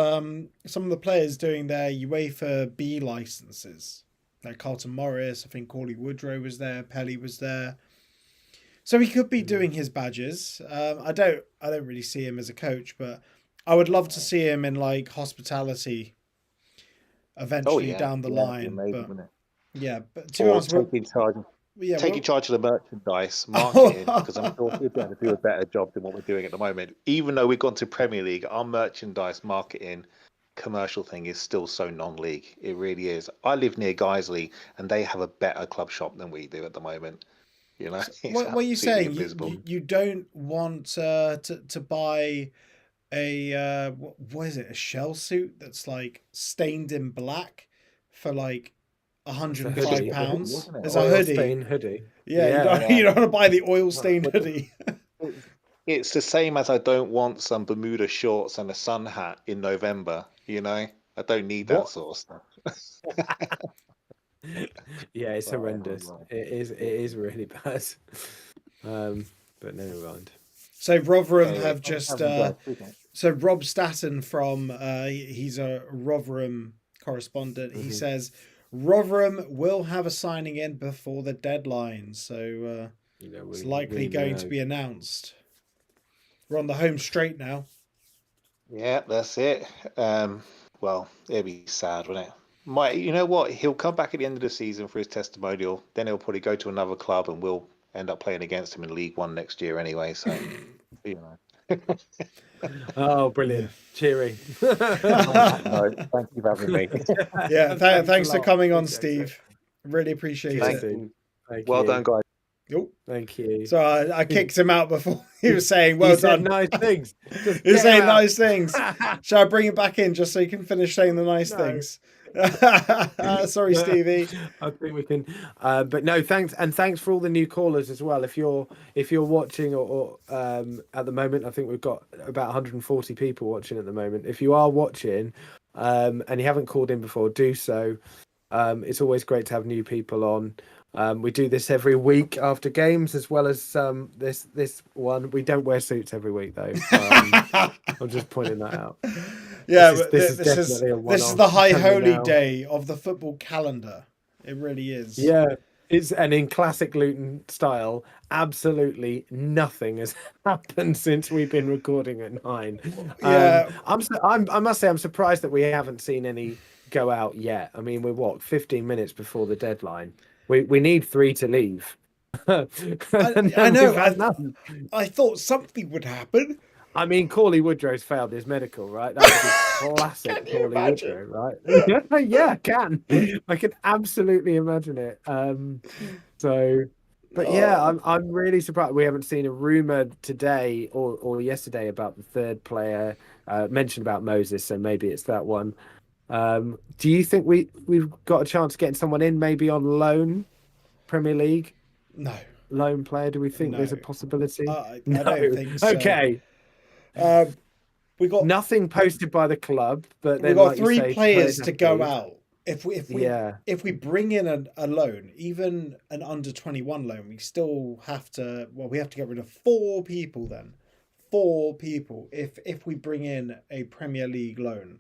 Speaker 1: some of the players doing their UEFA B licenses. Like Carlton Morris, I think Ollie Woodrow was there, Pelly was there. So he could be doing his badges. I don't really see him as a coach, but I would love to see him in like hospitality eventually down the line.
Speaker 7: Amazing,
Speaker 1: but to be honest,
Speaker 7: taking charge of the merchandise, marketing, because I'm sure we'll be able to do a better job than what we're doing at the moment. Even though we've gone to Premier League, our merchandise marketing commercial thing is still so non-league. It really is. I live near Guiseley, and they have a better club shop than we do at the moment.
Speaker 1: What are you saying? You don't want to buy a what is it? A shell suit that's like stained in black for like £105. It's a
Speaker 2: hoodie.
Speaker 1: Yeah. You don't want to buy the oil stained hoodie.
Speaker 7: It's the same as I don't want some Bermuda shorts and a sun hat in November. I don't need that sort of stuff.
Speaker 2: Yeah, it's horrendous. It is really bad. But never mind.
Speaker 1: So Rotherham have just so Rob Statten from he's a Rotherham correspondent. He says Rotherham will have a signing in before the deadline, so it's likely going to be announced. We're on the home straight now.
Speaker 7: Yeah, that's it. Well, it'd be sad, wouldn't it? You know what? He'll come back at the end of the season for his testimonial. Then he'll probably go to another club, and we'll end up playing against him in League One next year anyway. So,
Speaker 2: Oh, brilliant! Cheery.
Speaker 7: No, thank you for having me.
Speaker 1: Yeah, thanks for coming on, Steve. Really appreciate it.
Speaker 7: Well done, guys.
Speaker 1: Oh,
Speaker 2: thank you.
Speaker 1: So I kicked him out before he was saying well done.
Speaker 2: Nice things.
Speaker 1: He was saying nice things. Shall I bring him back in just so you can finish saying the nice things? Sorry, Stevie.
Speaker 2: I think we can. But no, thanks for all the new callers as well. If you're watching or at the moment, I think we've got about 140 people watching at the moment. If you are watching and you haven't called in before, do so. It's always great to have new people on. We do this every week after games, as well as this one. We don't wear suits every week though. I'm just pointing that out.
Speaker 1: Yeah,
Speaker 2: this
Speaker 1: is the high holy day of the football calendar. It really is.
Speaker 2: Yeah, And in classic Luton style, absolutely nothing has happened since we've been recording at 9.
Speaker 1: Yeah.
Speaker 2: I must say I'm surprised that we haven't seen any go out yet. I mean, we're 15 minutes before the deadline. We need 3 to leave.
Speaker 1: I know. I thought something would happen.
Speaker 2: I mean, Corley Woodrow's failed his medical, right? That would be classic Corley Woodrow, right? Yeah, I can. I can absolutely imagine it. But yeah, I'm really surprised we haven't seen a rumor today or yesterday about the third player mentioned about Moses, so maybe it's that one. Do you think we've got a chance of getting someone in, maybe on loan, Premier League?
Speaker 1: No.
Speaker 2: Loan player? Do we think there's a possibility?
Speaker 1: I don't think so.
Speaker 2: Okay.
Speaker 1: We got
Speaker 2: nothing posted by the club, but then
Speaker 1: we got
Speaker 2: like
Speaker 1: 3
Speaker 2: you say,
Speaker 1: players to go out. If we bring in a loan, even an under 21 loan, we still have to. Well, we have to get rid of 4 people then. 4 people if we bring in a Premier League loan.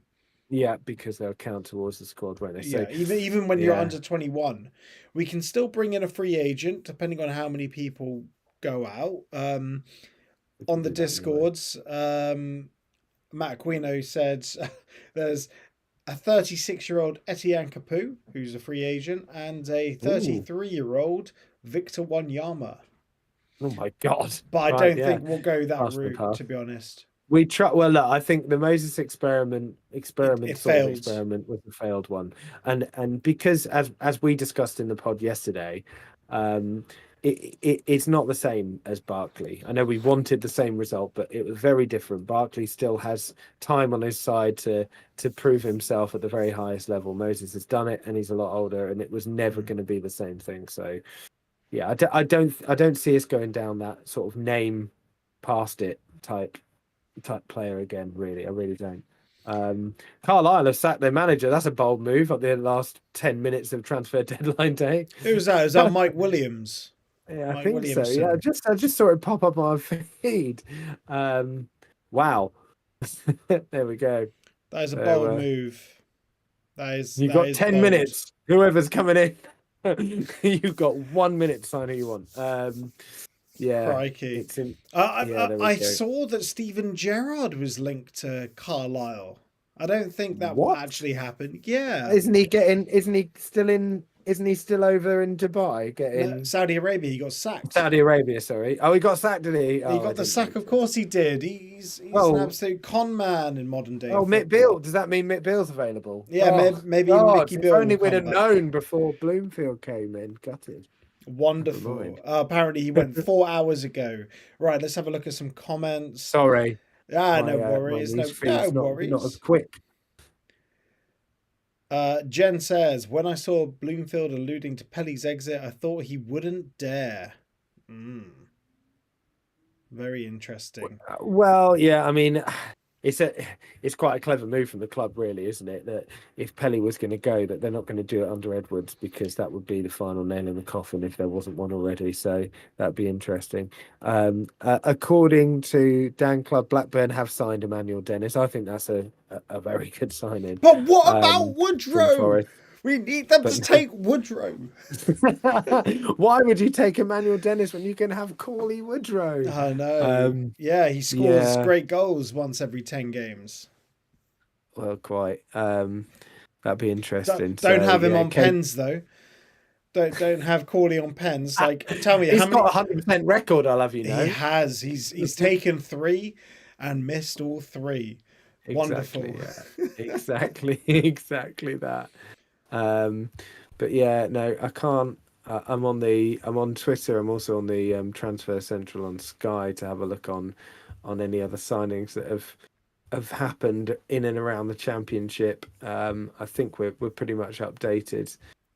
Speaker 2: Yeah, because they'll count towards the squad, won't they?
Speaker 1: So, even when you're under 21, we can still bring in a free agent depending on how many people go out. On the Discords, Matt Aquino said there's a 36-year-old Etienne Capoue, who's a free agent, and a 33-year-old Victor Wanyama.
Speaker 2: Oh my God!
Speaker 1: But I don't think we'll go that route, to be honest.
Speaker 2: We try. Well, look, I think the Moses experiment was a failed one, and because as we discussed in the pod yesterday, it's not the same as Barkley. I know we wanted the same result, but it was very different. Barkley still has time on his side to prove himself at the very highest level. Moses has done it, and he's a lot older, and it was never going to be the same thing. So, yeah, I don't see us going down that sort of name past it type player again. Really, I really don't. Carlisle have sacked their manager. That's a bold move at the last 10 minutes of transfer deadline day.
Speaker 1: Who was that? Was that Mike Williams?
Speaker 2: Yeah, Mike Williamson. So. Yeah, I just saw it pop up on my feed. Wow. There we go.
Speaker 1: That is a bold move.
Speaker 2: You've got 10 minutes. Whoever's coming in, you've got 1 minute to sign who you want. Yeah.
Speaker 1: Crikey. I saw that Steven Gerrard was linked to Carlisle. I don't think that will actually happen. Yeah.
Speaker 2: Isn't he still over in Dubai?
Speaker 1: Saudi Arabia. He got sacked.
Speaker 2: Saudi Arabia, sorry. Oh, he got sacked, did he?
Speaker 1: He got the sack. Of course he did. He's an absolute con man in modern day.
Speaker 2: Oh, Mick Beale. Does that mean Mick Beale's available?
Speaker 1: Yeah, maybe Mickey Beale.
Speaker 2: If only we'd have known before Bloomfield came in. Gutted.
Speaker 1: Wonderful. Apparently he went 4 hours ago. Right, let's have a look at some comments.
Speaker 2: Sorry.
Speaker 1: No worries. No worries.
Speaker 2: Not as quick.
Speaker 1: Jen says, when I saw Bloomfield alluding to Pelly's exit, I thought he wouldn't dare. Very interesting.
Speaker 2: Well, yeah, I mean, it's quite a clever move from the club, really, isn't it? That if Pelly was going to go, that they're not going to do it under Edwards, because that would be the final nail in the coffin if there wasn't one already. So that'd be interesting. According to Dan Club, Blackburn have signed Emmanuel Dennis. I think that's a very good signing.
Speaker 1: But what about Woodrow? We need them to take Woodrow.
Speaker 2: Why would you take Emmanuel Dennis when you can have Corley Woodrow?
Speaker 1: I know. He scores great goals once every 10 games.
Speaker 2: Well, quite. That'd be interesting.
Speaker 1: Don't have him on pens, though. Don't have Corley on pens. Like, tell me,
Speaker 2: he's got 100% record. I'll have you know.
Speaker 1: He has. He's taken 3 and missed all 3. Wonderful.
Speaker 2: Exactly. Exactly that. But yeah, no, I can't. I'm on Twitter. I'm also on the Transfer Central on Sky to have a look on any other signings that have happened in and around the Championship. I think we're pretty much updated.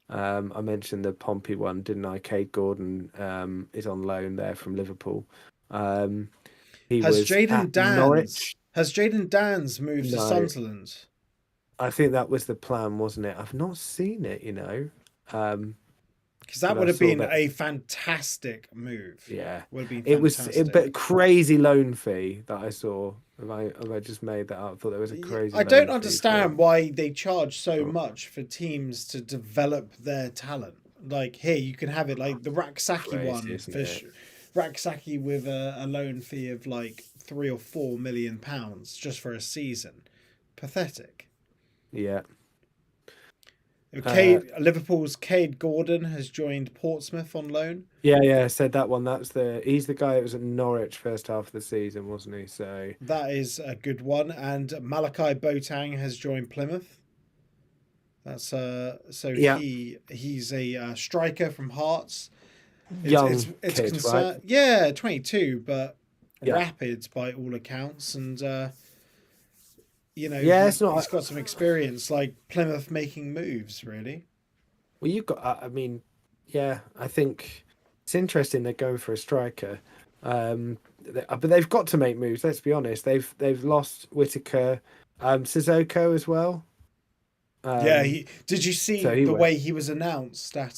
Speaker 2: I mentioned the Pompey one, didn't I? Cade Gordon is on loan there from Liverpool.
Speaker 1: Has Jayden Dans moved to Sunderland?
Speaker 2: I think that was the plan, wasn't it? I've not seen it,
Speaker 1: because that would have been a fantastic move.
Speaker 2: Yeah,
Speaker 1: would have been
Speaker 2: fantastic. It was a crazy loan fee that I saw. Have I just made that up? I thought there was a crazy.
Speaker 1: I don't understand why they charge so much for teams to develop their talent. Like here, you can have it like the Raksaki
Speaker 2: Crazy,
Speaker 1: one
Speaker 2: isn't
Speaker 1: for
Speaker 2: it?
Speaker 1: Raksaki with a loan fee of like £3 or £4 million just for a season. Pathetic.
Speaker 2: Yeah.
Speaker 1: Liverpool's Cade Gordon has joined Portsmouth on loan.
Speaker 2: Yeah, said that one. He's the guy that was at Norwich first half of the season, wasn't he? So
Speaker 1: That is a good one. And Malachi Boateng has joined Plymouth. That's so
Speaker 2: yeah,
Speaker 1: he's a striker from Hearts.
Speaker 2: young
Speaker 1: It's
Speaker 2: kid,
Speaker 1: concern.
Speaker 2: right?
Speaker 1: Yeah, 22, but
Speaker 2: Yeah.
Speaker 1: rapid by all accounts, and
Speaker 2: Yeah, it's not.
Speaker 1: he's got some experience, like Plymouth making moves. Really,
Speaker 2: Well, you've got. I mean, yeah, I think it's interesting they're going for a striker, but they've got to make moves. Let's be honest. They've lost Whitaker, Sissoko as well.
Speaker 1: yeah. Did you see
Speaker 2: so he
Speaker 1: the
Speaker 2: went.
Speaker 1: way he was announced at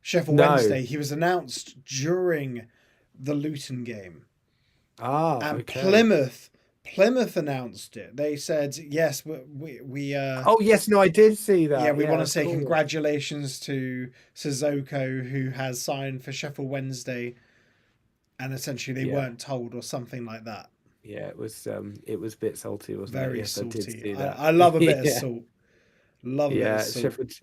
Speaker 1: Sheffield
Speaker 2: No.
Speaker 1: Wednesday? He was announced during the Luton game, and
Speaker 2: Okay.
Speaker 1: Plymouth announced it. They said, yes, we
Speaker 2: Oh yes, no, I did see that.
Speaker 1: yeah, we want to
Speaker 2: of
Speaker 1: say
Speaker 2: course.
Speaker 1: congratulations to Sissoko, who has signed for Sheffield Wednesday, and essentially they
Speaker 2: Yeah.
Speaker 1: weren't told or something like that.
Speaker 2: Yeah, it was a bit salty, wasn't it?
Speaker 1: Very
Speaker 2: Yes, I did
Speaker 1: salty.
Speaker 2: see that.
Speaker 1: I love a bit of
Speaker 2: Yeah.
Speaker 1: salt. Love a bit
Speaker 2: Yeah,
Speaker 1: of salt.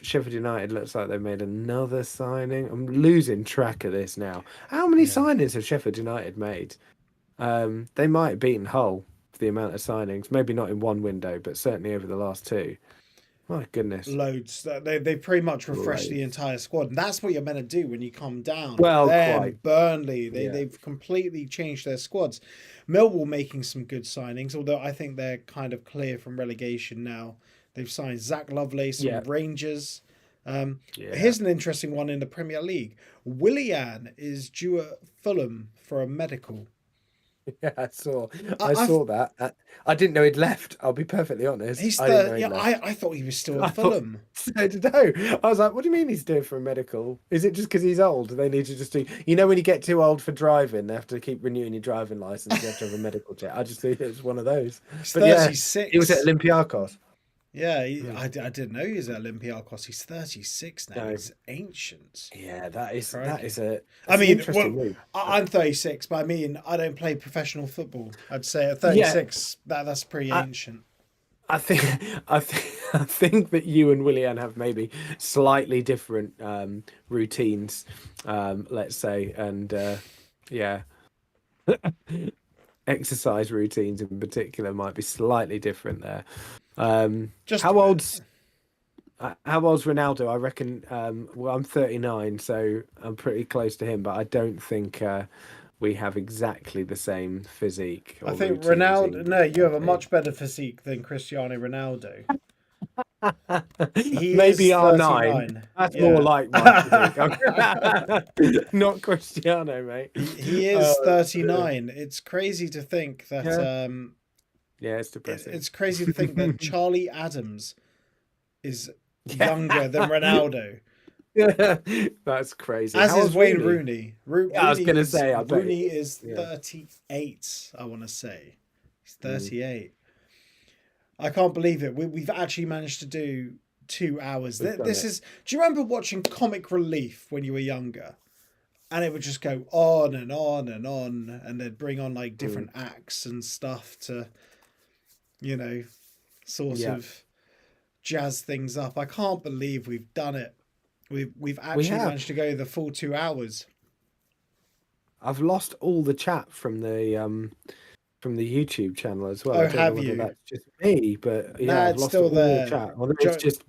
Speaker 2: Sheffield United looks like they made another signing. I'm losing track of this now. How many signings have Sheffield United made? They might have beaten Hull for the amount of signings. Maybe not in one window, but certainly over the last two. My goodness.
Speaker 1: Loads. They pretty much refreshed the
Speaker 2: Loads.
Speaker 1: entire squad, and that's what you're meant to do when you come down.
Speaker 2: Well,
Speaker 1: Them,
Speaker 2: quite.
Speaker 1: Burnley,
Speaker 2: Yeah.
Speaker 1: they've completely changed their squads. Millwall making some good signings, although I think they're kind of clear from relegation now. They've signed Zach Lovelace from
Speaker 2: Yeah.
Speaker 1: Rangers.
Speaker 2: Yeah.
Speaker 1: Here's an interesting one in the Premier League. Willian is due at Fulham for a medical.
Speaker 2: Yeah, I saw
Speaker 1: I've-
Speaker 2: that. I didn't know he'd left. I'll be perfectly honest.
Speaker 1: He's
Speaker 2: I didn't know he'd
Speaker 1: yeah,
Speaker 2: left.
Speaker 1: I thought he was still
Speaker 2: I
Speaker 1: at
Speaker 2: thought-
Speaker 1: Fulham.
Speaker 2: So did I. I was like, what do you mean he's doing for a medical? Is it just because he's old? They need to just do. You know, when you get too old for driving, they have to keep renewing your driving license. You have to have a medical check. I just think it was one of those.
Speaker 1: He's
Speaker 2: But yeah,
Speaker 1: 36.
Speaker 2: he was at Olympiacos.
Speaker 1: Yeah, I didn't know he was at Olympiacos. He's 36 now.
Speaker 2: No.
Speaker 1: He's ancient.
Speaker 2: Yeah, that is
Speaker 1: Crikey.
Speaker 2: that is a.
Speaker 1: I mean,
Speaker 2: interesting
Speaker 1: well,
Speaker 2: move.
Speaker 1: I'm 36, but I mean, I don't play professional football. I'd say at 36, that's pretty ancient.
Speaker 2: I think that you and Willian have maybe slightly different routines, let's say, and yeah, exercise routines in particular might be slightly different there.
Speaker 1: Just
Speaker 2: how old's Ronaldo? I reckon. Well, I'm 39, so I'm pretty close to him, but I don't think we have exactly the same physique.
Speaker 1: I
Speaker 2: or
Speaker 1: think
Speaker 2: routines
Speaker 1: Ronaldo.
Speaker 2: in-
Speaker 1: No, you have a much better physique than Cristiano Ronaldo. He
Speaker 2: Maybe
Speaker 1: is
Speaker 2: R9.
Speaker 1: 39.
Speaker 2: That's
Speaker 1: Yeah.
Speaker 2: more like my physique. Not Cristiano, mate.
Speaker 1: He is 39. It's crazy to think that.
Speaker 2: Yeah, it's depressing.
Speaker 1: It's crazy to think that Charlie Adams is
Speaker 2: Yeah.
Speaker 1: younger than Ronaldo.
Speaker 2: That's crazy.
Speaker 1: As
Speaker 2: How
Speaker 1: is
Speaker 2: old's
Speaker 1: Wayne
Speaker 2: Rooney?
Speaker 1: Rooney.
Speaker 2: Yeah, I was gonna say, I bet-
Speaker 1: Rooney is
Speaker 2: yeah.
Speaker 1: 38. I want to say he's
Speaker 2: Mm.
Speaker 1: 38. I can't believe it. We've actually managed to do 2 hours.
Speaker 2: We've done
Speaker 1: This
Speaker 2: it.
Speaker 1: is. Do you remember watching Comic Relief when you were younger? And it would just go on and on and on, and they'd bring on like different acts and stuff to, sort
Speaker 2: Yeah.
Speaker 1: of jazz things up. I can't believe we've done it. We've actually
Speaker 2: have.
Speaker 1: managed to go the full 2 hours.
Speaker 2: I've lost all the chat from the YouTube channel as well.
Speaker 1: Oh,
Speaker 2: I don't know
Speaker 1: have
Speaker 2: whether
Speaker 1: you?
Speaker 2: That's just me, but yeah,
Speaker 1: Nah,
Speaker 2: I've
Speaker 1: it's
Speaker 2: lost
Speaker 1: still
Speaker 2: all
Speaker 1: there.
Speaker 2: the chat. Well,
Speaker 1: Do
Speaker 2: it's just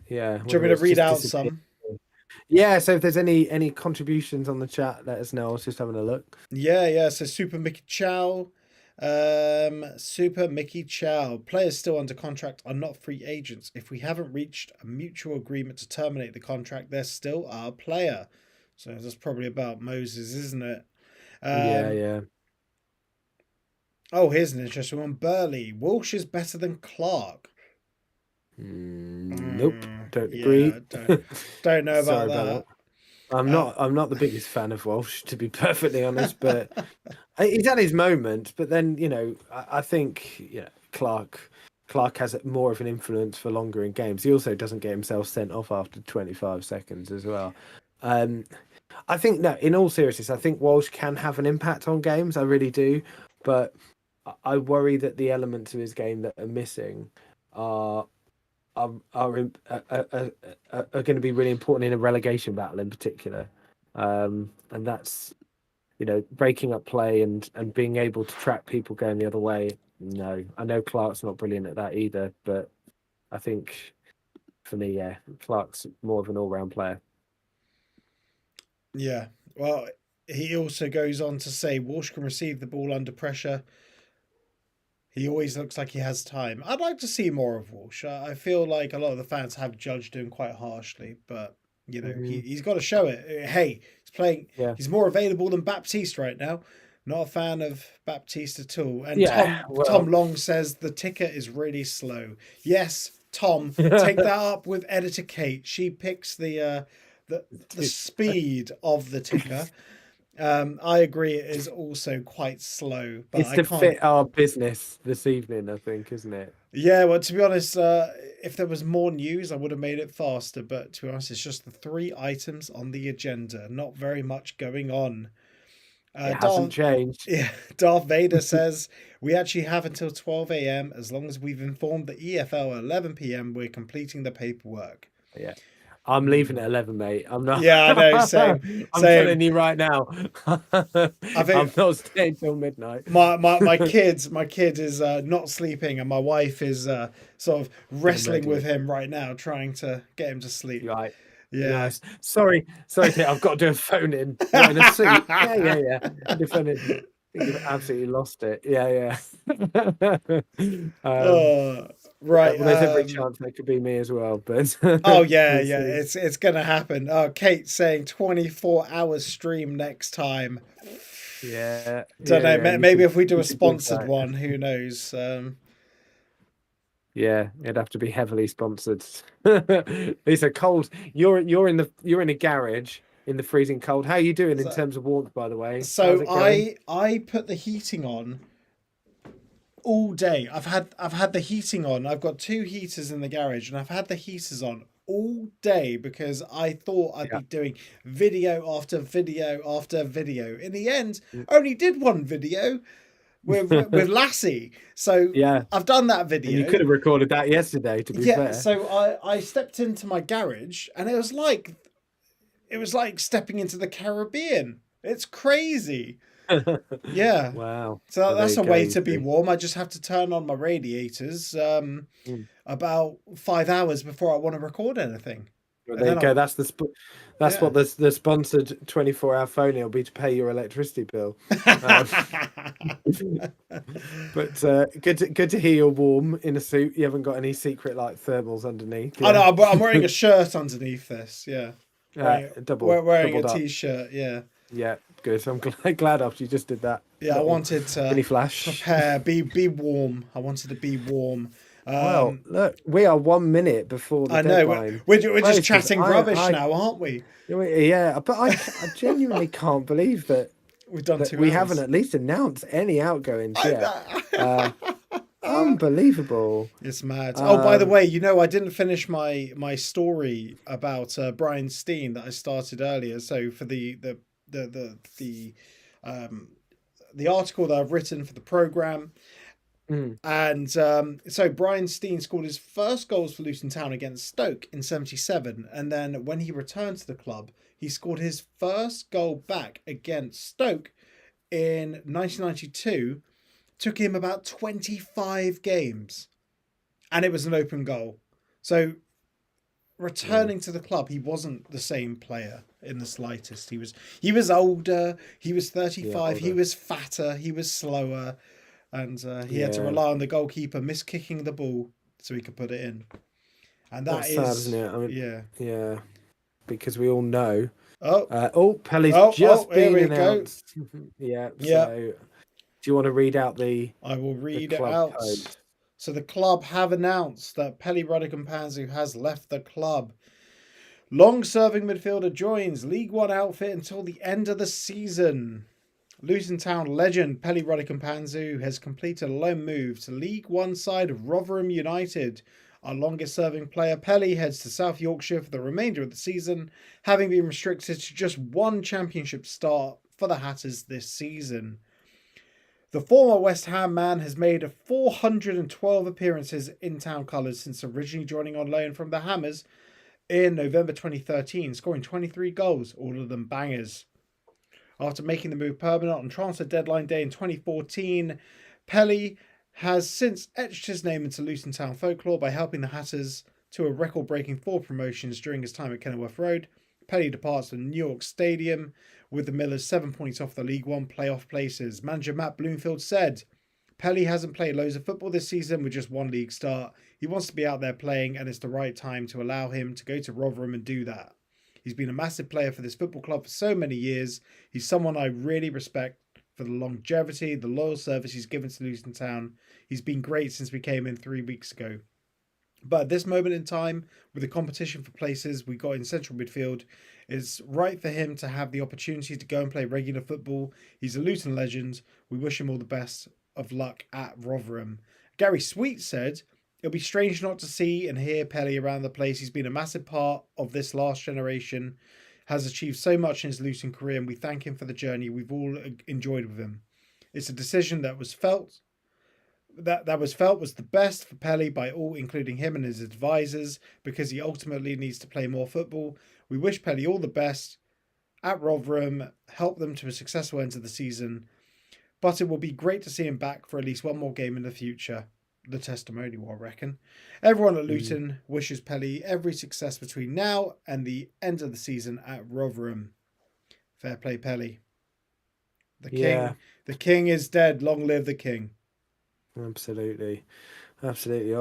Speaker 2: yeah.
Speaker 1: Do you want me to read out some?
Speaker 2: Yeah, so if there's any contributions on the chat, let us know. I was just having a look.
Speaker 1: Yeah. So Super Mickey Chow. Super Mickey Chow. Players still under contract are not free agents. If we haven't reached a mutual agreement to terminate the contract, they're still our player. So that's probably about Moses, isn't it?
Speaker 2: Yeah.
Speaker 1: Oh, here's an interesting one. Burley. Walsh is better than Clark.
Speaker 2: Nope, don't agree.
Speaker 1: Yeah, don't know about
Speaker 2: Sorry
Speaker 1: that.
Speaker 2: about that. I'm not the biggest fan of Walsh, to be perfectly honest, but he's had his moment. But then, I think Clark Clark has more of an influence for longer in games. He also doesn't get himself sent off after 25 seconds as well. I think, no, in all seriousness, I think Walsh can have an impact on games. I really do. But I worry that the elements of his game that are missing are going to be really important in a relegation battle in particular. And that's, breaking up play and being able to track people going the other way. No, I know Clark's not brilliant at that either, but I think for me, yeah, Clark's more of an all-round player.
Speaker 1: Yeah. Well, he also goes on to say Walsh can receive the ball under pressure. He always looks like he has time. I'd like to see more of Walsh. I feel like a lot of the fans have judged him quite harshly, but he's got to show it. Hey, he's playing. Yeah. He's more available than Baptiste right now. Not a fan of Baptiste at all. And Tom Long says the ticker is really slow. Yes, Tom, take that up with editor Kate. She picks the speed of the ticker. I agree it is also quite slow. But
Speaker 2: it's to fit our business this evening, I think, isn't it?
Speaker 1: Yeah, well, to be honest, if there was more news, I would have made it faster. But to be honest, it's just the 3 items on the agenda. Not very much going on.
Speaker 2: It hasn't changed.
Speaker 1: Yeah, Darth Vader says, we actually have until 12 a.m. As long as we've informed the EFL at 11 p.m, we're completing the paperwork.
Speaker 2: Yeah. I'm leaving at 11, mate. I'm not.
Speaker 1: Yeah, I know. Same.
Speaker 2: I'm telling you right now. I'm not staying till midnight.
Speaker 1: My kid is not sleeping, and my wife is sort of wrestling with him right now, trying to get him to sleep.
Speaker 2: Right.
Speaker 1: Yeah.
Speaker 2: Nice. Sorry, I've got to do a phone in. You're in a suit. Yeah. You've absolutely lost it. Yeah.
Speaker 1: Right.
Speaker 2: Well, there's every chance that could be me as well, but
Speaker 1: oh yeah, it's gonna happen. Oh, Kate saying 24 hours stream next time.
Speaker 2: Yeah.
Speaker 1: Don't know. Maybe if we do a sponsored one, who knows?
Speaker 2: Yeah, it'd have to be heavily sponsored. It's a cold. You're in a garage in the freezing cold. How are you doing in terms of warmth, by the way?
Speaker 1: So I put the heating on all day. I've had the heating on. I've got 2 heaters in the garage, and I've had the heaters on all day because I thought I'd be doing video after video after video. In the end, I only did one video with Lassie. So I've done that video.
Speaker 2: And you could have recorded that yesterday, to be fair.
Speaker 1: So I stepped into my garage, and it was like stepping into the Caribbean. It's crazy. Yeah.
Speaker 2: Wow.
Speaker 1: So that's a way to be warm. I just have to turn on my radiators about 5 hours before I want to record anything.
Speaker 2: Well, there you go. That's what the sponsored 24-hour phone will be to pay your electricity bill. But good to hear you're warm in a suit. You haven't got any secret thermals underneath.
Speaker 1: Yeah. I know, but I'm wearing a shirt underneath this. Yeah. Wearing a t-shirt. Yeah.
Speaker 2: Yeah, good. I'm glad after you just did that.
Speaker 1: Yeah, I wanted to
Speaker 2: mini flash.
Speaker 1: Prepare, be warm. I wanted to be warm.
Speaker 2: Well, look, we are 1 minute before the deadline.
Speaker 1: We're just chatting rubbish now, aren't we?
Speaker 2: Yeah, but I genuinely can't believe that
Speaker 1: we've done 2 hours.
Speaker 2: We haven't at least announced any outgoings yet. Unbelievable.
Speaker 1: It's mad. By the way, I didn't finish my story about Brian Steen that I started earlier. So for the article that I've written for the program. And so Brian Steen scored his first goals for Luton Town against Stoke in 1977, and then when he returned to the club, he scored his first goal back against Stoke in 1992. Took him about 25 games, and it was an open goal. So returning to the club, he wasn't the same player in the slightest. He was older, he was 35, he was fatter, he was slower. And he had to rely on the goalkeeper miskicking the ball so he could put it in. And that's sad, isn't it? I mean,
Speaker 2: yeah. Because we all know.
Speaker 1: Pelly's
Speaker 2: just been announced. Yeah. So, do you want to read out the?
Speaker 1: I will read it out. Code? So the club have announced that Pelly Mpanzu has left the club. Long-serving midfielder joins League One outfit until the end of the season. Luton Town legend Pelly Mpanzu has completed a loan move to League One side of Rotherham United. Our longest serving player Pelly heads to South Yorkshire for the remainder of the season, having been restricted to just one championship start for the Hatters this season. The former West Ham man has made 412 appearances in town colours since originally joining on loan from the Hammers in November 2013, scoring 23 goals, all of them bangers. After making the move permanent on transfer deadline day in 2014, Pelly has since etched his name into Luton Town folklore by helping the Hatters to a record-breaking 4 promotions during his time at Kenilworth Road. Pelly departs the New York Stadium with the Millers 7 points off the League One playoff places. Manager Matt Bloomfield said, Pelly hasn't played loads of football this season with just one league start. He wants to be out there playing, and it's the right time to allow him to go to Rotherham and do that. He's been a massive player for this football club for so many years. He's someone I really respect for the longevity, the loyal service he's given to Luton Town. He's been great since we came in 3 weeks ago. But at this moment in time, with the competition for places we got in central midfield, it's right for him to have the opportunity to go and play regular football. He's a Luton legend. We wish him all the best of luck at Rotherham. Gary Sweet said, it'll be strange not to see and hear Pelly around the place. He's been a massive part of this last generation, has achieved so much in his Luton career, and we thank him for the journey we've all enjoyed with him. It's a decision that was felt was the best for Pelly by all, including him and his advisors, because he ultimately needs to play more football. We wish Pelly all the best at Rotherham, help them to a successful end to the season, but it will be great to see him back for at least one more game in the future. The testimonial, I reckon. Everyone at Luton wishes Pelly every success between now and the end of the season at Rotherham. Fair play, Pelly. The king is dead. Long live the king.
Speaker 2: Absolutely. Oh,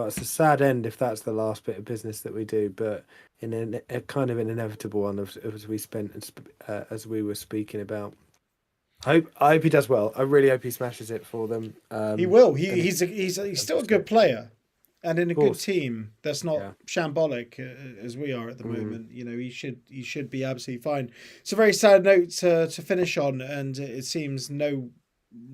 Speaker 2: it's a sad end if that's the last bit of business that we do, but in a kind of an inevitable one as we were speaking about. I hope he does well. I really hope he smashes it for them.
Speaker 1: He will. He's still a good player, and in a good team that's not shambolic as we are at the moment. You know, he should be absolutely fine. It's a very sad note to finish on, and it seems no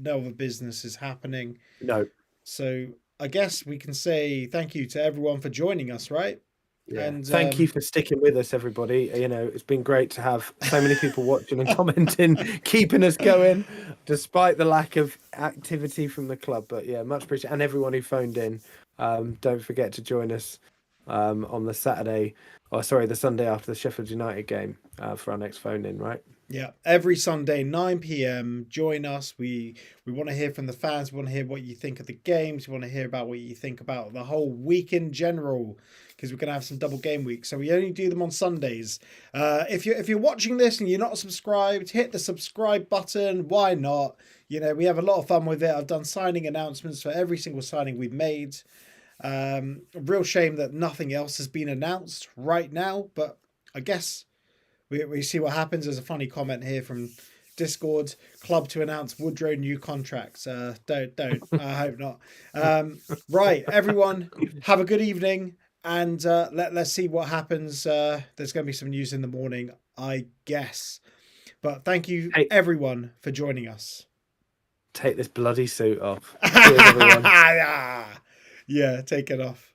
Speaker 1: other business is happening.
Speaker 2: No.
Speaker 1: So I guess we can say thank you to everyone for joining us, right?
Speaker 2: Yeah.
Speaker 1: And
Speaker 2: thank you for sticking with us, everybody. You know, it's been great to have so many people watching and commenting, keeping us going, despite the lack of activity from the club. But yeah, much appreciated. And everyone who phoned in, don't forget to join us on the Sunday after the Sheffield United game for our next phone in, right?
Speaker 1: Yeah, every Sunday, 9 p.m. Join us. We want to hear from the fans. We want to hear what you think of the games. We want to hear about what you think about the whole week in general, because we're going to have some double game weeks. So we only do them on Sundays. If you're watching this and you're not subscribed, hit the subscribe button. Why not? You know, we have a lot of fun with it. I've done signing announcements for every single signing we've made. A real shame that nothing else has been announced right now, but I guess we see what happens. There's a funny comment here from Discord. Club to announce Woodrow new contracts. Don't. I hope not. Right, everyone, have a good evening, and let's see what happens. There's going to be some news in the morning, I guess. But thank you, everyone, for joining us.
Speaker 2: Take this bloody suit off. Cheers, everyone.
Speaker 1: Yeah, take it off.